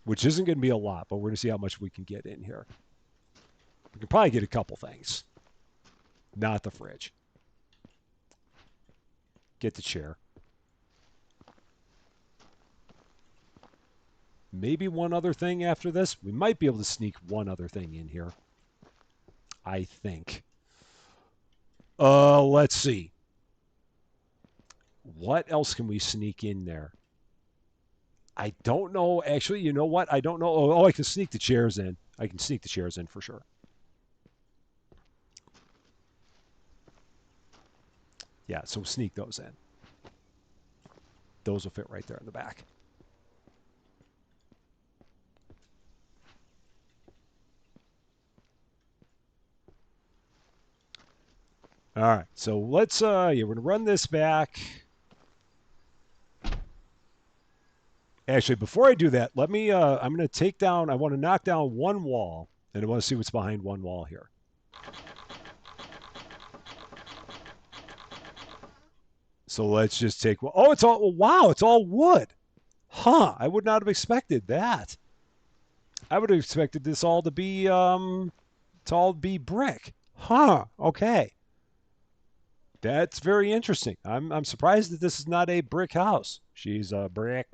Which isn't going to be a lot, but we're going to see how much we can get in here. We can probably get a couple things. Not the fridge. Get the chair. Maybe one other thing after this. We might be able to sneak one other thing in here. I think. Let's see. What else can we sneak in there? I don't know. Actually, you know what? I don't know. Oh, I can sneak the chairs in. I can sneak the chairs in for sure. Yeah, so sneak those in. those will fit right there in the back. All right, so let's yeah, we're gonna run this back. Actually, before I do that, let me I'm gonna take down, I want to knock down one wall, and I want to see what's behind one wall here. So let's just take, oh, it's all, wow, it's all wood. Huh, I would not have expected that. I would have expected this all to be brick. Huh, okay. That's very interesting. I'm surprised that this is not a brick house. She's a brick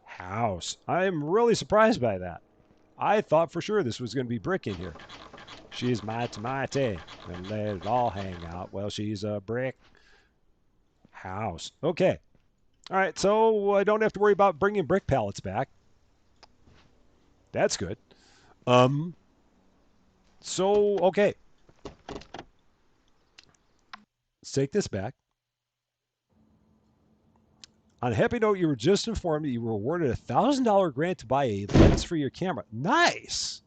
house. I am really surprised by that. I thought for sure this was going to be brick in here. She's my tomato and let it all hang out. Well, she's a brick house. Okay. All right, so I don't have to worry about bringing brick pallets back. That's good. So, okay. Let's take this back. On a happy note, you were just informed that you were awarded a $1,000 grant to buy a lens for your camera. Nice.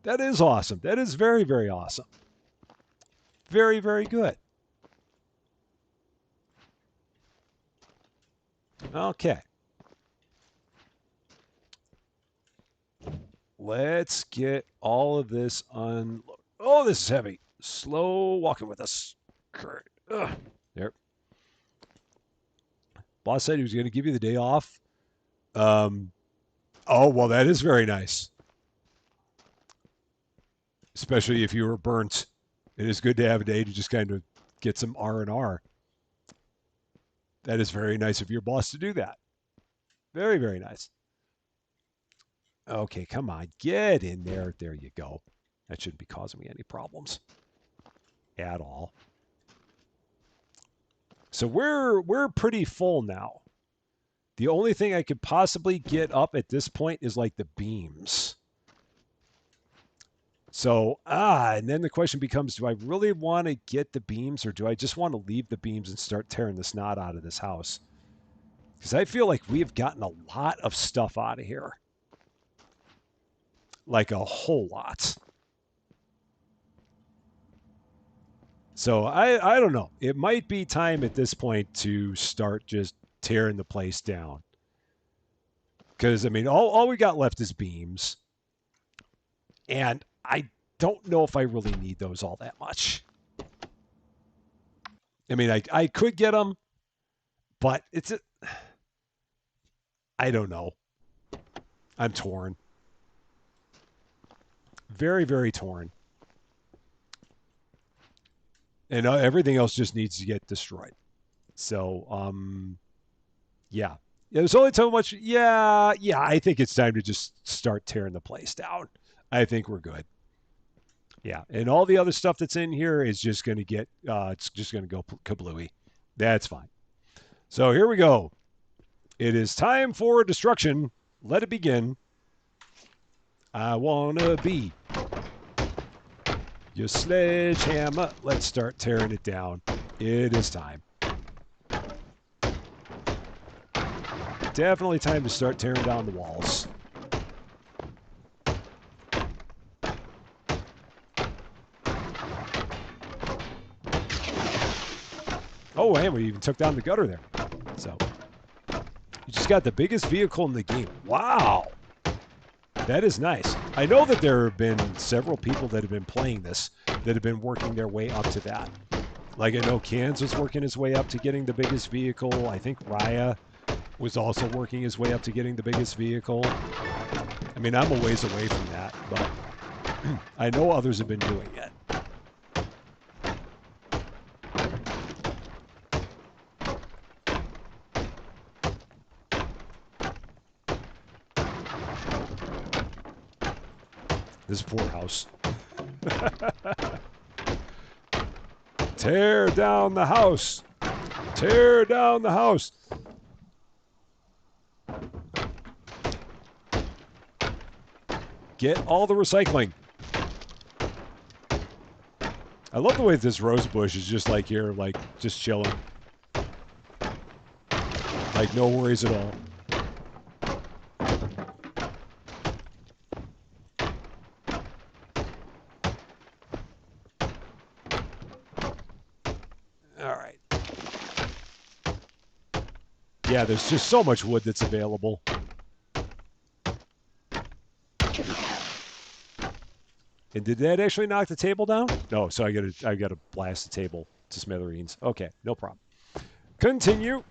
That is awesome. That is very, very awesome. Very, very good. Okay. Let's get all of this unloaded. Oh, this is heavy. Slow walking with us. Ugh. There. Boss said he was going to give you the day off. Oh, well, that is very nice. Especially if you were burnt. It is good to have a day to just kind of get some R&R. That is very nice of your boss to do that. Very, very nice. Okay, come on. Get in there. There you go. That shouldn't be causing me any problems at all. So we're pretty full now. The only thing I could possibly get up at this point is like the beams. So, and then the question becomes, do I really want to get the beams or do I just want to leave the beams and start tearing the snot out of this house? Because I feel like we've gotten a lot of stuff out of here. Like a whole lot. So I don't know. It might be time at this point to start just tearing the place down. Because, I mean, all we got left is beams. And I don't know if I really need those all that much. I mean, I could get them, but I don't know. I'm torn. Very, very torn. And everything else just needs to get destroyed. So, yeah. There's only so much. Yeah, I think it's time to just start tearing the place down. I think we're good. Yeah, and all the other stuff that's in here is just going to get, it's just going to go kablooey. That's fine. So here we go. It is time for destruction. Let it begin. I want to be your sledgehammer. Let's start tearing it down. It is time. Definitely time to start tearing down the walls. Oh, and we even took down the gutter there. So, you just got the biggest vehicle in the game. Wow. That is nice. I know that there have been several people that have been playing this that have been working their way up to that. Like I know Cans was working his way up to getting the biggest vehicle. I think Raya was also working his way up to getting the biggest vehicle. I mean, I'm a ways away from that, but I know others have been doing it. This poor house. Tear down the house. Tear down the house. Get all the recycling. I love the way this rose bush is just like here, like just chilling. Like, no worries at all. All right. Yeah, there's just so much wood that's available. And did that actually knock the table down? No, so I gotta blast the table to smithereens. Okay, no problem. Continue.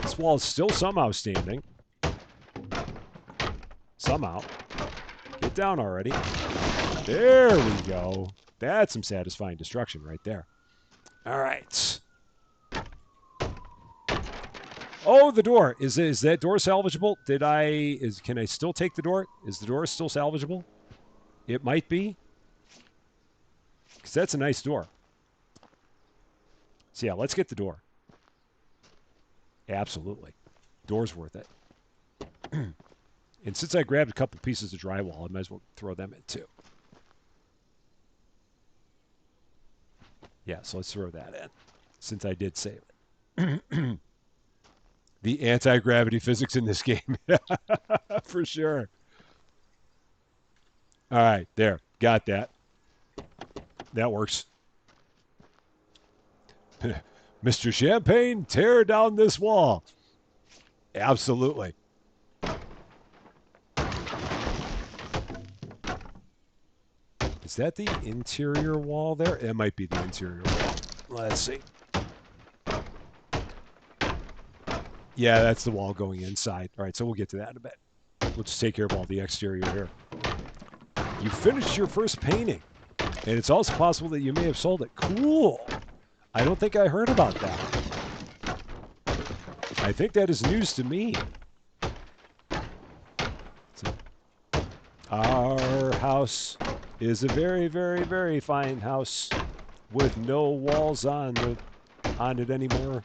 This wall is still somehow standing. Somehow. Get down already. There we go. That's some satisfying destruction right there. All right. Oh, the door. Is that door salvageable? Can I still take the door? Is the door still salvageable? It might be. Because that's a nice door. So yeah, let's get the door. Absolutely. Door's worth it. And since I grabbed a couple pieces of drywall, I might as well throw them in too. Yeah, so let's throw that in, since I did save it. The anti-gravity physics in this game. For sure. All right, there. Got that. That works. Mr. Champagne, tear down this wall. Absolutely. Is that the interior wall there? It might be the interior wall. Let's see. Yeah, that's the wall going inside. All right, so we'll get to that in a bit. We'll just take care of all the exterior here. You finished your first painting, and it's also possible that you may have sold it. Cool. I don't think I heard about that. I think that is news to me. Our house is a very, very, very fine house with no walls on it anymore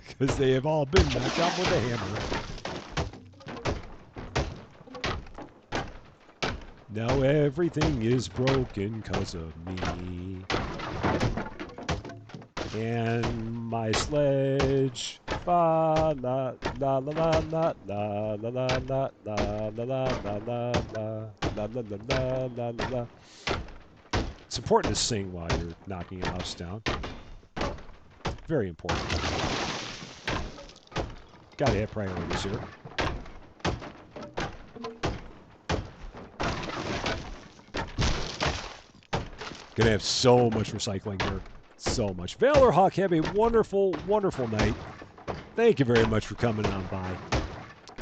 because they have all been knocked out with a hammer. Now everything is broken because of me. And my sledge, fa la la la la la la la la la la la la la la la la la. It's important to sing while you're knocking a house down. Very important. Gotta have priorities here. Gonna have so much recycling here. So much. Valor Hawk, have a wonderful, wonderful night. Thank you very much for coming on by.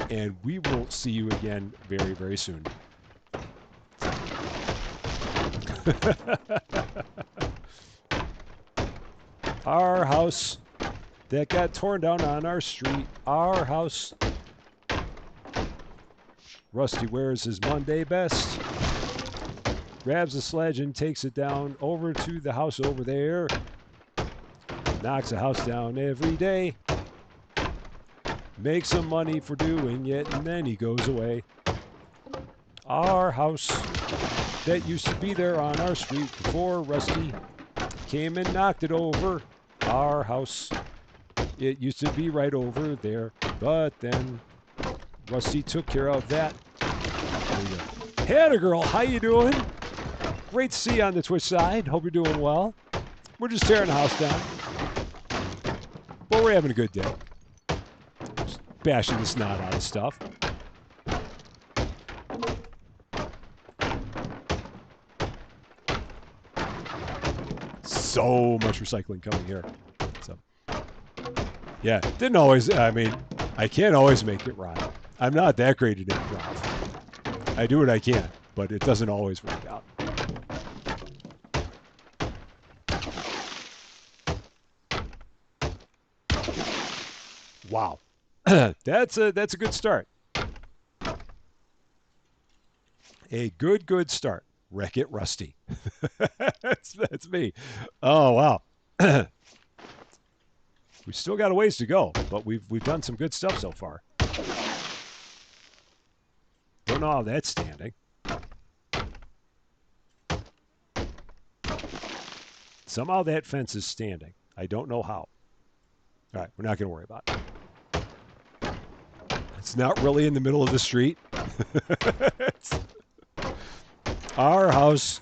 And we will see you again very, very soon. Our house that got torn down on our street. Our house. Rusty wears his Monday best. Grabs the sledge and takes it down over to the house over there. Knocks the house down every day. Makes some money for doing it, and then he goes away. Our house that used to be there on our street before Rusty came and knocked it over. Our house, it used to be right over there, but then Rusty took care of that. There we go. Hannah girl, how you doing? Great to see you on the Twitch side. Hope you're doing well. We're just tearing the house down. But we're having a good day. Just bashing the snot out of stuff. So much recycling coming here. So, yeah, didn't always, I mean, I can't always make it right. I'm not that great at improv. I do what I can, but it doesn't always work out. Wow. That's a good start. A good start. Wreck It Rusty. that's me. Oh wow. We've still got a ways to go, but we've done some good stuff so far. Don't know how that's standing. Somehow that fence is standing. I don't know how. All right, we're not going to worry about it. It's not really in the middle of the street. It's our house.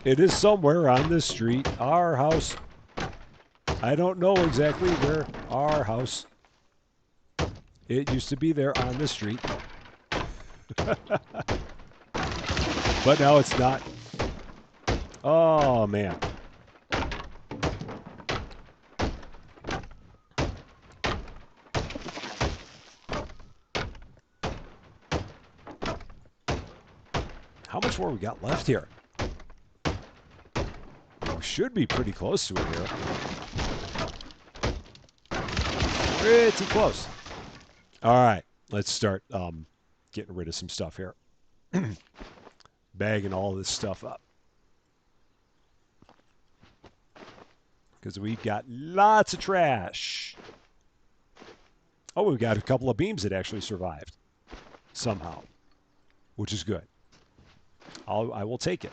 It is somewhere on this street. Our house. I don't know exactly where. Our house. It used to be there on the street. But now it's not. Oh, man. How much more we got left here? We should be pretty close to it here. Pretty close. All right, let's start getting rid of some stuff here. Bagging all this stuff up. Because we've got lots of trash. Oh, we've got a couple of beams that actually survived somehow, which is good. I will take it.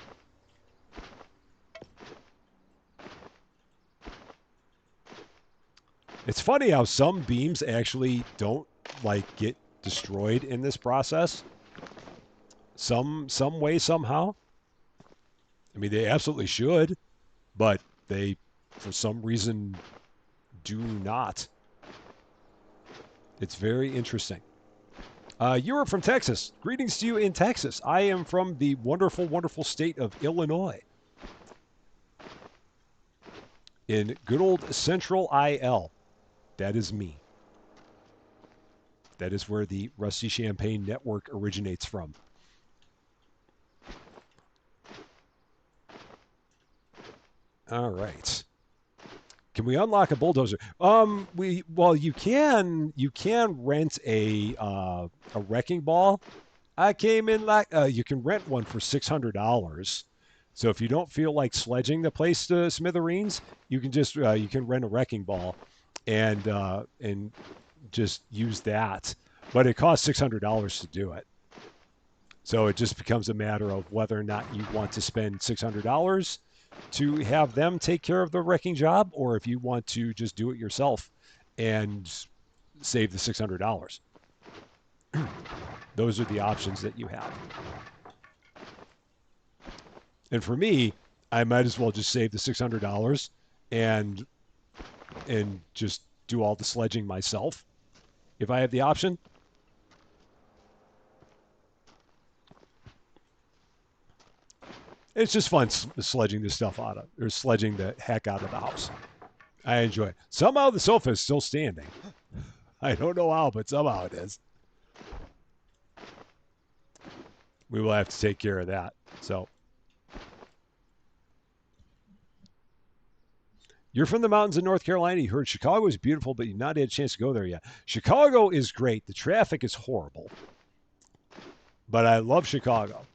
It's funny how some beams actually don't like get destroyed in this process. Some way, somehow. I mean, they absolutely should, but they, for some reason, do not. It's very interesting. You are from Texas. Greetings to you in Texas. I am from the wonderful, wonderful state of Illinois. In good old Central IL. That is me. That is where the Rusty Champagne Network originates from. All right. Can we unlock a bulldozer? You can rent a wrecking ball. I came in like you can rent one for $600. So if you don't feel like sledging the place to smithereens, you can just you can rent a wrecking ball, and just use that. But it costs $600 to do it. So it just becomes a matter of whether or not you want to spend $600 to have them take care of the wrecking job, or if you want to just do it yourself and save the $600. Those are the options that you have. And for me, I might as well just save the $600 and just do all the sledging myself if I have the option. It's just fun sledging this stuff out of, or sledging the heck out of the house. I enjoy it. Somehow the sofa is still standing. I don't know how, but somehow it is. We will have to take care of that. So, you're from the mountains in North Carolina. You heard Chicago is beautiful, but you've not had a chance to go there yet. Chicago is great. The traffic is horrible, but I love Chicago.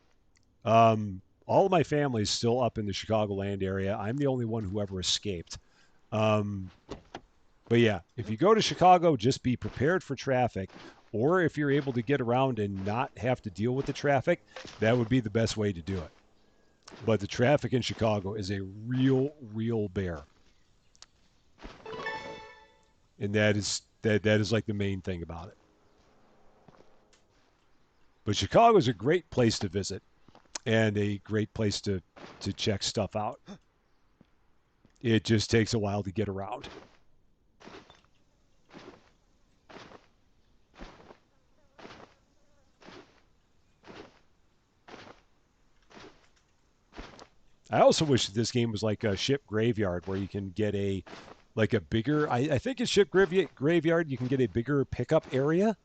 All of my family is still up in the Chicagoland area. I'm the only one who ever escaped. But yeah, if you go to Chicago, just be prepared for traffic. Or if you're able to get around and not have to deal with the traffic, that would be the best way to do it. But the traffic in Chicago is a real bear. And that is like the main thing about it. But Chicago is a great place to visit and a great place to check stuff out. It just takes a while to get around. I also wish that this game was like a ship graveyard where you can get a bigger, I think in ship graveyard you can get a bigger pickup area.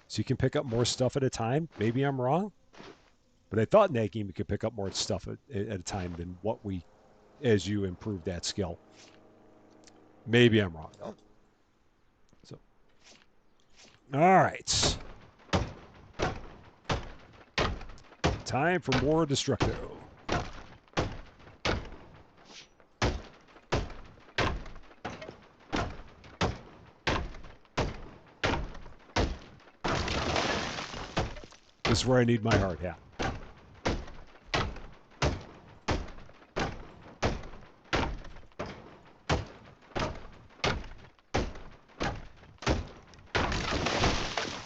So you can pick up more stuff at a time. Maybe I'm wrong. But I thought in that game you could pick up more stuff at a time than as you improve that skill. Maybe I'm wrong though. So, all right. Time for more Destructo. This is where I need my hard hat.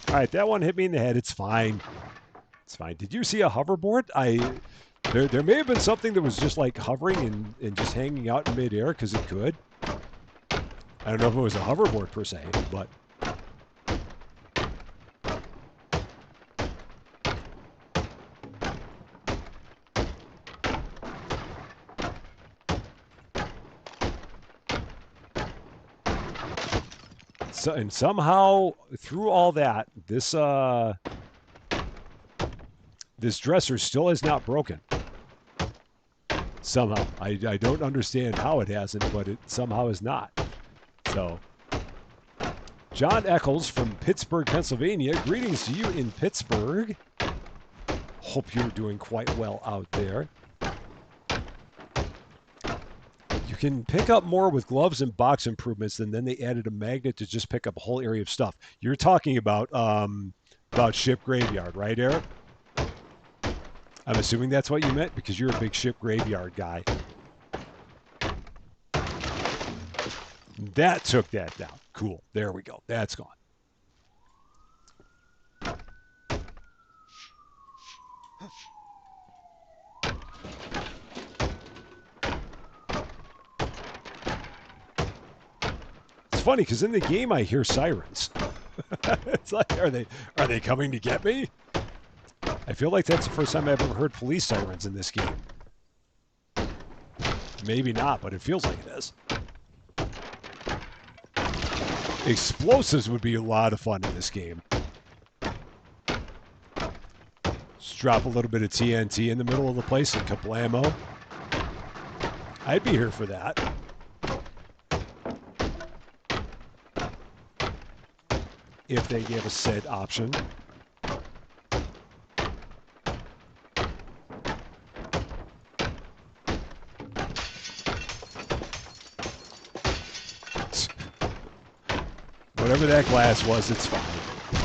All right, that one hit me in the head. It's fine. It's fine. Did you see a hoverboard? There may have been something that was just like hovering and just hanging out in midair because it could. I don't know if it was a hoverboard per se, but so, and somehow through all that, this dresser still has not broken. Somehow, I don't understand how it hasn't, but it somehow is not. So, John Eccles from Pittsburgh, Pennsylvania. Greetings to you in Pittsburgh. Hope you're doing quite well out there. You can pick up more with gloves and box improvements, and then they added a magnet to just pick up a whole area of stuff. You're talking about ship graveyard, right, Eric? I'm assuming that's what you meant because you're a big ship graveyard guy. That took that down. Cool. There we go. That's gone. It's funny because in the game I hear sirens. It's like, are they coming to get me? I feel like that's the first time I've ever heard police sirens in this game. Maybe not, but it feels like it is. Explosives would be a lot of fun in this game. Just drop a little bit of TNT in the middle of the place and kablamo. I'd be here for that. If they gave us said option. Whatever that glass was, it's fine.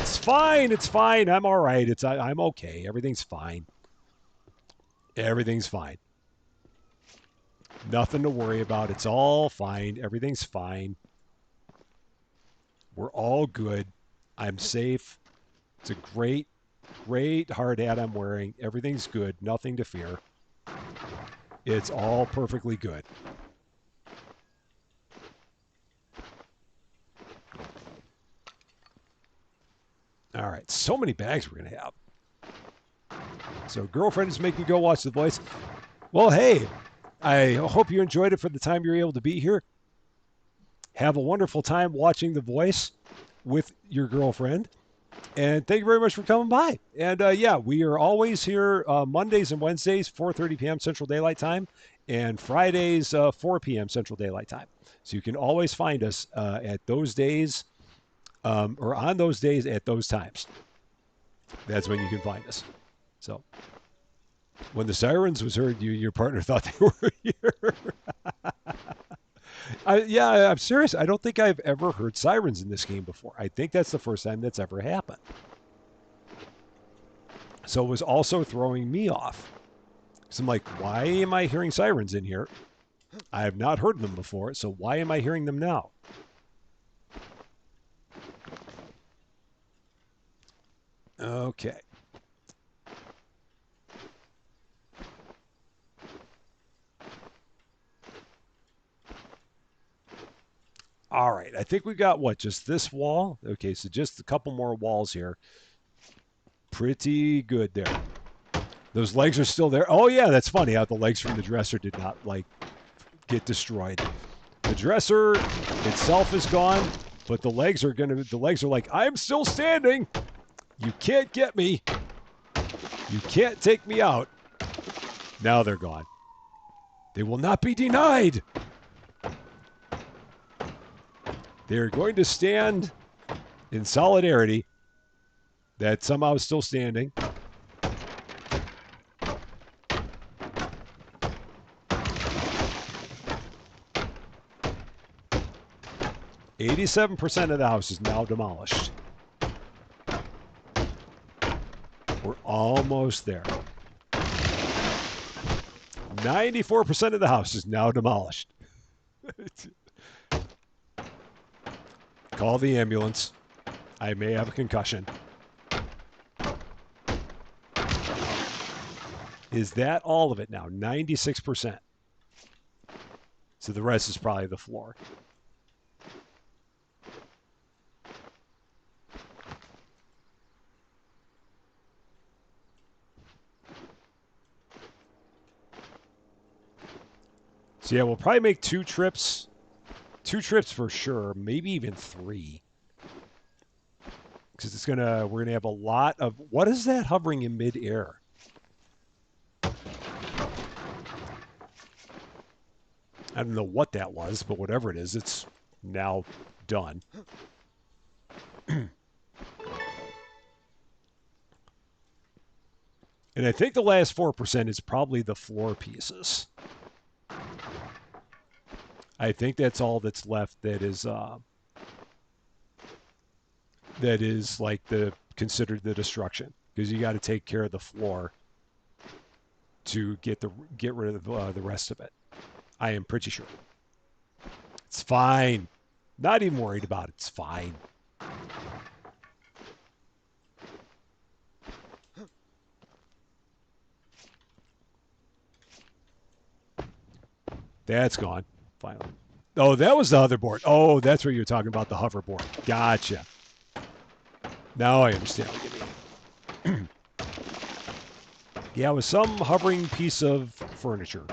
It's fine. It's fine. I'm all right. I'm okay. Everything's fine. Everything's fine. Nothing to worry about. It's all fine. Everything's fine. We're all good. I'm safe. It's a great, great hard hat I'm wearing. Everything's good. Nothing to fear. It's all perfectly good. All right. So many bags we're going to have. So girlfriend is making me go watch The Voice. Well, hey, I hope you enjoyed it for the time you're able to be here. Have a wonderful time watching The Voice with your girlfriend. And thank you very much for coming by. And yeah, we are always here Mondays and Wednesdays, 4:30 p.m. Central Daylight Time, and Fridays, 4 p.m. Central Daylight Time. So you can always find us at those days or on those days at those times. That's when you can find us. So when the sirens was heard, your partner thought they were here. Yeah, I'm serious. I don't think I've ever heard sirens in this game before. I think that's the first time that's ever happened. So it was also throwing me off. So I'm like, why am I hearing sirens in here? I have not heard them before, so why am I hearing them now? Okay. All right. I think we got what? Just this wall? Okay, so just a couple more walls here. Pretty good there. Those legs are still there. Oh, yeah, that's funny how the legs from the dresser did not, like, get destroyed. The dresser itself is gone, but the legs are like, I'm still standing. You can't get me. You can't take me out. Now they're gone. They will not be denied. They're going to stand in solidarity. That somehow is still standing. %87 of the house is now demolished. We're almost there. 94% of the house is now demolished. Call the ambulance. I may have a concussion. Is that all of it now? 96%. So the rest is probably the floor. So yeah, we'll probably make 2 trips. 2 trips for sure, maybe even 3. Because we're gonna have a lot of, what is that hovering in midair? I don't know what that was, but whatever it is, it's now done. And I think the last 4% is probably the floor pieces. I think that's all that's left that is like considered the destruction, because you got to take care of the floor to get rid of the rest of it. I am pretty sure. It's fine. Not even worried about it. It's fine. That's gone. Finally. Oh, that was the other board. Oh, that's what you're talking about, the hoverboard. Gotcha. Now I understand what you mean. Yeah, it was some hovering piece of furniture.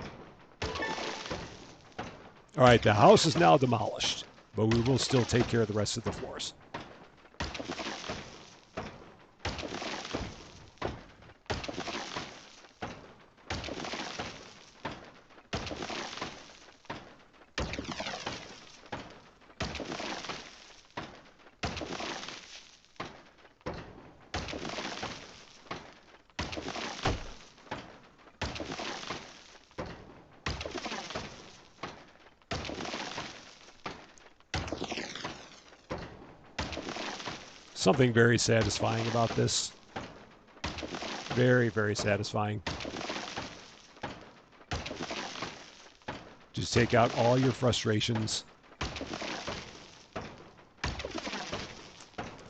All right, the house is now demolished, but we will still take care of the rest of the floors. Something very satisfying about this. Very, very satisfying. Just take out all your frustrations.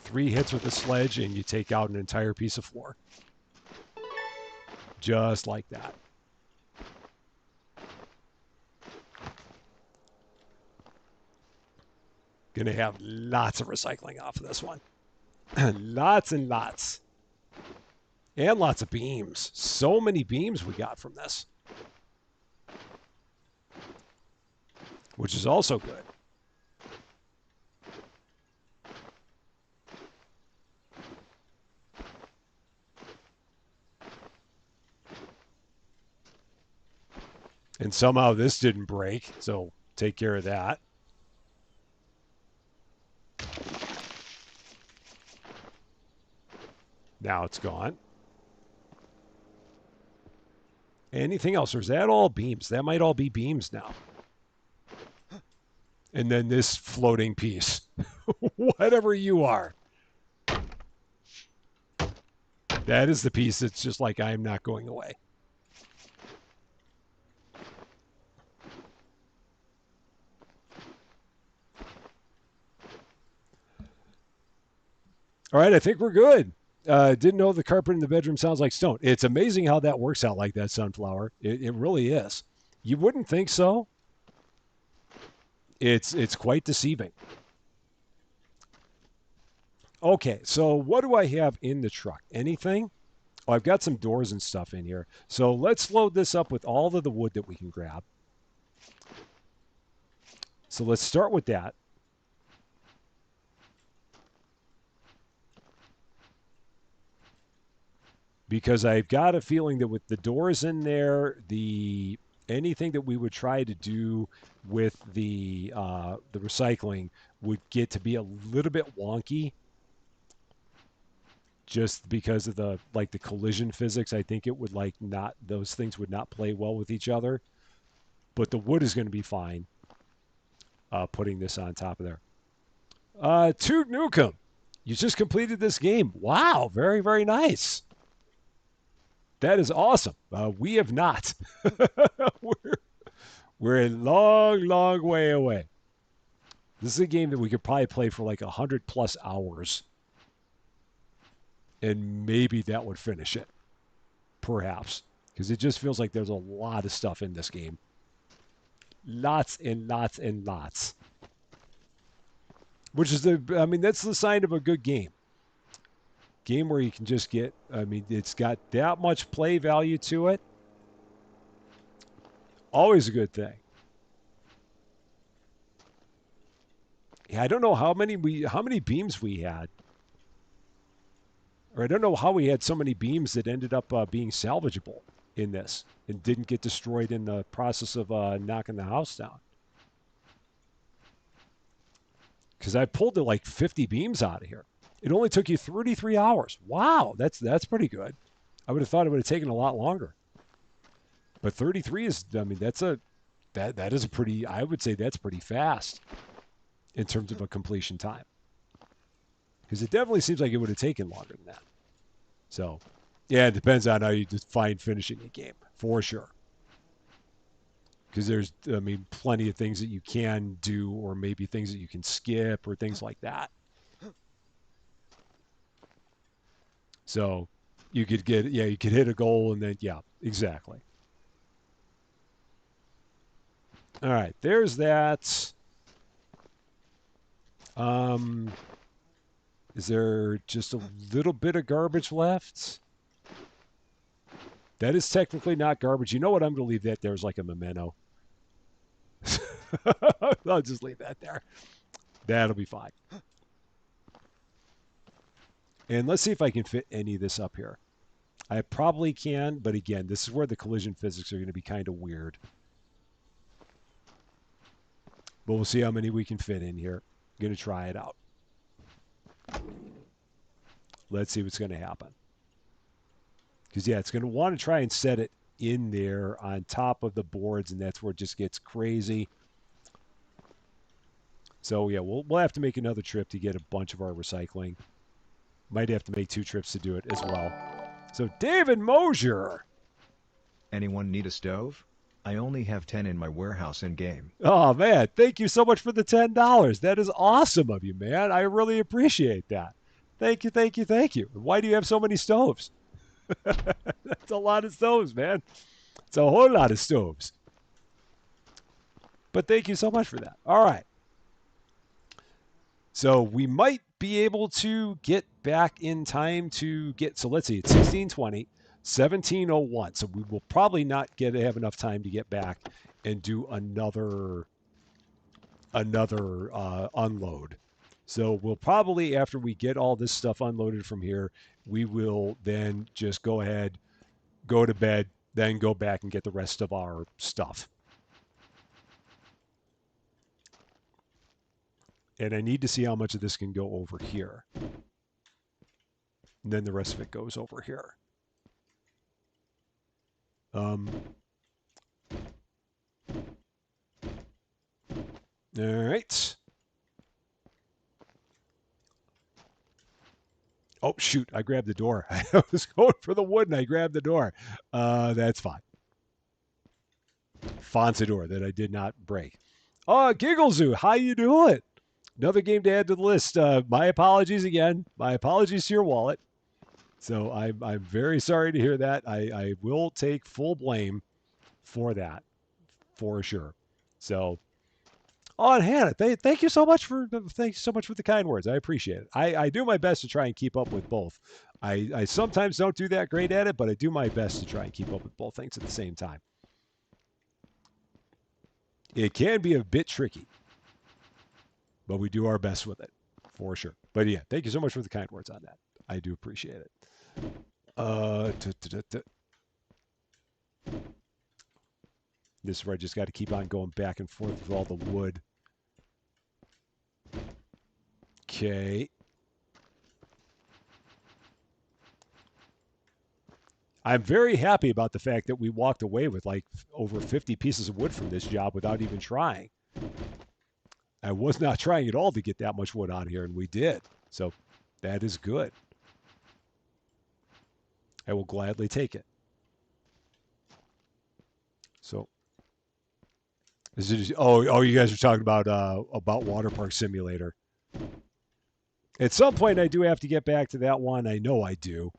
3 hits with the sledge and you take out an entire piece of floor. Just like that. Gonna have lots of recycling off of this one. Lots and lots. And lots of beams. So many beams we got from this. Which is also good. And somehow this didn't break, so take care of that. Now it's gone. Anything else? Or is that all beams? That might all be beams now. And then this floating piece. Whatever you are. That is the piece that's just like, I am not going away. All right, I think we're good. Didn't know the carpet in the bedroom sounds like stone. It's amazing how that works out like that, Sunflower. It really is. You wouldn't think so. It's quite deceiving. Okay, so what do I have in the truck? Anything? Oh, I've got some doors and stuff in here. So let's load this up with all of the wood that we can grab. So let's start with that. Because I've got a feeling that with the doors in there, anything that we would try to do with the recycling would get to be a little bit wonky. Just because of the collision physics, I think it would those things would not play well with each other. But the wood is going to be fine. Putting this on top of there. Toot Nukem, you just completed this game. Wow, very, very nice. That is awesome. We have not. we're a long, long way away. This is a game that we could probably play for like 100+ hours. And maybe that would finish it. Perhaps. because it just feels like there's a lot of stuff in this game. Lots and lots and lots. Which is that's the sign of a good game. Game where you can just get, it's got that much play value to it. Always a good thing. Yeah, I don't know how many beams we had. Or I don't know how we had so many beams that ended up being salvageable in this and didn't get destroyed in the process of knocking the house down. Because I pulled like 50 beams out of here. It only took you 33 hours. Wow, that's pretty good. I would have thought it would have taken a lot longer. But 33 is, that is a pretty, I would say that's pretty fast in terms of a completion time. Because it definitely seems like it would have taken longer than that. So, yeah, it depends on how you define finishing a game, for sure. Because there's, plenty of things that you can do, or maybe things that you can skip, or things like that. So, you could hit a goal, and then, yeah, exactly. All right, there's that. Is there just a little bit of garbage left? That is technically not garbage. You know what? I'm going to leave that there as like a memento. I'll just leave that there. That'll be fine. And let's see if I can fit any of this up here. I probably can, but again, this is where the collision physics are going to be kind of weird. But we'll see how many we can fit in here. I'm going to try it out. Let's see what's going to happen. Because, yeah, it's going to want to try and set it in there on top of the boards, and that's where it just gets crazy. So, yeah, we'll have to make another trip to get a bunch of our recycling. Might have to make 2 trips to do it as well. So, David Mosier. Anyone need a stove? I only have 10 in my warehouse in-game. Oh, man, thank you so much for the $10. That is awesome of you, man. I really appreciate that. Thank you, thank you, thank you. Why do you have so many stoves? That's a lot of stoves, man. It's a whole lot of stoves. But thank you so much for that. All right. So we might be able to get back in time to get, so let's see, it's 1620, 1701. So we will probably not have enough time to get back and do another unload. So we'll probably, after we get all this stuff unloaded from here, we will then just go ahead, go to bed, then go back and get the rest of our stuff. And I need to see how much of this can go over here. And then the rest of it goes over here. All right. Oh, shoot, I grabbed the door. I was going for the wood and I grabbed the door. That's fine. Fonsador that I did not break. Oh, Gigglezoo, how you doing? Another game to add to the list. My apologies again. My apologies to your wallet. So I'm very sorry to hear that. I will take full blame for that, for sure. So, and Hannah, thank you so much for the kind words. I appreciate it. I do my best to try and keep up with both. I sometimes don't do that great at it, but I do my best to try and keep up with both things at the same time. It can be a bit tricky, but we do our best with it, for sure. But yeah, thank you so much for the kind words on that. I do appreciate it. This is where I just got to keep on going back and forth with all the wood. Okay. I'm very happy about the fact that we walked away with like over 50 pieces of wood from this job without even trying. I was not trying at all to get that much wood on here, and we did. So that is good. I will gladly take it. So, you guys are talking about Water Park Simulator. At some point, I do have to get back to that one. I know I do.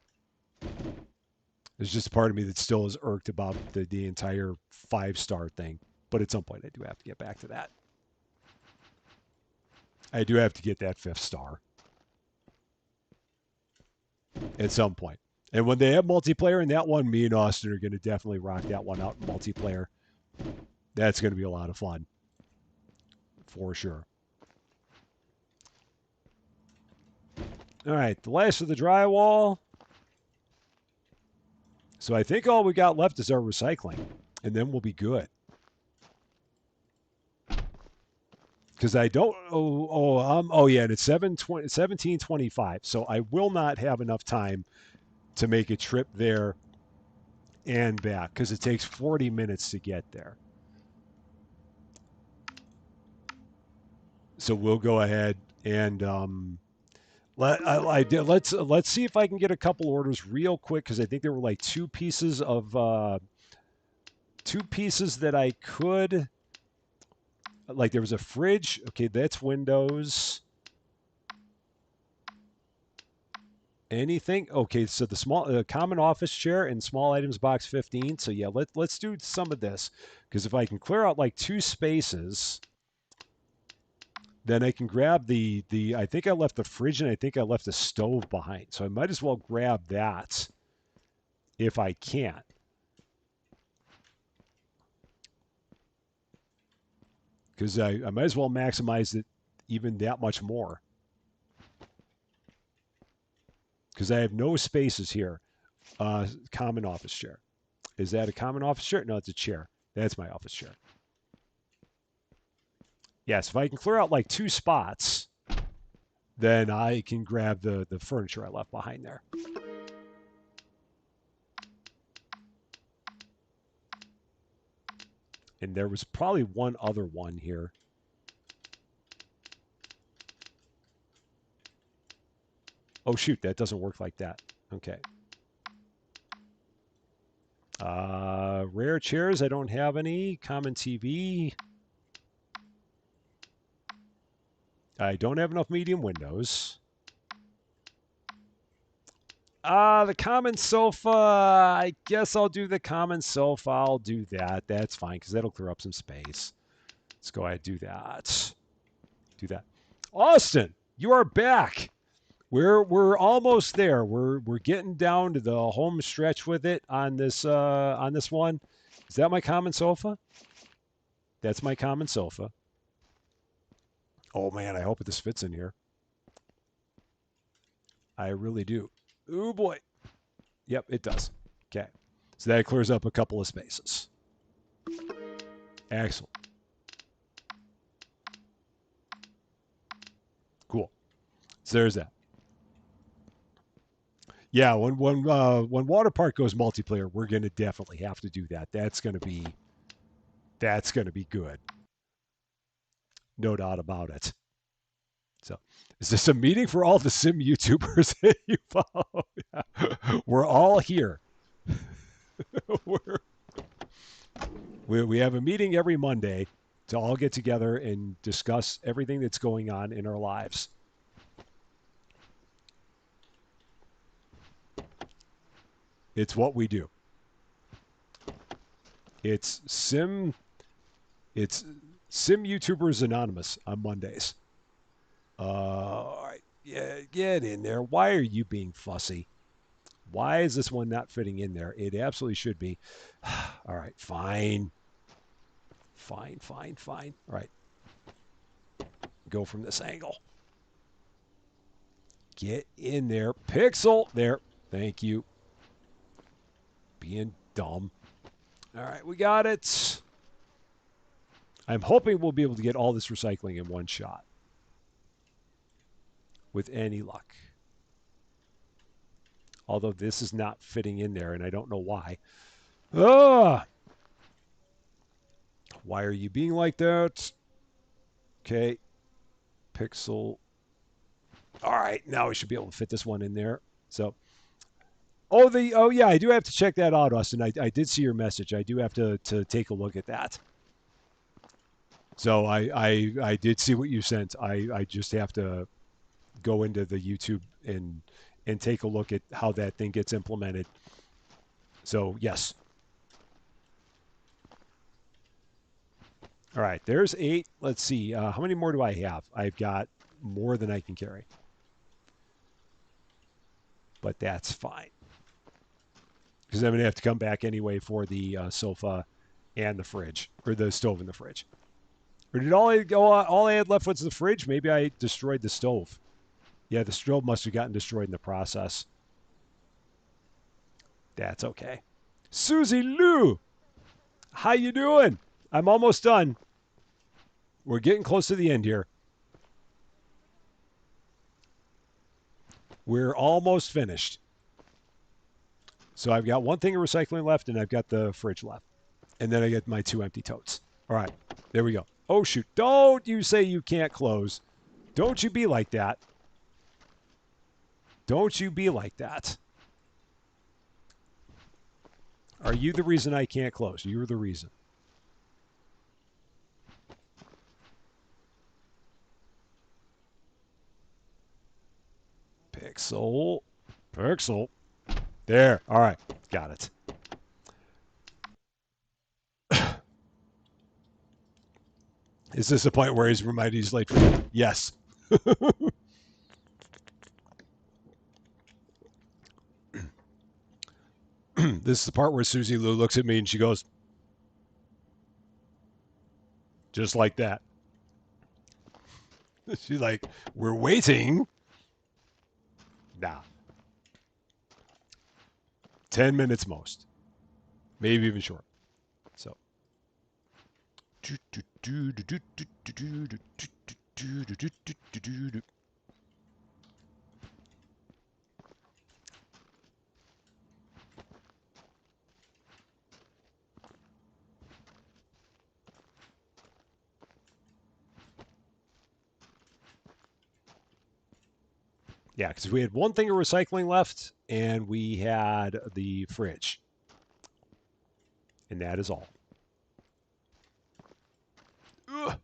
There's just a part of me that still is irked about the entire 5-star thing. But at some point, I do have to get back to that. I do have to get that 5th star at some point. And when they have multiplayer in that one, me and Austin are going to definitely rock that one out in multiplayer. That's going to be a lot of fun. For sure. All right, the last of the drywall. So I think all we got left is our recycling, and then we'll be good. Because I don't. Oh yeah, and it's 17:25. So I will not have enough time to make a trip there and back because it takes 40 minutes to get there. So we'll go ahead and let's see if I can get a couple orders real quick because I think there were like two pieces that I could. Like there was a fridge. Okay, that's Windows. Anything? Okay, so the small common office chair and small items box 15. So yeah, let's do some of this because if I can clear out like 2 spaces, then I can grab the I think I left the fridge and I think I left the stove behind. So I might as well grab that if I can. Because I might as well maximize it even that much more. Because I have no spaces here. Common office chair. Is that a common office chair? No, it's a chair. That's my office chair. Yes, if I can clear out like 2 spots, then I can grab the furniture I left behind there. And there was probably one other one here. Oh, shoot, that doesn't work like that. Okay. Rare chairs, I don't have any. Common TV. I don't have enough medium windows. The common sofa. I guess I'll do the common sofa. I'll do that. That's fine because that'll clear up some space. Let's go ahead and do that. Do that. Austin, you are back. We're almost there. We're getting down to the home stretch with it on this one. Is that my common sofa? That's my common sofa. Oh man, I hope this fits in here. I really do. Oh boy. Yep, it does. Okay. So that clears up a couple of spaces. Excellent. Cool. So there's that. Yeah, when Water Park goes multiplayer, we're gonna definitely have to do that. That's gonna be good. No doubt about it. So, is this a meeting for all the sim YouTubers that you follow? Yeah. We're all here. we have a meeting every Monday to all get together and discuss everything that's going on in our lives. It's what we do. It's sim YouTubers Anonymous on Mondays. All right. Yeah, get in there. Why are you being fussy? Why is this one not fitting in there? It absolutely should be. All right, fine. Fine. All right. Go from this angle. Get in there. Pixel. There. Thank you. Being dumb. All right, we got it. I'm hoping we'll be able to get all this recycling in one shot. With any luck. Although this is not fitting in there, and I don't know why. Ah! Why are you being like that? Okay. Pixel. All right, now we should be able to fit this one in there. So, oh yeah, I do have to check that out, Austin. I did see your message. I do have to take a look at that. So I did see what you sent. I just have to go into the YouTube and take a look at how that thing gets implemented. So, yes. All right, there's 8. Let's see. How many more do I have? I've got more than I can carry. But that's fine. Because I'm going to have to come back anyway for the sofa and the fridge, or the stove and the fridge. Or did all I had left was the fridge? Maybe I destroyed the stove. Yeah, the stove must have gotten destroyed in the process. That's okay. Susie Lou, how you doing? I'm almost done. We're getting close to the end here. We're almost finished. So I've got one thing of recycling left, and I've got the fridge left. And then I get my 2 empty totes. All right, there we go. Oh, shoot. Don't you say you can't close. Don't you be like that. Don't you be like that. Are you the reason I can't close? You're the reason. Pixel. Pixel. There. All right. Got it. Is this the point where he's reminded he's late for dinner? Yes. This is the part where Susie Lou looks at me and she goes, just like that. She's like, we're waiting. Nah. 10 minutes most. Maybe even short. So. Yeah, because we had one thing of recycling left, and we had the fridge. And that is all. Ugh.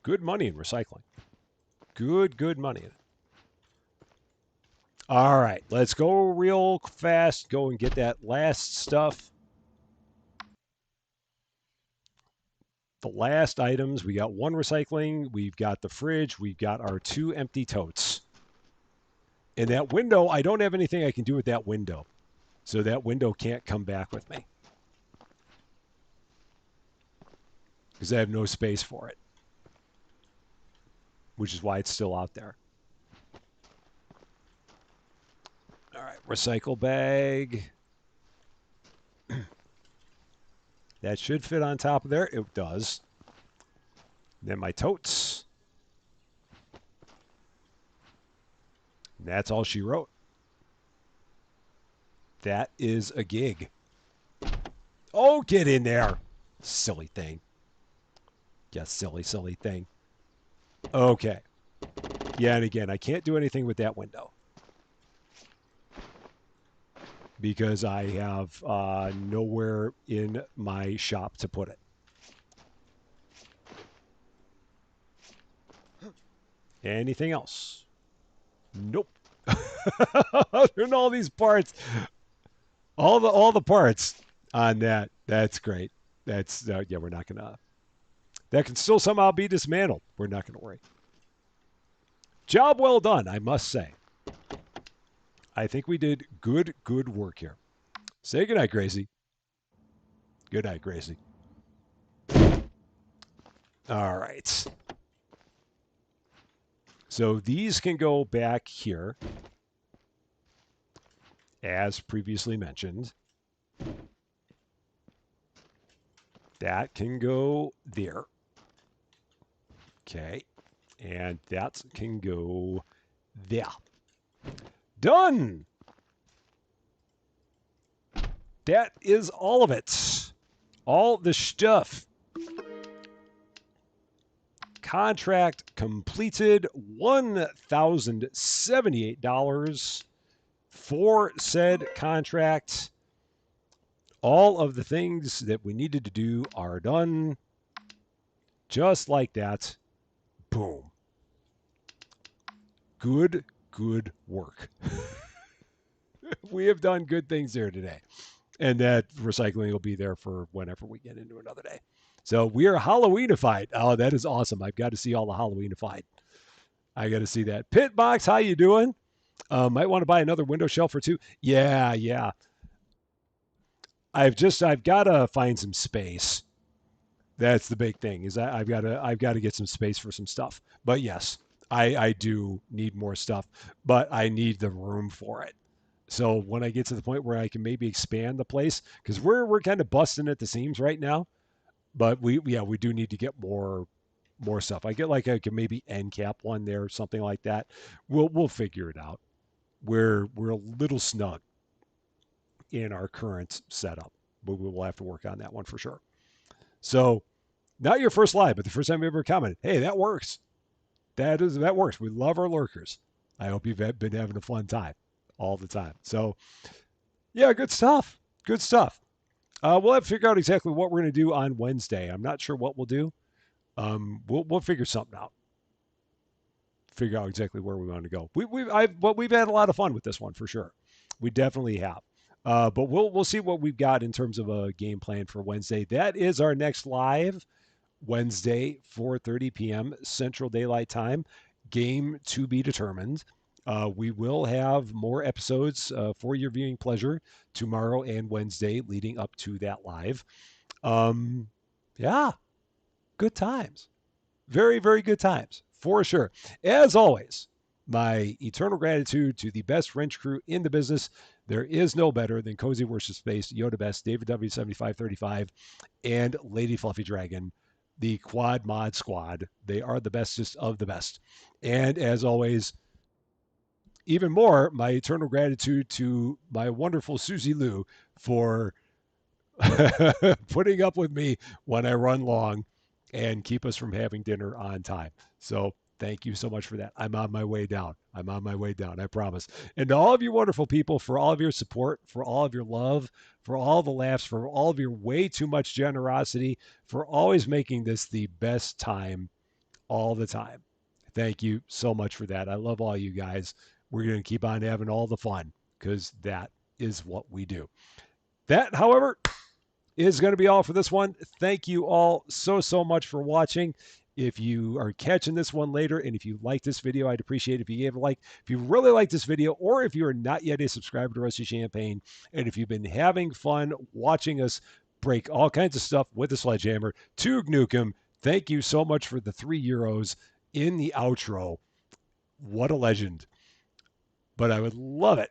Good money in recycling. Good money in it. All right, let's go real fast. Go and get that last stuff. The last items. We got 1 recycling. We've got the fridge. We've got our 2 empty totes. And that window, I don't have anything I can do with that window. So that window can't come back with me. Because I have no space for it. Which is why it's still out there. All right, recycle bag. That should fit on top of there. It does. Then my totes. And that's all she wrote. That is a gig. Oh, get in there. Silly thing. Yeah, silly thing. Okay. Yeah, and again, I can't do anything with that window. Because I have nowhere in my shop to put it. Anything else? Nope. And all these parts, all the parts on that. That's great. That's yeah. We're not gonna. That can still somehow be dismantled. We're not gonna worry. Job well done, I must say. I think we did good work here. Say goodnight, Gracie. Good night, Gracie. All right. So these can go back here, as previously mentioned. That can go there. Okay. And that can go there. Done! That is all of it. All the stuff. Contract completed. $1,078 for said contract. All of the things that we needed to do are done. Just like that. Boom. Good good work. We have done good things there today. And that recycling will be there for whenever we get into another day. So we are Halloweenified. Oh, that is awesome. I've got to see all the Halloweenified. I got to see that. Pitbox, how you doing? Might want to buy another window shelf or two. Yeah, yeah. I've got to find some space. That's the big thing is I've got to get some space for some stuff. But yes, I do need more stuff, but I need the room for it. So when I get to the point where I can maybe expand the place, because we're kind of busting at the seams right now, but we do need to get more stuff. I get like I can maybe end cap one there, something like that. We'll figure it out. We're a little snug in our current setup, but we will have to work on that one for sure. So not your first live, but the first time we ever commented. Hey, that works. That works. We love our lurkers. I hope you've been having a fun time all the time. So yeah, good stuff. Good stuff. We'll have to figure out exactly what we're going to do on Wednesday. I'm not sure what we'll do. We'll figure something out. Figure out exactly where we want to go. We've had a lot of fun with this one for sure. We definitely have. But we'll see what we've got in terms of a game plan for Wednesday. That is our next live Wednesday, 4:30 p.m. Central Daylight Time. Game to be determined. We will have more episodes for your viewing pleasure tomorrow and Wednesday leading up to that live. Yeah, good times. Very, very good times for sure. As always, my eternal gratitude to the best wrench crew in the business. There is no better than Cozy Worship Space, Yoda Best, David W7535, and Lady Fluffy Dragon, the Quad Mod Squad. They are the bestest of the best. And as always, even more, my eternal gratitude to my wonderful Susie Lou for putting up with me when I run long and keep us from having dinner on time. So thank you so much for that. I'm on my way down. I'm on my way down, I promise. And to all of you wonderful people, for all of your support, for all of your love, for all the laughs, for all of your way too much generosity, for always making this the best time all the time. Thank you so much for that. I love all you guys. We're going to keep on having all the fun because that is what we do. That, however, is going to be all for this one. Thank you all so much for watching. If you are catching this one later and if you like this video, I'd appreciate it if you gave a like. If you really like this video, or if you are not yet a subscriber to Rusty Champagne, and if you've been having fun watching us break all kinds of stuff with the sledgehammer, Tug Nukem, thank you so much for the €3 in the outro. What a legend. But I would love it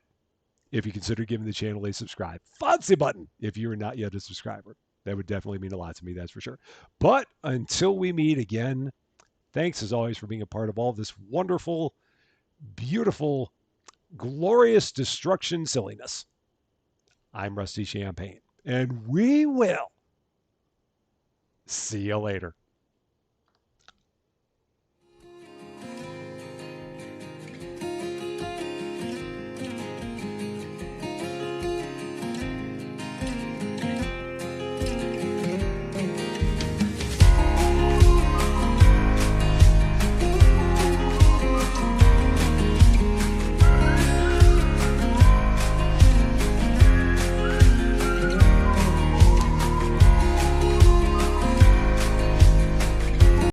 if you consider giving the channel a subscribe. Fancy button if you are not yet a subscriber. That would definitely mean a lot to me, that's for sure. But until we meet again, thanks as always for being a part of all this wonderful, beautiful, glorious destruction silliness. I'm Rusty Champagne, and we will see you later.